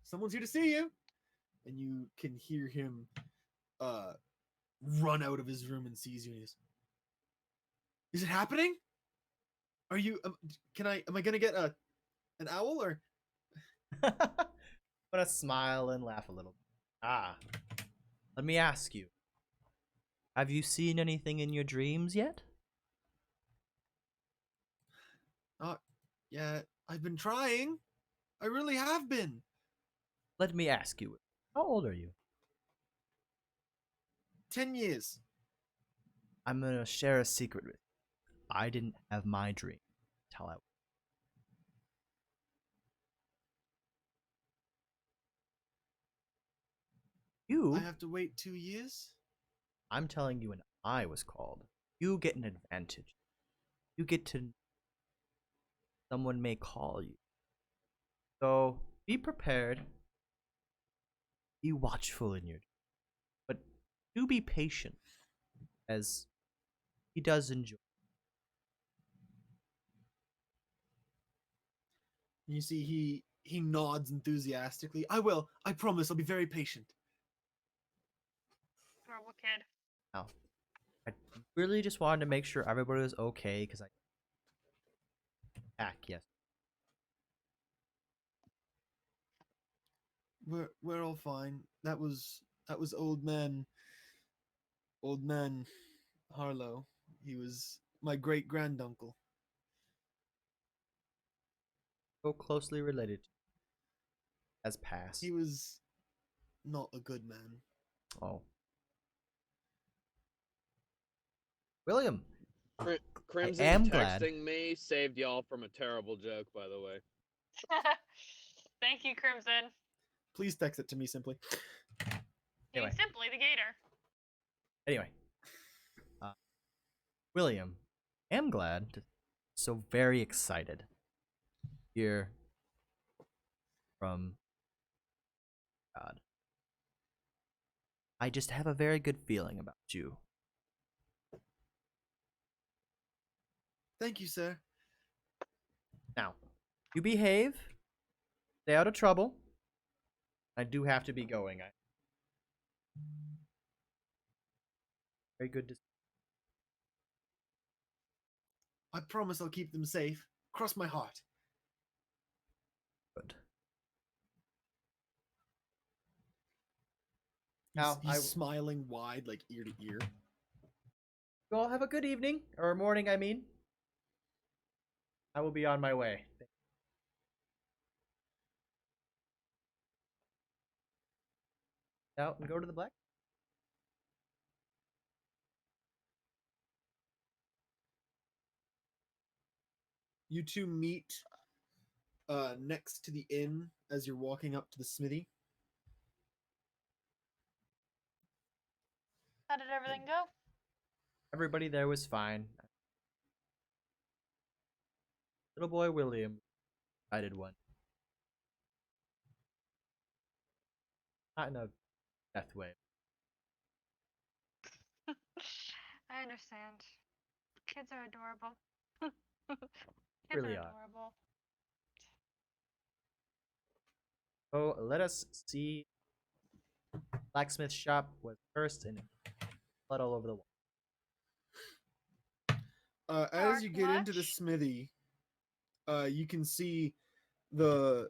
someone's here to see you. And you can hear him run out of his room and sees you. And is it happening? Are you? Am I gonna get an owl or? I'm gonna smile and laugh a little. Ah, let me ask you. Have you seen anything in your dreams yet? Yeah, I've been trying. I really have been. Let me ask you. How old are you? 10 years. I'm gonna share a secret with you. I didn't have my dream until I. You. I have to wait 2 years. I'm telling you, when I was called, you get an advantage. You get to. Someone may call you. So be prepared. Be watchful in your. But do be patient, as he does enjoy. You see, he nods enthusiastically. I will. I promise. I'll be very patient. Adorable kid. Now, I really just wanted to make sure everybody was okay because I. Yes. We're all fine. That was old man Harlow. He was my great granduncle. So closely related. Has passed. He was not a good man. Oh. William. Crimson am texting glad. me saved y'all from a terrible joke, by the way. Thank you, Crimson. Please text it to me simply. Anyway. Simply the gator. Anyway. William. Am glad. So very excited. Hear from God. I just have a very good feeling about you. Thank you, sir. Now, you behave. Stay out of trouble. I do have to be going. Very good. I promise I'll keep them safe. Cross my heart. Good. He's smiling wide, like ear to ear. You all have a good evening, or morning, I mean. I will be on my way. Out and go to the black. You two meet next to the inn as you're walking up to the smithy. How did everything go? Everybody there was fine. Little boy William, I did one. Not in a death way. I understand. Kids are adorable. Kids Really are are. adorable. So let us see. Blacksmith shop was first, and blood all over the wall. As you get into the smithy, you can see the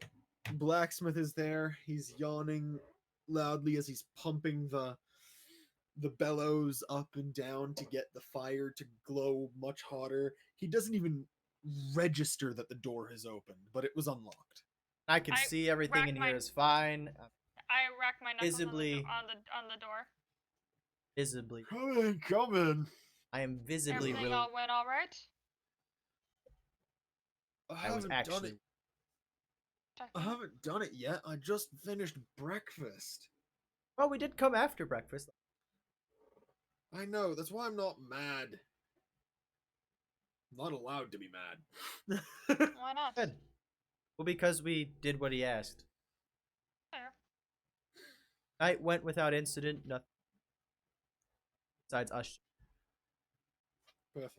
blacksmith is there. He's yawning loudly as he's pumping the bellows up and down to get the fire to glow much hotter. He doesn't even register that the door has opened, but it was unlocked. I can I see everything in racked here my- is fine. I racked my knuckles Visibly- on the door. Visibly, Coming. I am visibly Everything all went all right. I was actually. I haven't done it yet. I just finished breakfast. Well, we did come after breakfast. I know. That's why I'm not mad. I'm not allowed to be mad. Why not? Good. Well, because we did what he asked. Fair. Night went without incident. Nothing besides us. Perfect.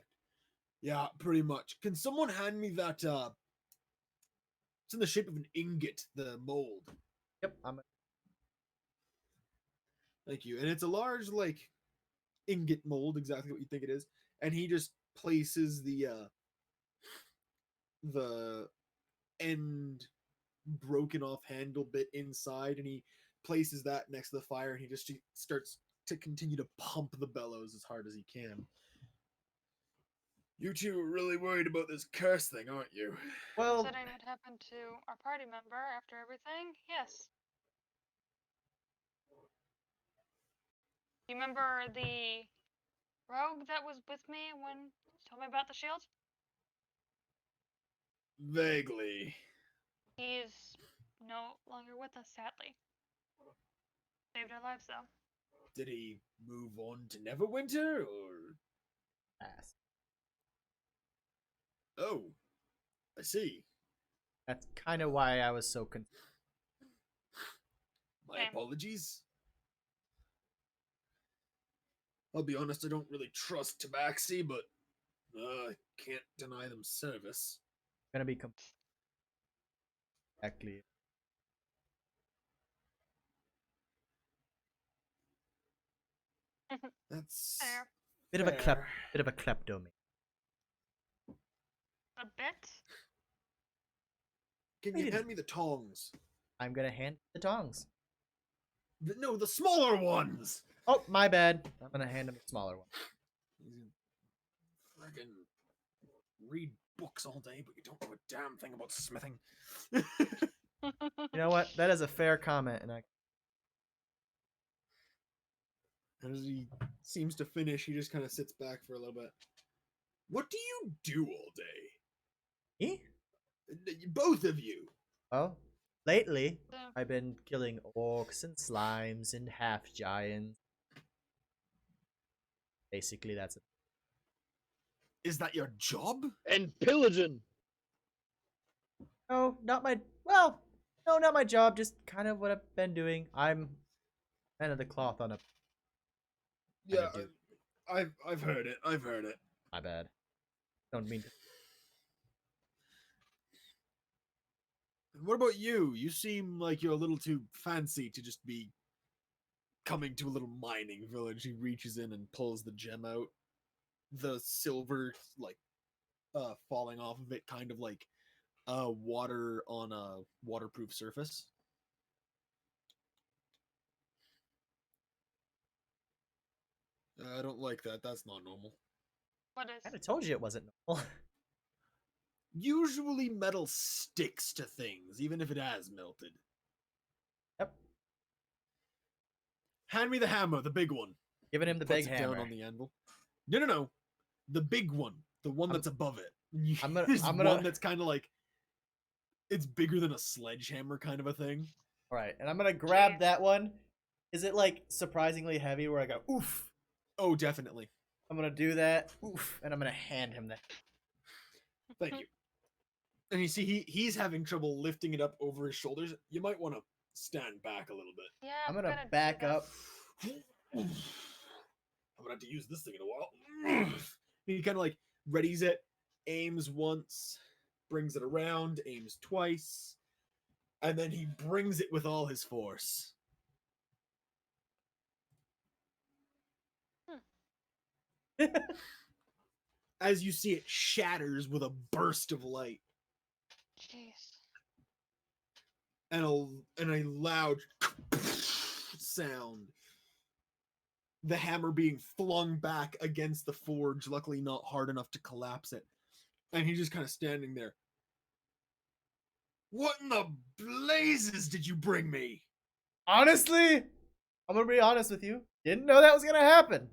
Yeah, pretty much. Can someone hand me that? It's in the shape of an ingot. The mold. Yep. Thank you. And it's a large, like, ingot mold, exactly what you think it is. And he just places the end broken off handle bit inside, and he places that next to the fire, and he just starts to continue to pump the bellows as hard as he can. You two are really worried about this curse thing, aren't you? Well, Considering what happened to our party member after everything, yes. You remember the rogue that was with me when you told me about the shield? Vaguely. He's no longer with us, sadly. Saved our lives, though. Did he move on to Neverwinter, or? pass. Oh, I see. That's kind of why I was so confused. My Okay. apologies. I'll be honest, I don't really trust Tabaxi, but I can't deny them service. Gonna be exactly. That's Fair. Bit of a fair. kleptomania. A bit? Can Wait you a hand me the tongs? I'm gonna hand the tongs. No, the smaller ones. Oh, my bad. I'm gonna hand him the smaller one. Friggin' read books all day, but you don't know a damn thing about smithing. You know what? That is a fair comment, and I. As he seems to finish, he just kind of sits back for a little bit. What do you do all day? Me? Both of you. Well, lately Yeah. I've been killing orcs and slimes and half giants. Basically, that's it. Is that your job? And pillaging. No, not my. Well, no, not my job. Just kind of what I've been doing. I'm kind of the cloth on a. Yeah, do. I've heard it. I've heard it. My bad. Don't mean to. What about you? You seem like you're a little too fancy to just be coming to a little mining village. He reaches in and pulls the gem out. The silver, like, falling off of it, kind of like water on a waterproof surface. I don't like that. That's not normal. What I is? kind of told you it wasn't normal. Usually metal sticks to things, even if it has melted. Yep. Hand me the hammer, the big one. Giving him the Puts big it hammer. down on the anvil. No. The big one. The one I'm- that's above it. I'm gonna- There's I'm gonna- one that's kind of like, it's bigger than a sledgehammer kind of a thing. All right, and I'm gonna grab Jeez. that one. Is it like surprisingly heavy where I go oof? Oh, definitely. I'm gonna do that oof, and I'm gonna hand him that. Thank you. And you see, he's having trouble lifting it up over his shoulders. You might want to stand back a little bit. Yeah, I'm I'm gonna do back that. up. I'm gonna have to use this thing in a while. He kind of like readies it, aims once, brings it around, aims twice, and then he brings it with all his force. As you see, it shatters with a burst of light Jeez. and a loud sound. The hammer being flung back against the forge, luckily not hard enough to collapse it. And he's just kind of standing there. What in the blazes did you bring me? Honestly, I'm gonna be honest with you. Didn't know that was gonna happen.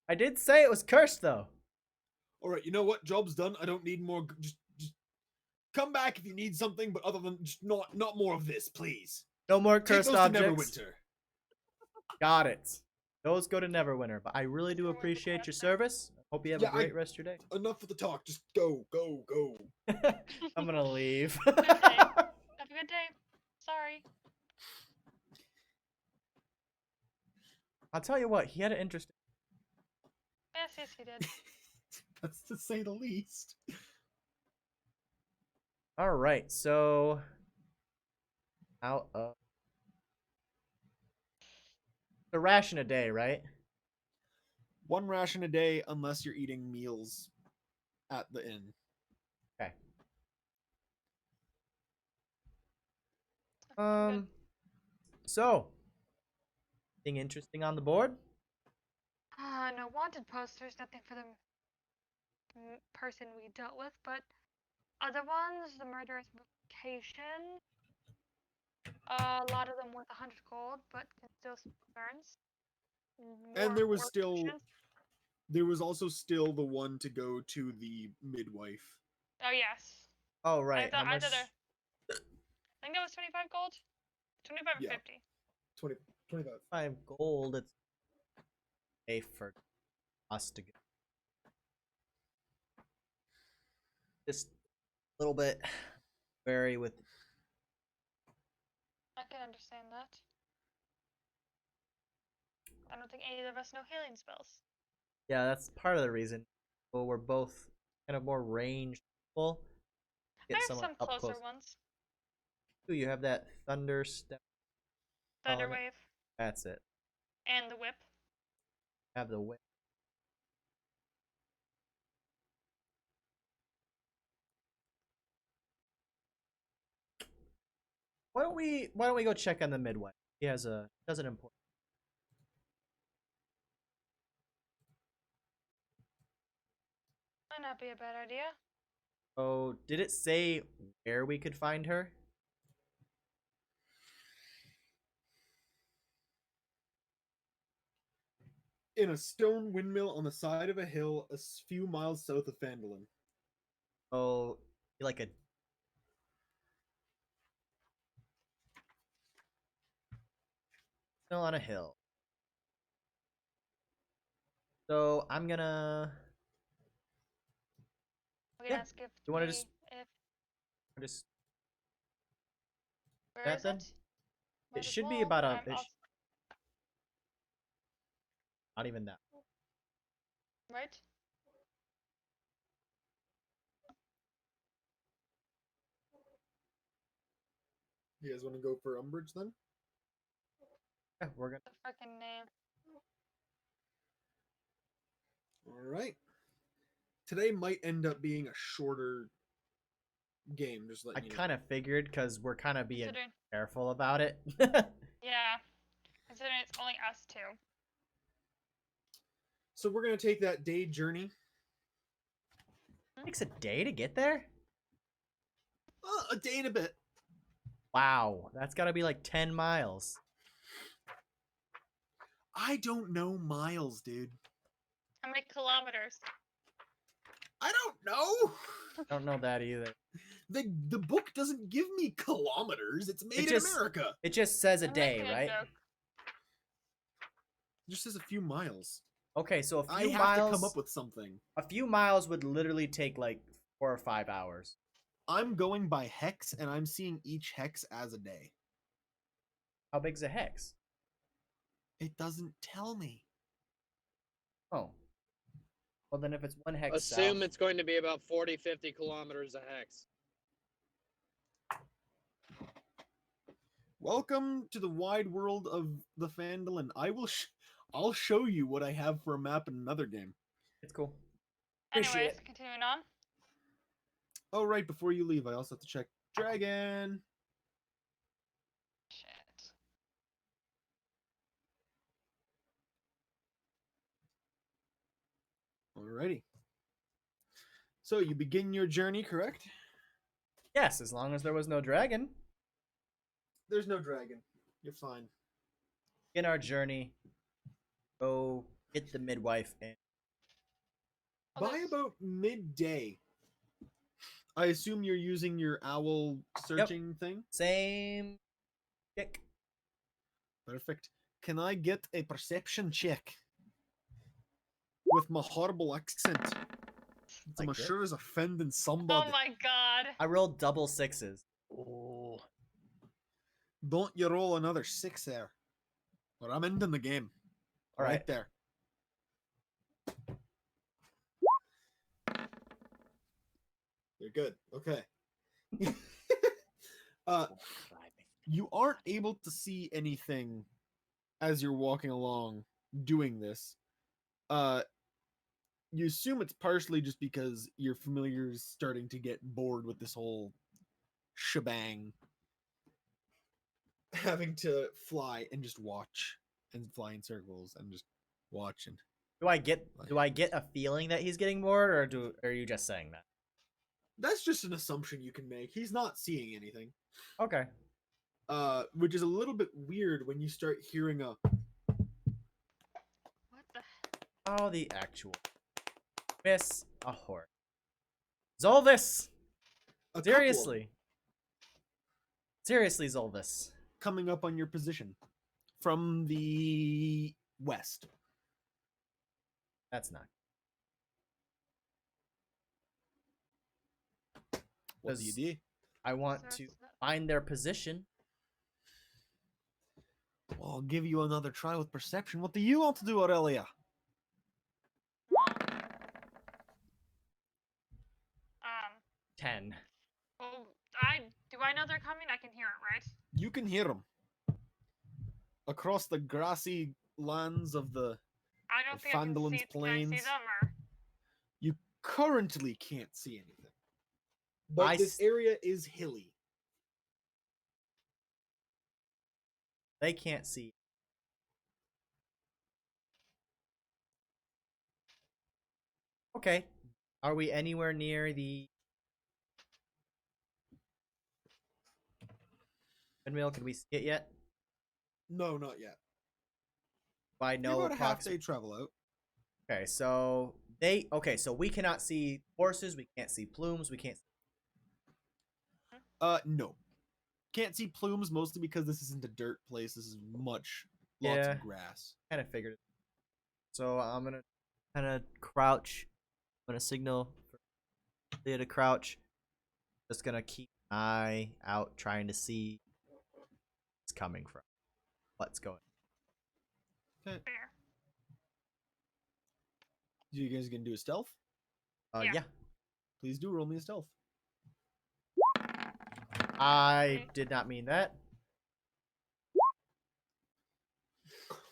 I did say it was cursed though. All right, you know what? Job's done. I don't need more. Just come back if you need something, but other than just not more of this, please. No more Take cursed those objects. to Neverwinter. Got it. Those go to Neverwinter, but I really do appreciate your service. Hope you have a great rest of your day. Enough with the talk. Just go. I'm gonna leave. Have a good day. Sorry. I'll tell you what, he had an interesting. Yes, he did. That's to say the least. All right, so out of the ration a day, right? 1 ration a day, unless you're eating meals at the inn. Okay. Good. So, anything interesting on the board? No wanted posters, nothing for the person we dealt with, but other ones, the murderous vocation. A lot of them worth 100 gold, but can still burns. And there was More still, potions. there was also still the one to go to the midwife. Oh yes. Oh, right. I How much? I think that was 25 gold. 25 or Yeah. 50. 25. 5 gold. It's safe for us to go. Just a little bit wary with. I can understand that. I don't think any of us know healing spells. Yeah, that's part of the reason. Well, we're both kind of more ranged people. I have someone some up closer close. ones. Ooh, you have that thunder step. Thunder on it. wave That's it. and the whip. Have the whip. Why don't we go check on the midwife? He has does an important. Might not be a bad idea. Oh, did it say where we could find her? In a stone windmill on the side of a hill a few miles south of Phandalin. Oh, like a. Still on a hill. So I'm gonna. We can Yeah. ask if You want to just where is then? it? It Might as should be well, about but a. Not even that. right? You guys want to go for Umbridge then? Yeah, we're gonna. The freaking name. All right. Today might end up being a shorter game. Just I letting you know. kind of figured because we're kind of being Considering, careful about it. yeah, considering it's only us two. So we're gonna take that day journey. Takes a day to get there. A day and a bit. Wow, that's got to be like 10 miles. I don't know miles, dude. How many kilometers? I don't know. I don't know that either. The book doesn't give me kilometers. It's made in America. It just says a I'm day, making a right? joke. It just says a few miles. Okay, so a I few have miles. to come up with something. A few miles would literally take like 4 or 5 hours. I'm going by hex, and I'm seeing each hex as a day. How big's a hex? It doesn't tell me. Oh. Well, then if it's one hex Assume south, it's going to be about 40, 50 kilometers a hex. Welcome to the wide world of the Phandalin. I'll show you what I have for a map in another game. it's cool. Appreciate Anyways, it. continuing on. Oh, right, before you leave, I also have to check Dragon. Shit. Alrighty. So you begin your journey, correct? Yes, as long as there was no dragon. There's no dragon. You're fine. In our journey, go get the midwife and Oh, By about midday, I assume you're using your owl searching thing? same kick. Perfect. Can I get a perception check? With my horrible accent. I'm Like this? sure is offending Oh somebody. my god. I rolled double sixes. Oh. Don't you roll another 6 there. Or I'm ending the game. All right. Right there. You're good. Okay. You aren't able to see anything as you're walking along doing this. You assume it's partially just because your familiar's starting to get bored with this whole shebang. Having to fly and just watch and fly in circles and just watch and Do I get a feeling that he's getting bored, or are you just saying that? that's just an assumption you can make. He's not seeing anything. Okay. Which is a little bit weird when you start hearing a What the? Oh, the actual miss a horse. Zolvis! couple Seriously. Seriously, Zolvis. coming up on your position from the west. That's not. What do you do? I want So to it's not- find their position. Well, I'll give you another try with perception. What do you want to do, Aurelia? Um. 10. Well, do I know they're coming? I can hear it, right? You can hear them across the grassy lands of the. I don't think I can Fandolin's see. Can I see Plains. them or? You currently can't see anything, but this area is hilly. They can't see. Okay. Are we anywhere near the windmill? Can we see it yet? No, not yet. By You're no about a half approximate. day travel out. Okay, so so we cannot see horses, we can't see plumes, we can't. No. Can't see plumes mostly because this isn't a dirt place. This is lots Yeah. of grass. Kind of figured it. So I'm gonna kind of crouch. I'm gonna signal for Leah to crouch. Just gonna keep an eye out, trying to see where it's coming from. What's going? Fair. You guys gonna do a stealth? Yeah. Yeah. Please do roll me a stealth. I did not mean that.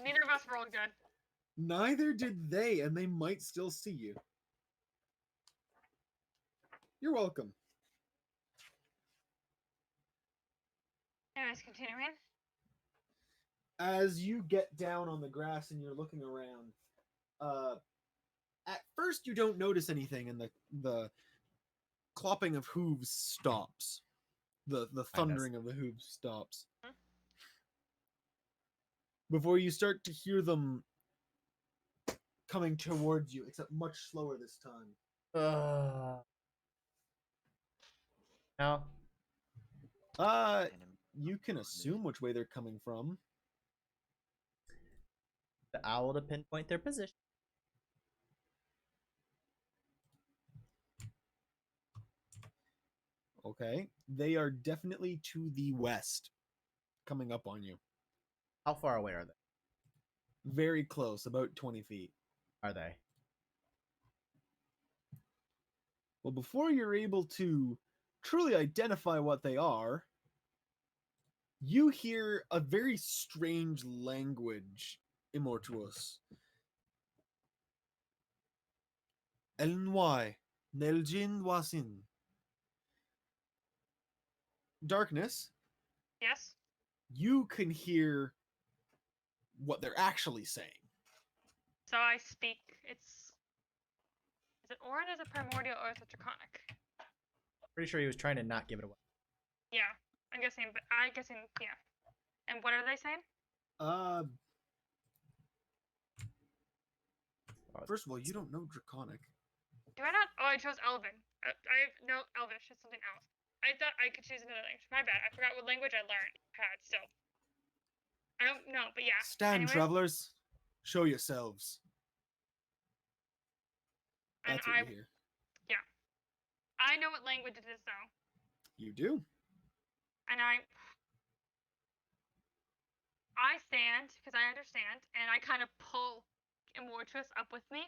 Neither of us rolled good. Neither did they, and they might still see you. You're welcome. Anyways, continuing. As you get down on the grass and you're looking around, at first you don't notice anything, and the clopping of hooves stops. The thundering of the hooves stops. Before you start to hear them coming towards you, except much slower this time. No. You can assume which way they're coming from. The owl to pinpoint their position. Okay. They are definitely to the west, coming up on you. How far away are they? Very close, about 20 feet. Are they? Well, before you're able to truly identify what they are, you hear a very strange language, Immortuos. Elnwai, Neljin Wasin. Darkness, Yes. you can hear what they're actually saying. So I speak. Is it Orin? Is it Primordial or is it Draconic? Pretty sure he was trying to not give it away. Yeah, I'm guessing, but yeah. And what are they saying? First of all, you don't know Draconic. Do I not? Oh, I chose Elven. No, Elvish is something else. I thought I could choose another language. My bad. I forgot what language I learned. Still. I don't know, but yeah. Stand, Anyways, travelers. Show yourselves. and That's what you hear. Yeah. I know what language it is, though. You do. And I stand, because I understand, and I kind of pull Immortus up with me.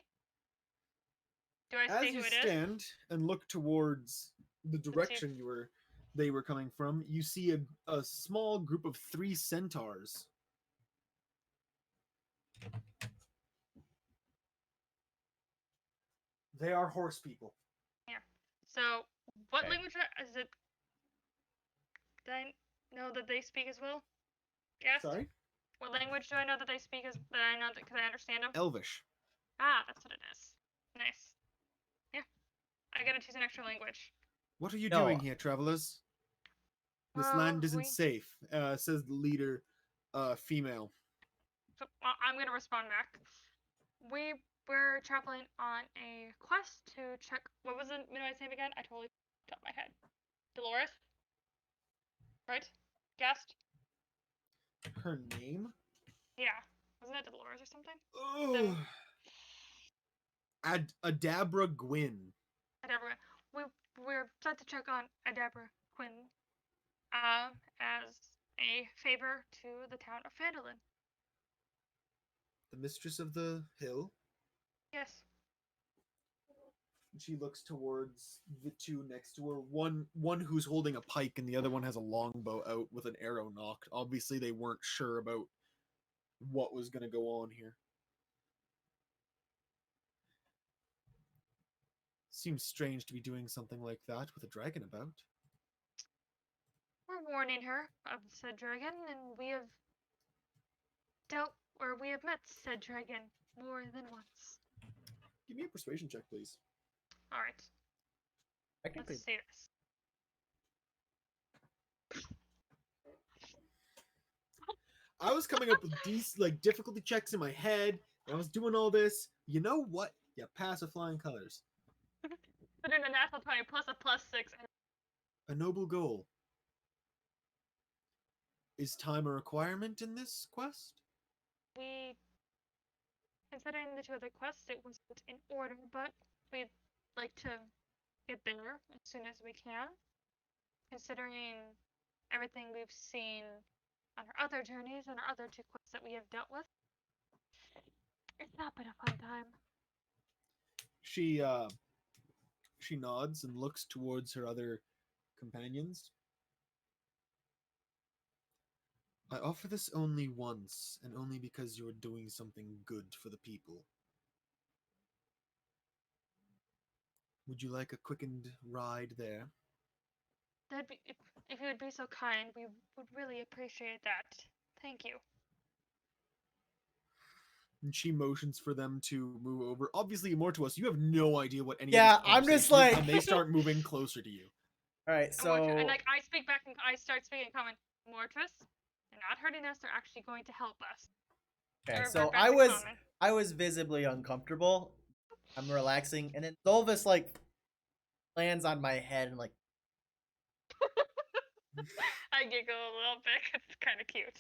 Do I As say you who it is? stand and look towards the direction they were coming from, you see a small group of 3 centaurs. They are horse people. Yeah. So, what Okay. language is it? Do I know that they speak as well? Yes. Sorry? What language do I know that they speak as that I know that because I understand them? Elvish. Ah, that's what it is. Nice. Yeah. I gotta choose an extra language. What are you No. doing here, travelers? This Well, land isn't safe, says the leader, female. So, I'm gonna respond back. We were traveling on a quest to check. What was the Midnight's name again? I totally top my head. Dolores. Right? Guest. Her name? Yeah. Wasn't it Dolores or something? Oh. Adabra Gwyn. Adabra. We're set to check on Adabra Quinn. As a favor to the town of Phandalin. The mistress of the hill. Yes. She looks towards the 2 next to her. One who's holding a pike and the other one has a longbow out with an arrow nocked. Obviously, they weren't sure about what was going to go on here. Seems strange to be doing something like that with a dragon about. We're warning her of said dragon, and we have met said dragon more than once. Give me a persuasion check, please. Alright. Technically, Let's see this. I was coming up with these difficulty checks in my head, and I was doing all this. You know what? You pass with flying colors. Put in a natural 20 plus a +6. A noble goal. Is time a requirement in this quest? Considering the 2 other quests, it wasn't in order, but we'd like to get there as soon as we can. Considering everything we've seen on our other journeys and our other 2 quests that we have dealt with, it's not been a fun time. She nods and looks towards her other companions. I offer this only once, and only because you are doing something good for the people. Would you like a quickened ride there? That'd be if you would be so kind, we would really appreciate that. Thank you. And she motions for them to move over. Obviously, more to us. You have no idea what any Yeah, of this I'm just conversation is, like- and they start moving closer to you. all right. So And I speak back and I start speaking in common. Mortress, they're not hurting us. They're actually going to help us. okay. Or So back I in was common. visibly uncomfortable. I'm relaxing, and then Dolvis lands on my head and I giggle a little bit. It's kind of cute.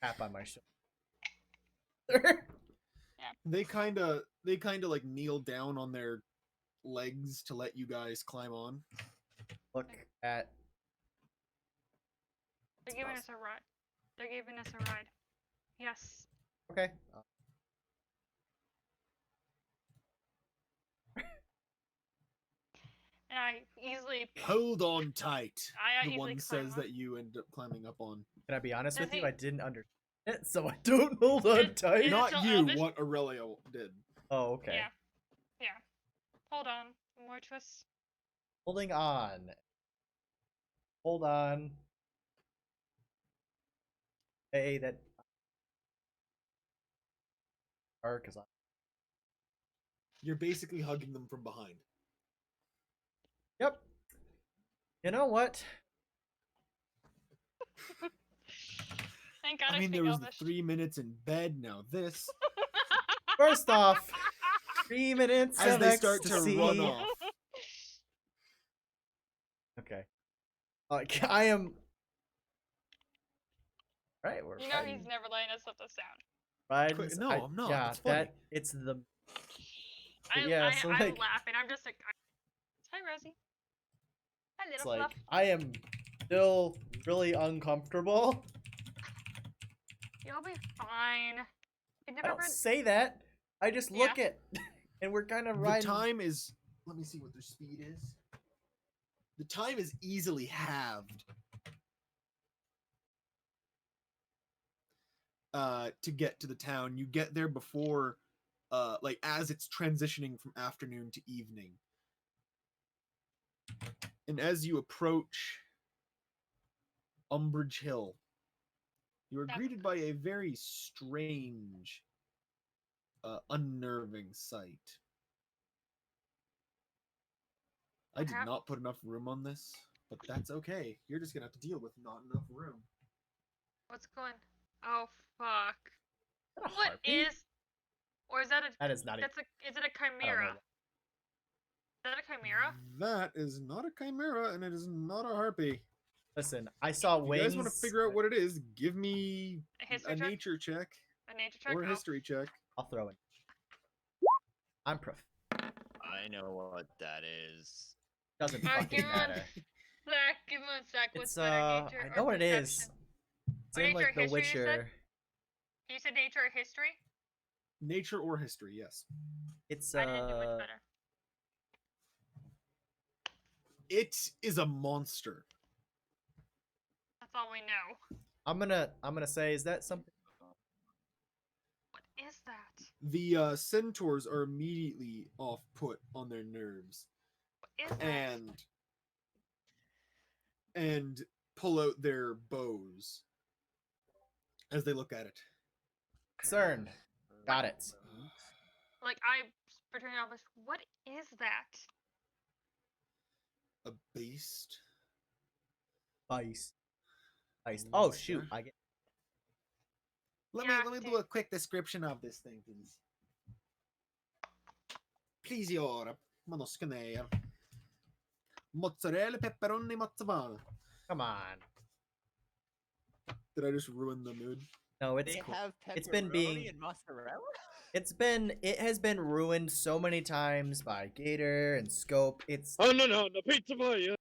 tap on my shoulder. They kind of kneel down on their legs to let you guys climb on. Look at. They're giving us a ride. They're giving us a ride. Yes. Okay. And I easily. Hold on tight. I The easily one climb says up. that you end up climbing up on. Can I be honest Does with you? he- I didn't understand it, so I don't hold on tight. Is it Not still you, Elvish? what Aurelia did. Oh, okay. Yeah. Yeah. Hold on, Mortress. Holding on. Hold on. Hey, that. Because You're basically hugging them from behind. Yep. You know what? Thank God I I mean, speak there was the Elvish. 3 minutes in bed. Now this, First off, 3 minutes as of they start ecstasy. to run off. Okay. I am. Right, we're You know fighting. he's never letting us let this down. Riding. No, I'm not. Yeah, It's funny. that it's the. But yeah, so I'm like, laughing. I'm just like, hi, Rosie. Hi, it's little like fluff. I am still really uncomfortable. You'll be fine. You I never don't read. say that. I just look at, and we're kind of The riding. time is. Let me see what their speed is. The time is easily halved. To get to the town, you get there before, like as it's transitioning from afternoon to evening, and as you approach Umbridge Hill, you are greeted by a very strange, unnerving sight. I did not put enough room on this, but that's okay. You're just gonna have to deal with not enough room. What's going? Oh fuck. Is that a What harpy? is? Or is that a? That is not. That's a. Is it a I don't know. chimera? Is that a chimera? That is not a chimera, and it is not a harpy. Listen, I saw If you wings. guys want to figure out what it is, give me A history a check? nature check A nature check? or a Oh. history check. I'll throw it. I'm prof. I know what that is. Doesn't Alright, fucking give me one matter. sec. Give me one sec. What's It's better, nature I or know what it is. perception? It's What in nature like The history you said? Witcher. You said nature or history? Nature or history, yes. It's I didn't do much better. It is a monster. That's all we know. I'm gonna say, is that something? What is that? The centaurs are immediately off put on their nerves What is that? and pull out their bows as they look at it. CERN. Got it. Like I between all this, what is that? A beast. Ice. Ice. Oh shoot! Monster. I get. Let Yeah, me dude. do a quick description of this thing, please. Please, your monoscanair. Mozzarella, pepperoni, mozzarella. Come on. Did I just ruin the mood? No, it's They cool. have It's been pepperoni being- and mozzarella. It has been ruined so many times by Gator and Scope. It's Oh no, pizza for you.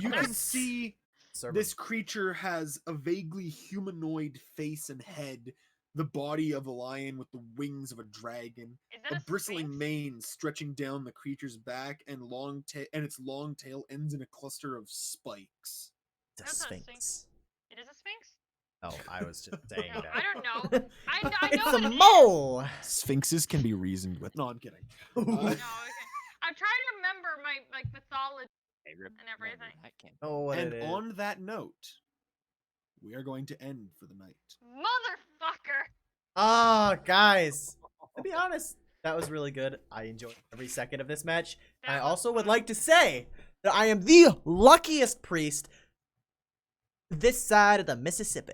You can see server. this creature has a vaguely humanoid face and head, the body of a lion with the wings of a dragon, Is that a bristling sphinx? mane stretching down the creature's back, and its long tail ends in a cluster of spikes. It's a That's not a sphinx. It is a sphinx? Oh, I was just saying No, that. I don't know. I know It's what a it is. mole. Sphinxes can be reasoned with. No, I'm kidding. No, okay. I'm trying to remember my like mythology. And everything. Oh, what And it is. on that note, we are going to end for the night. Motherfucker! Ah, guys. To be honest, that was really good. I enjoyed every second of this match. That I was also would fun. like to say that I am the luckiest priest this side of the Mississippi.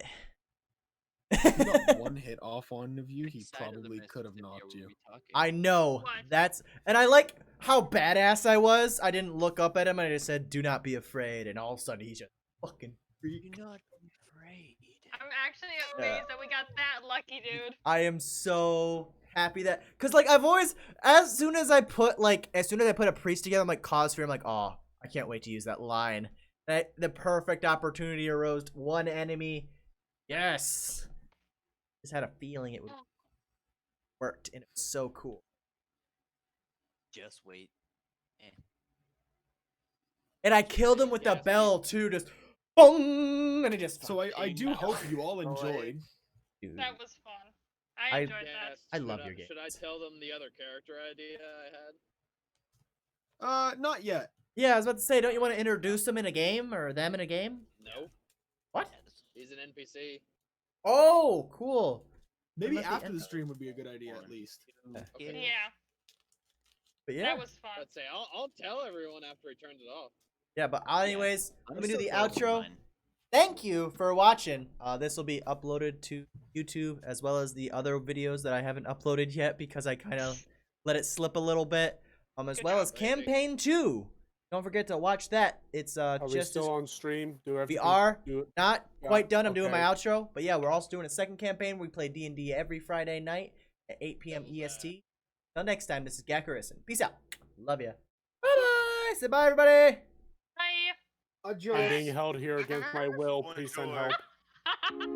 If you got one hit off one of you, he probably could have knocked you. I know. What? And I like how badass I was. I didn't look up at him and I just said, "Do not be afraid." And all of a sudden, he's just fucking freak. Do not be afraid. I'm actually amazed that we got that lucky, dude. I am so happy that, cause like I've always, as soon as I put a priest together, I'm like cause fear. I'm like, oh, I can't wait to use that line. That the perfect opportunity arose. One enemy, yes. Just had a feeling it would worked, and it was so cool. Just wait. And I killed him with the Yes, bell too, just boom, and it just. So I do hope you all enjoyed. Dude. That was fun. I enjoyed that. I love your Should I games. tell them the other character idea I had? Not yet. Yeah, I was about to say, don't you want to introduce them in a game or them in a game? No. What? He's an NPC. Oh, cool. Maybe Must be after the end- stream would be a good idea, at least. Okay. Yeah. But yeah. That was fun. Let's say I'll tell everyone after he turns it off. Yeah, but anyways, I'm let me do still the going with outro. mine. Thank you for watching. This will be uploaded to YouTube as well as the other videos that I haven't uploaded yet because I kind of let it slip a little bit. As Good well job. as campaign 2. Don't forget to watch that. It's Are we just as still on stream? Do we everything. are Do it. not Yeah, quite done. I'm doing my okay. outro, but yeah, we're also doing a second campaign. We play D&D every Friday night at 8 p.m. EST. Till next time, this is Gakorisan. Peace out. Love ya. Bye bye. Say bye, everybody. Bye. I'm being held here against my will. Please send Bonjour. help.